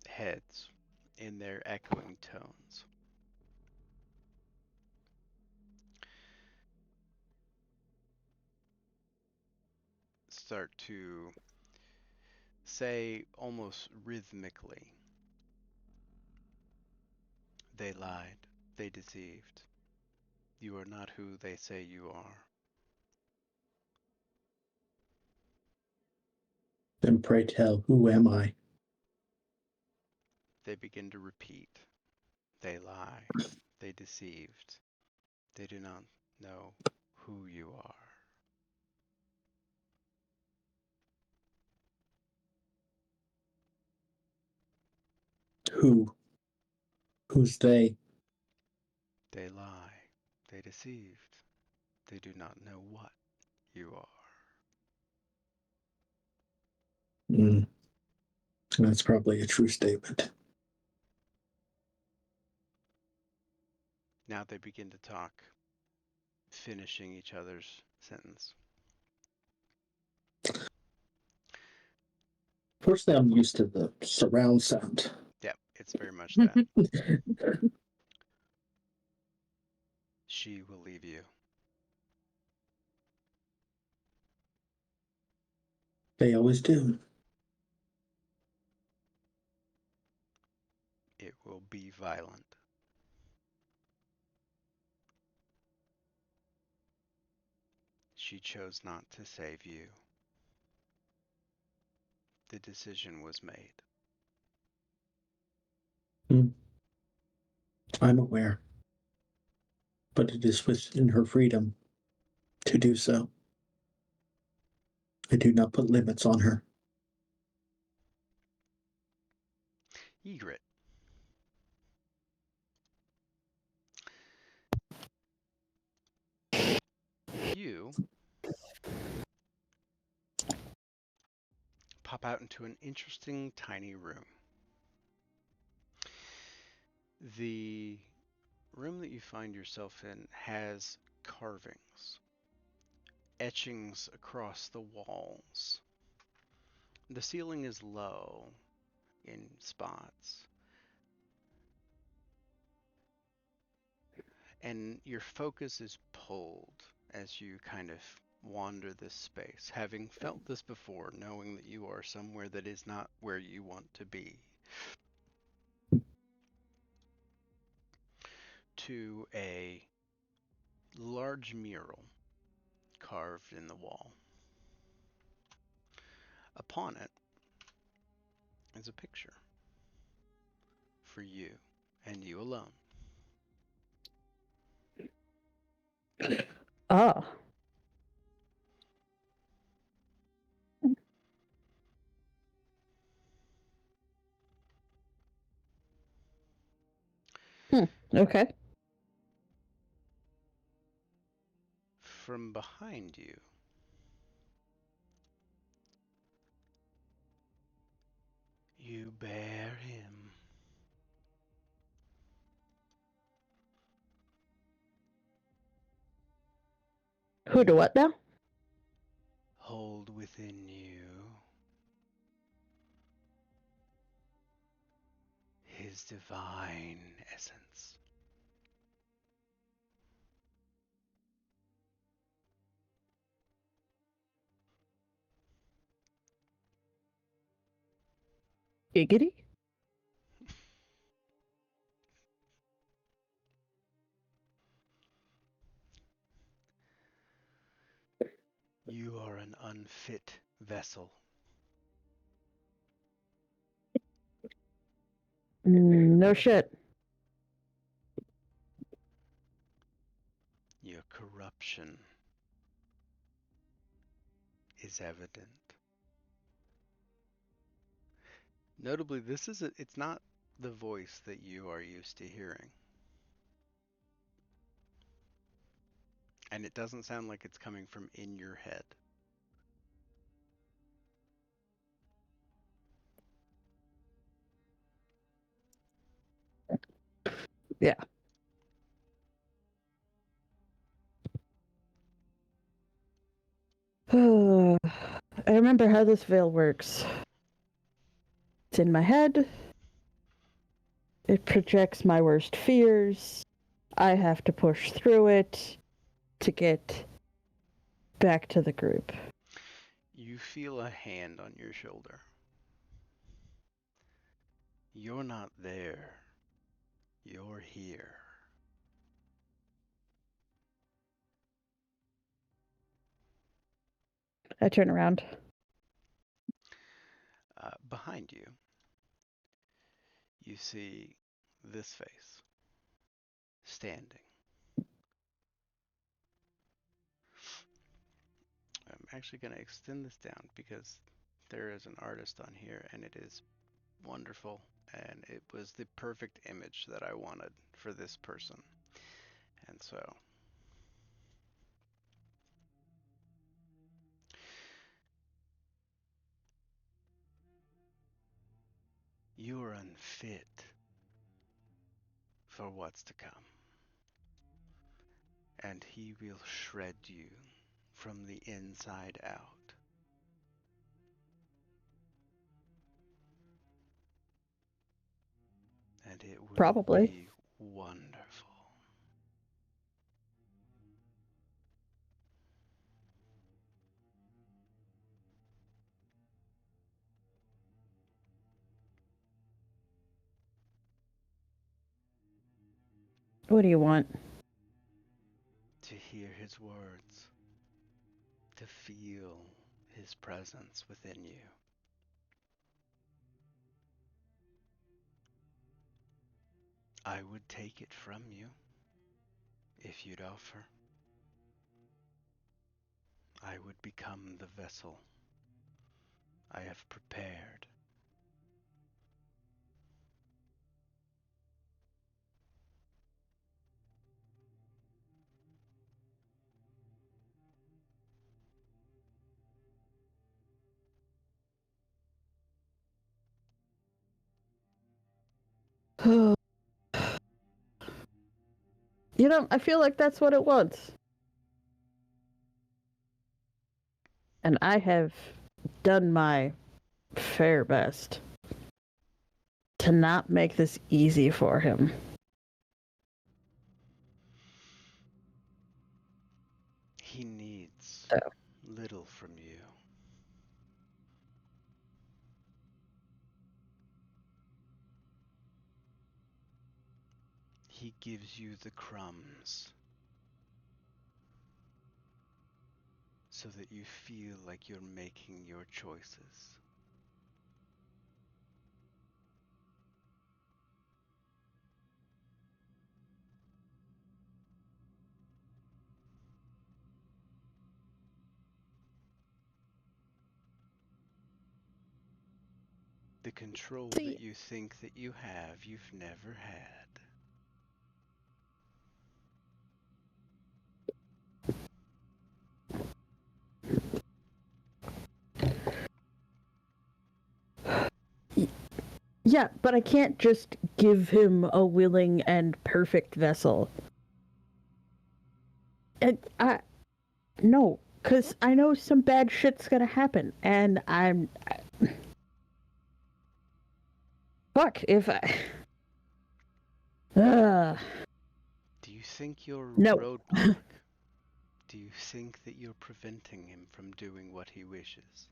heads in their echoing tones. Start to say almost rhythmically, they lied, they deceived. You are not who they say you are. Then pray tell, who am I? They begin to repeat. They lie, they deceived. They do not know who you are. Who? Who's they? They lie, they deceived. They do not know what you are. That's probably a true statement. Now they begin to talk, finishing each other's sentence. Personally, I'm used to the surround sound. Yep, it's very much that. She will leave you. They always do. It will be violent. She chose not to save you. the decision was made. I'm aware. But it is within her freedom to do so. I do not put limits on her. Egret. You pop out into an interesting tiny room. The room that you find yourself in has carvings, etchings across the walls. The ceiling is low in spots. And your focus is pulled as you kind of wander this space, having felt this before, knowing that you are somewhere that is not where you want to be, to a large mural carved in the wall. Upon it is a picture for you and you alone. Ah. Okay. From behind you, you bear him. Who to what now? Hold within you his divine essence. Giggity? You are an unfit vessel. No shit. Your corruption is evident. Notably, it's not the voice that you are used to hearing. And it doesn't sound like it's coming from in your head. Yeah. I remember how this veil works. It's in my head. It projects my worst fears. I have to push through it to get back to the group. You feel a hand on your shoulder. You're not there. You're here. I turn around. Behind you, you see this face standing. I'm actually going to extend this down because there is an artist on here and it is wonderful, and it was the perfect image that I wanted for this person. And so you are unfit for what's to come, and he will shred you from the inside out. And it will Probably. be wonderful. What do you want? To hear his words, to feel his presence within you. I would take it from you if you'd offer. I would become the vessel I have prepared. You know, I feel like that's what it was. And I have done my fair best to not make this easy for him. He needs Oh. little from you. He gives you the crumbs so that you feel like you're making your choices. The control See- that you think that you have, you've never had. Yeah, but I can't just give him a willing and perfect vessel. No, because I know some bad shit's gonna happen, and fuck, if I... Do you think you're a No. roadblock? Do you think that you're preventing him from doing what he wishes?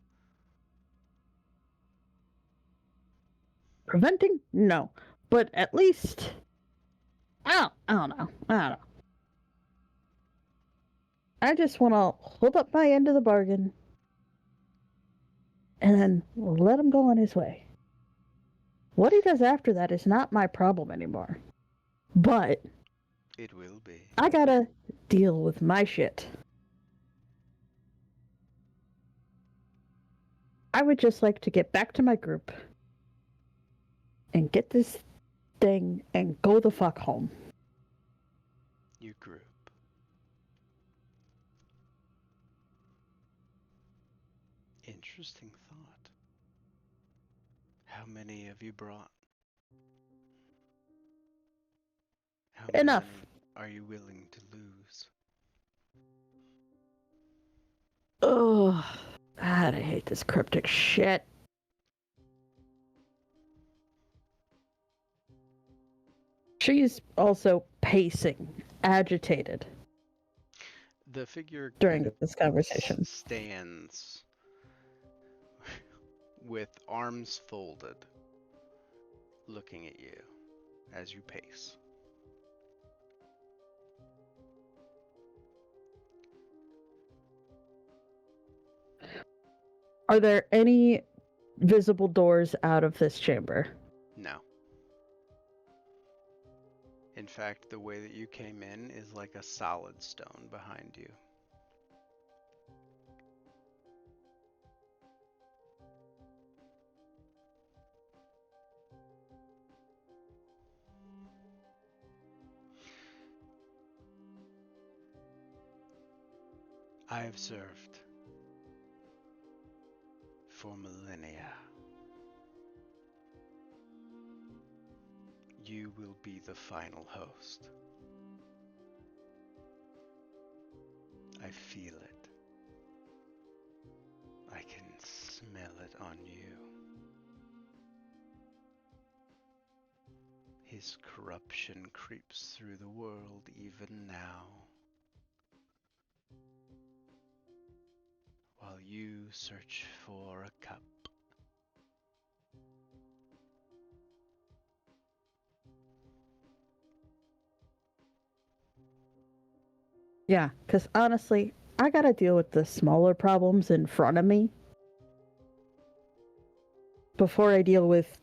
Preventing? No. But at least... I don't know. I just want to hold up my end of the bargain and then let him go on his way. What he does after that is not my problem anymore. But It will be. I gotta deal with my shit. I would just like to get back to my group and get this thing and go the fuck home. Your group. Interesting thought. How many have you brought? How Enough. many are you willing to lose? Ugh. God, I hate this cryptic shit. She's also pacing, agitated The figure during this conversation. stands with arms folded, looking at you as you pace. Are there any visible doors out of this chamber? No. In fact, the way that you came in is like a solid stone behind you. I have served for millennia. You will be the final host. I feel it. I can smell it on you. His corruption creeps through the world even now. While you search for a cup. Yeah, because honestly, I gotta deal with the smaller problems in front of me before I deal with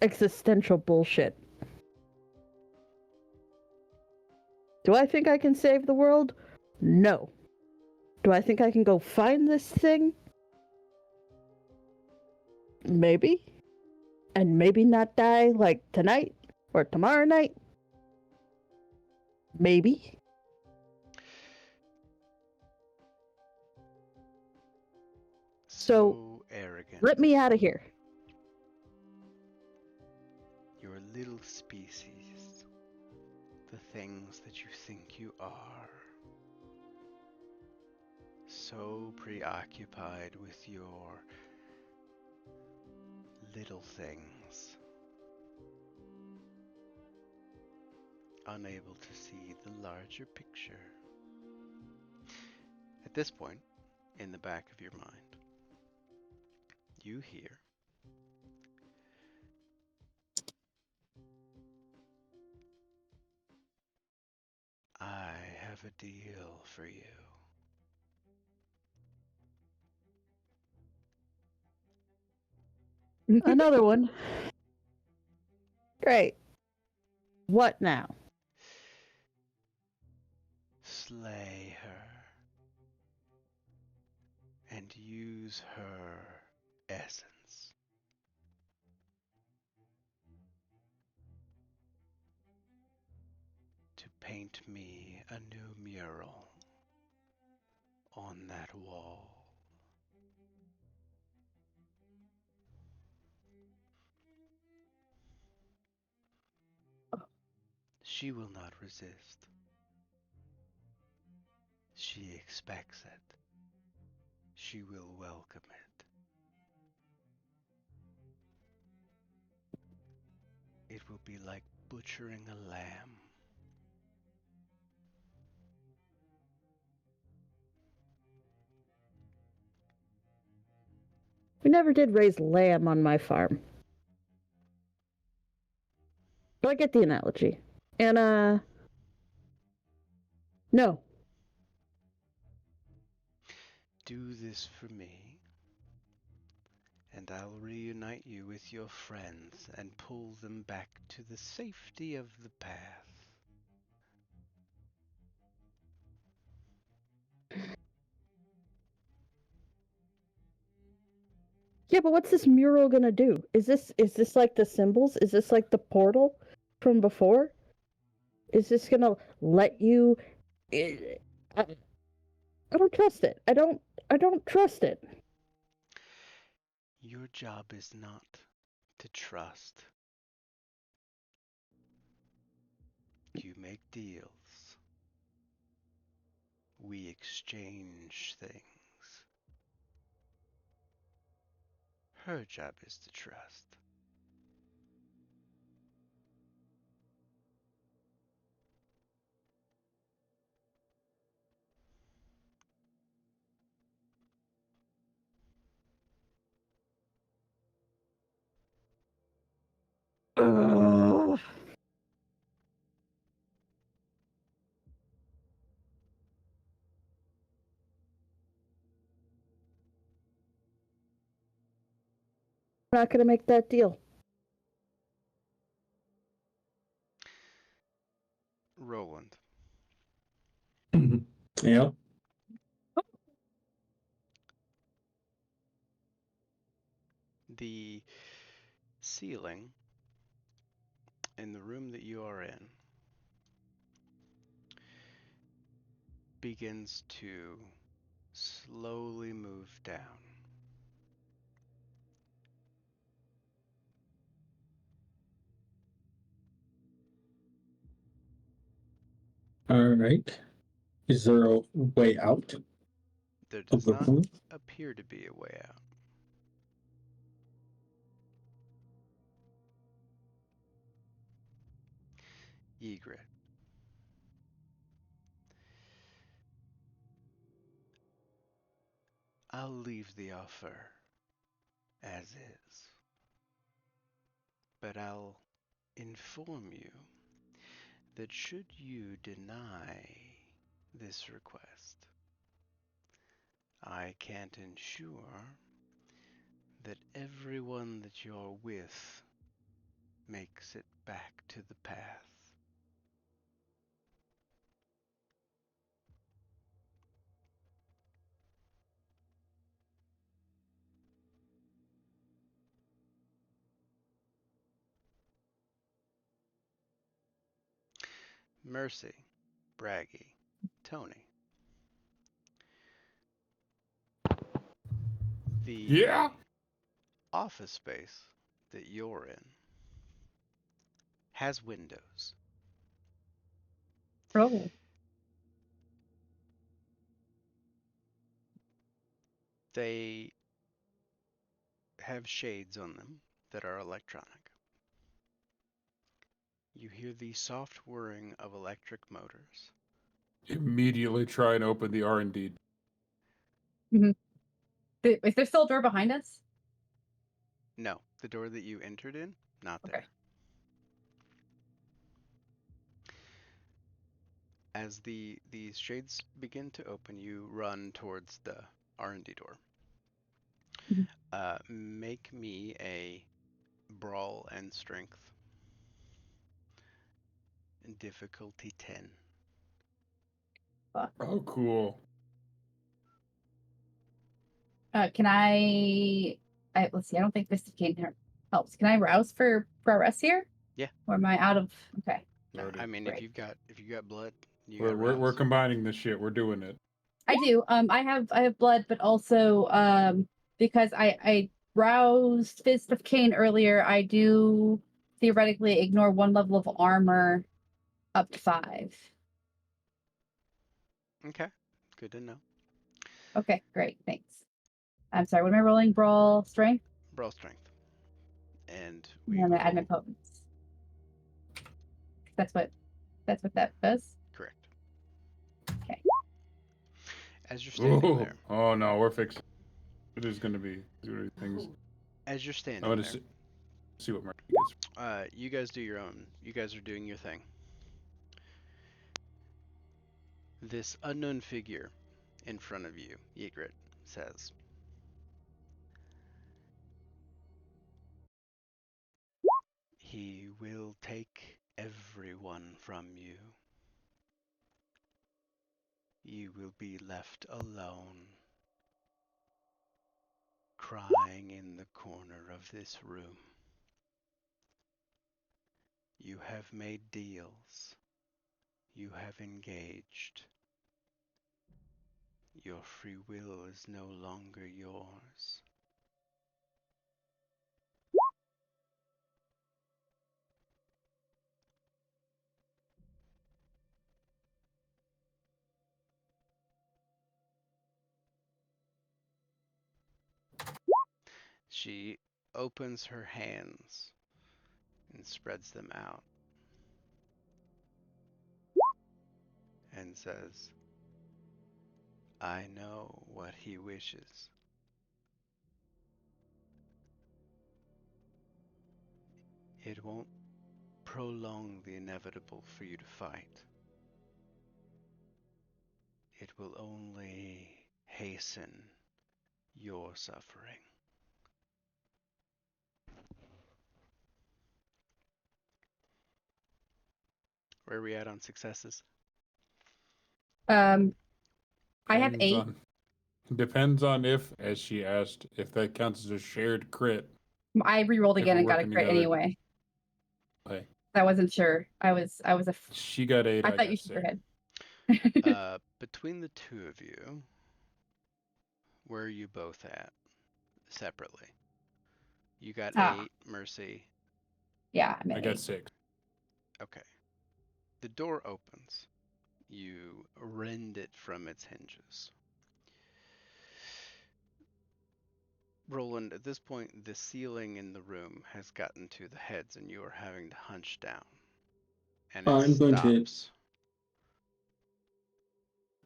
Existential bullshit. Do I think I can save the world? No. Do I think I can go find this thing? Maybe. And maybe not die like tonight or tomorrow night? Maybe. So, arrogant. let me out of here. Your little species. The things that you think you are. So preoccupied with your little things. Unable to see the larger picture. At this point, in the back of your mind, you hear I have a deal for you. Another one. Great. What now? Slay her and use her essence to paint me a new mural on that wall. She will not resist. She expects it. She will welcome it. It will be like butchering a lamb. We never did raise lamb on my farm. But I get the analogy. And, no. Do this for me, and I'll reunite you with your friends and pull them back to the safety of the path. Yeah, but what's this mural gonna do? Is this like the symbols? Is this like the portal from before? Is this gonna let you? I don't trust it. I don't trust it. Your job is not to trust. You make deals. We exchange things. Her job is to trust. Ugh. I'm not gonna make that deal. Roland, Yeah. the ceiling in the room that you are in begins to slowly move down. All right. Is there a way out There of does the not room? appear to be a way out. Ygritte. I'll leave the offer as is, but I'll inform you that should you deny this request, I can't ensure that everyone that you're with makes it back to the path. Mercy, Braggy, Tony. The Yeah. office space that you're in has windows. Oh. They have shades on them that are electronic. You hear the soft whirring of electric motors. Immediately try and open the R&D. Is there still a door behind us? No, the door that you entered in, not there. Okay. As these shades begin to open, you run towards the R&D door. Mhm. Make me a brawl and strength. Difficulty 10. Oh, cool. Can let's see. I don't think this cane helps. Can I rouse for progress here? Yeah. Or am I out of? Okay. No, Already. I mean Great. if you've got blood, you We're, got we're rouse. combining this shit. We're doing it. I do. I have blood, but also because I roused Fist of Cain earlier, I do theoretically ignore one level of armor up to 5. Okay, good to know. Okay, great, thanks. I'm sorry. What am I rolling? Brawl strength, Brawl strength, and and we then I will add my potence. That's what that does. correct. Okay. As you're standing Oh, there, oh no, we're fixing. It is going to be things. as you're I standing want there, to see what Mark gets. you guys do your own. You guys are doing your thing. This unknown figure in front of you, Ygritte, says, "He will take everyone from you. You will be left alone, crying in the corner of this room. You have made deals. You have engaged. Your free will is no longer yours. She opens her hands and spreads them out and says, I know what he wishes. It won't prolong the inevitable for you to fight. It will only hasten your suffering. Where are we at on successes? I have 8. Depends on if, as she asked, if that counts as a shared crit. I re-rolled If again we're and got a working crit together. anyway. Hey, I wasn't sure. I was she got 8. I I thought you got should go 6. ahead. Between the two of you, where are you both at separately? You got 8, Mercy. Yeah, I'm at I got 8. 6. Okay. The door opens. You rend it from its hinges. Roland, at this point, the ceiling in the room has gotten to the heads and you are having to hunch down. And it I'm going to- stops.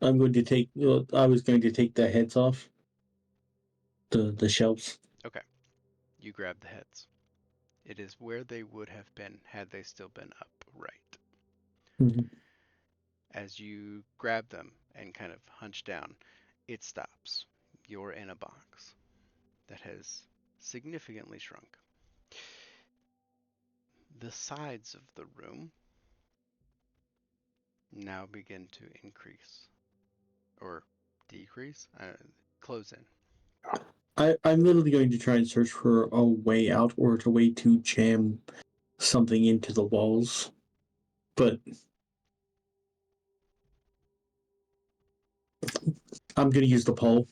I'm going to take. Well, I was going to take the heads off. The shelves. Okay. You grab the heads. It is where they would have been had they still been upright. Mhm. As you grab them and kind of hunch down, it stops. You're in a box that has significantly shrunk. The sides of the room now begin to increase or decrease, close in. I'm literally going to try and search for a way out or a way to jam something into the walls. But I'm going to use the pole.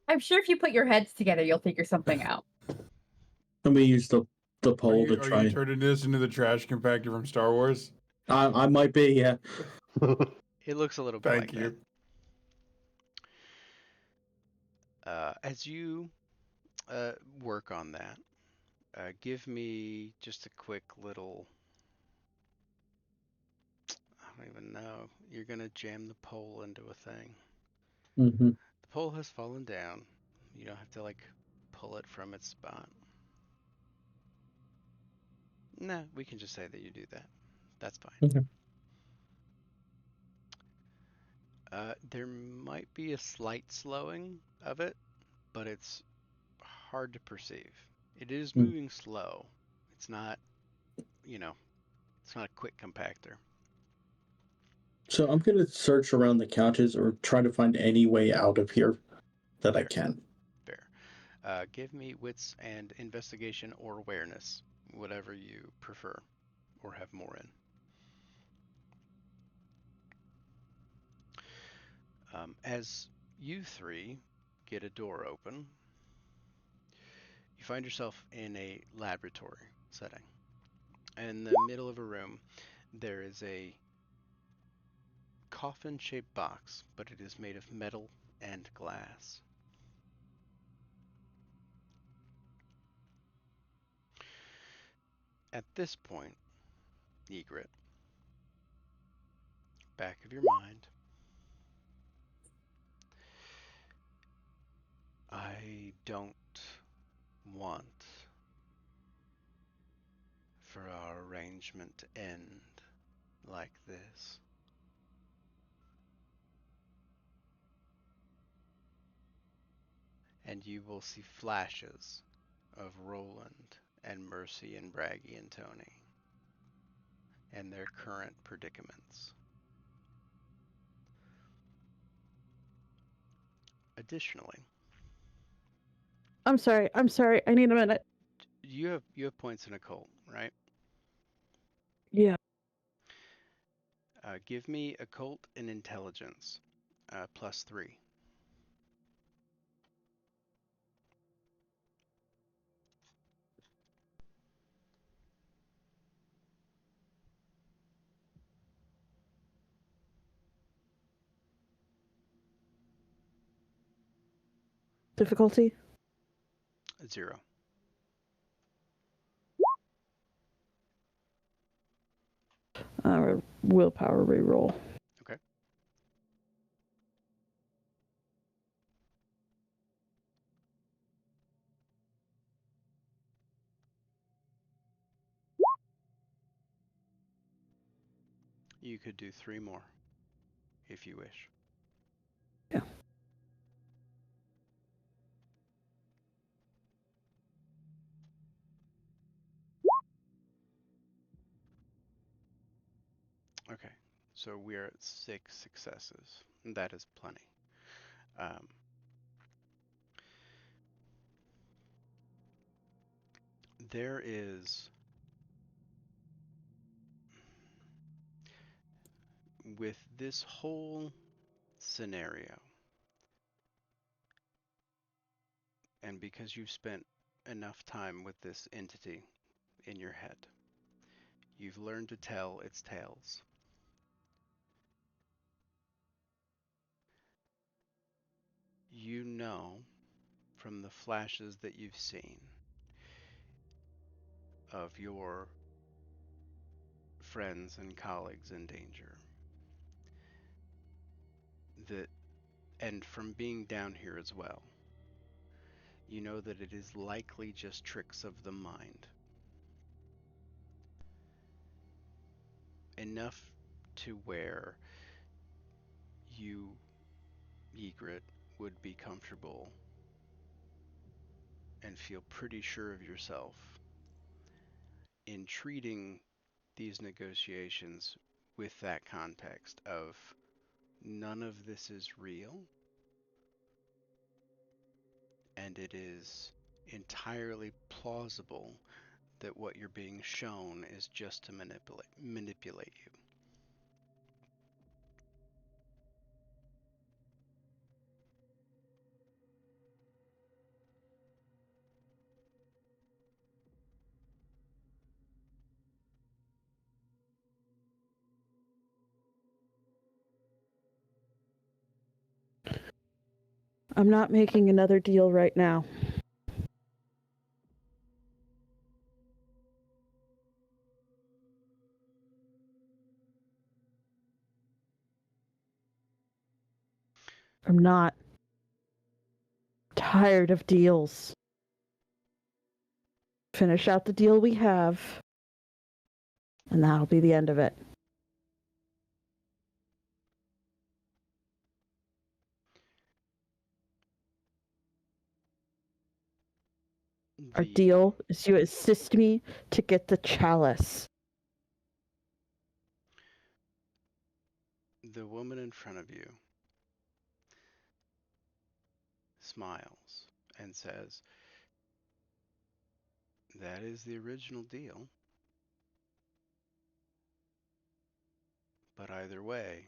I'm sure if you put your heads together, you'll figure something out. I'm going to use the pole to Are try. you turning this into the trash compactor from Star Wars? I might be, yeah. It looks a little bit Thank like you. that. As you work on that, give me just a quick little. I don't even know. You're gonna jam the pole into a thing. Mm-hmm. The pole has fallen down. You don't have to like pull it from its spot. Nah, we can just say that you do that. That's fine. Okay. There might be a slight slowing of it, but it's hard to perceive. It is moving slow. It's not, it's not a quick compactor. So I'm going to search around the couches or try to find any way out of here that I Fair. can. Fair. Give me wits and investigation or awareness, whatever you prefer or have more in. As you three get a door open, you find yourself in a laboratory setting. In the middle of a room, there is a coffin-shaped box, but it is made of metal and glass. At this point, Egret, back of your mind, I don't want for our arrangement to end like this. And you will see flashes of Roland and Mercy and Braggy and Tony and their current predicaments. Additionally, I'm sorry. I need a minute. you have points in occult, right? Yeah. Give me occult and intelligence, +3. Difficulty? 0. Willpower reroll. Okay. You could do 3 more if you wish. Yeah. Okay, so we're at 6 successes. That is plenty. There is, with this whole scenario, and because you've spent enough time with this entity in your head, you've learned to tell its tales. You know from the flashes that you've seen of your friends and colleagues in danger that, and from being down here as well, you know that it is likely just tricks of the mind. Enough to where you, Egret, would be comfortable and feel pretty sure of yourself in treating these negotiations with that context of none of this is real, and it is entirely plausible that what you're being shown is just to manipulate you. I'm not making another deal right now. I'm not. Tired of deals. Finish out the deal we have, and that'll be the end of it. Our deal is you assist me to get the chalice. The woman in front of you smiles and says, "That is the original deal. But either way,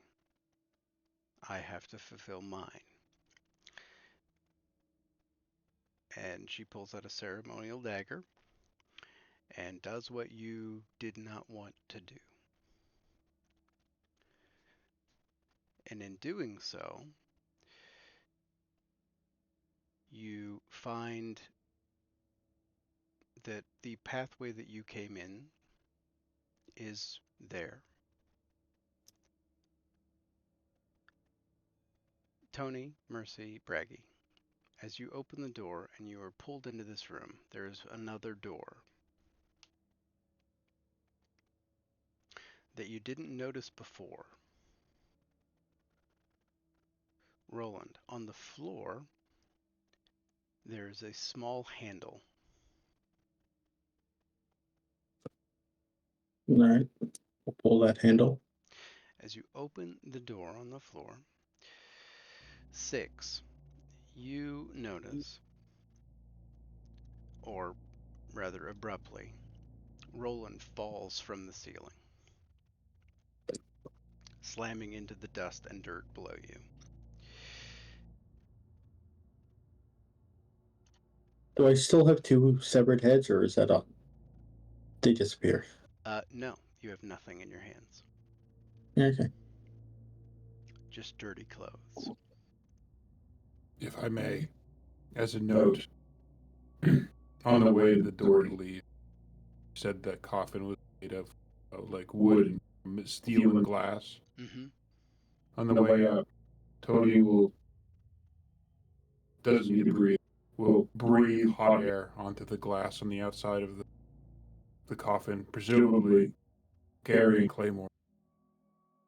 I have to fulfill mine." And she pulls out a ceremonial dagger and does what you did not want to do. And in doing so, you find that the pathway that you came in is there. Tony, Mercy, Braggy, as you open the door and you are pulled into this room, there is another door that you didn't notice before. Roland, on the floor, there is a small handle. All right. We'll pull that handle. As you open the door on the floor, 6, you notice, or rather abruptly, Roland falls from the ceiling, slamming into the dust and dirt below you. Do I still have 2 severed heads, or is that all? They disappear. No, you have nothing in your hands. Okay. Just dirty clothes. If I may, as a note, on the way to the door to leave, said that coffin was made of like wood and steel and glass. Mm-hmm. On the way up, Tony doesn't need to breathe, will breathe hot air onto the glass on the outside of the coffin, presumably carrying Claymore,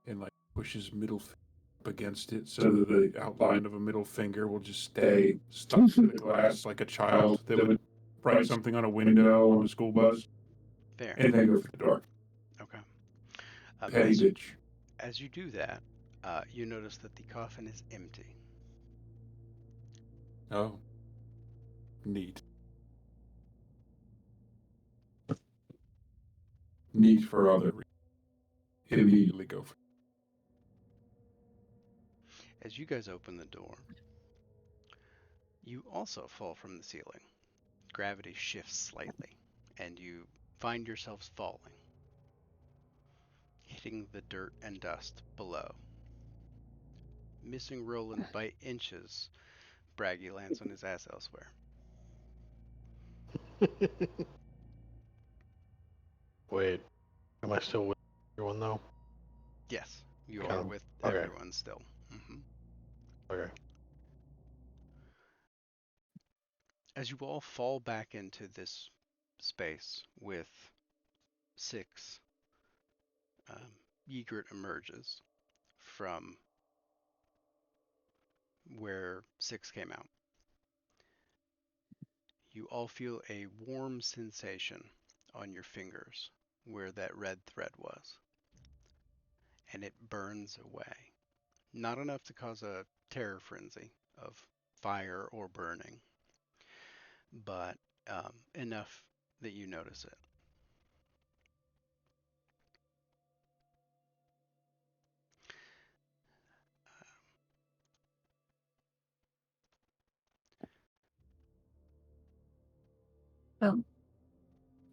and like push his middle finger up against it so that the outline of a middle finger will just stay stuck to the glass like a child that would write something on a window on a school bus. Fair. And then go for the door. Okay. Petty bitch. As you do that, you notice that the coffin is empty. Oh. Neat. Neat for other reasons. Immediately go for it. As you guys open the door, you also fall from the ceiling. Gravity shifts slightly, and you find yourselves falling, hitting the dirt and dust below. Missing Roland by inches, Braggy lands on his ass elsewhere. Wait, am I still with everyone though? Yes, you Kind are of- with okay. everyone still. Okay. As you all fall back into this space with 6, Ygritte emerges from where 6 came out. you all feel a warm sensation on your fingers where that red thread was. And it burns away. Not enough to cause a terror frenzy of fire or burning, but enough that you notice it. Well,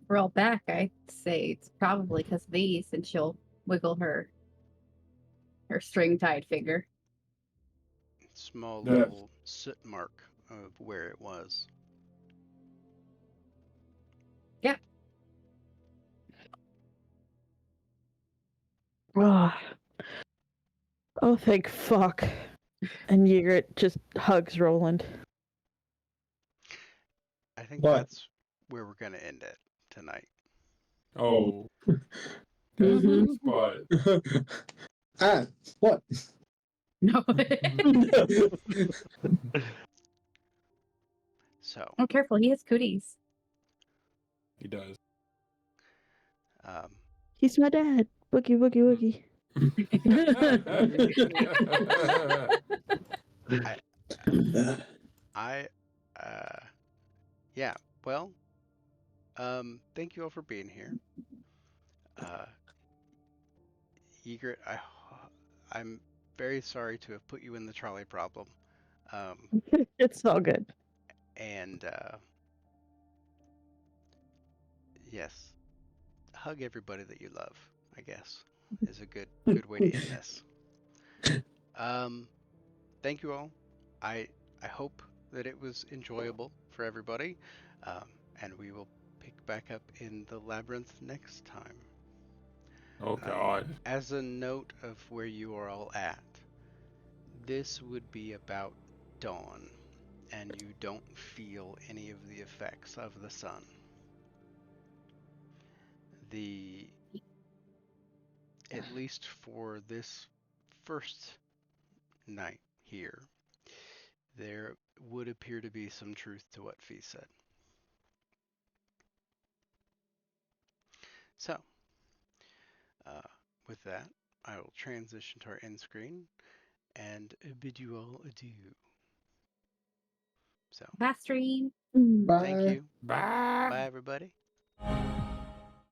roll back, I'd say it's probably because of these, and she'll wiggle her string tied finger. Small Yeah. little soot mark of where it was. Oh, thank fuck. And Ygritte just hugs Roland. I think What? that's where we're going to end it tonight. Oh. That's a good spot. Ah, what? No. So, Oh, careful, he has cooties. He does. He's my dad. Boogie, boogie, woogie. Yeah, well, thank you all for being here. Ygritte, I'm very sorry to have put you in the trolley problem. It's all good. And yes, hug everybody that you love, I guess, is a good way to end this. Thank you all. I hope that it was enjoyable for everybody, and we will pick back up in the labyrinth next time. Oh God. As a note of where you are all at, this would be about dawn, and you don't feel any of the effects of the sun. At least for this first night here, there would appear to be some truth to what Fee said. So, with that, I will transition to our end screen and bid you all adieu. So, Bye, stream. Bye. thank you. Bye. Bye, everybody.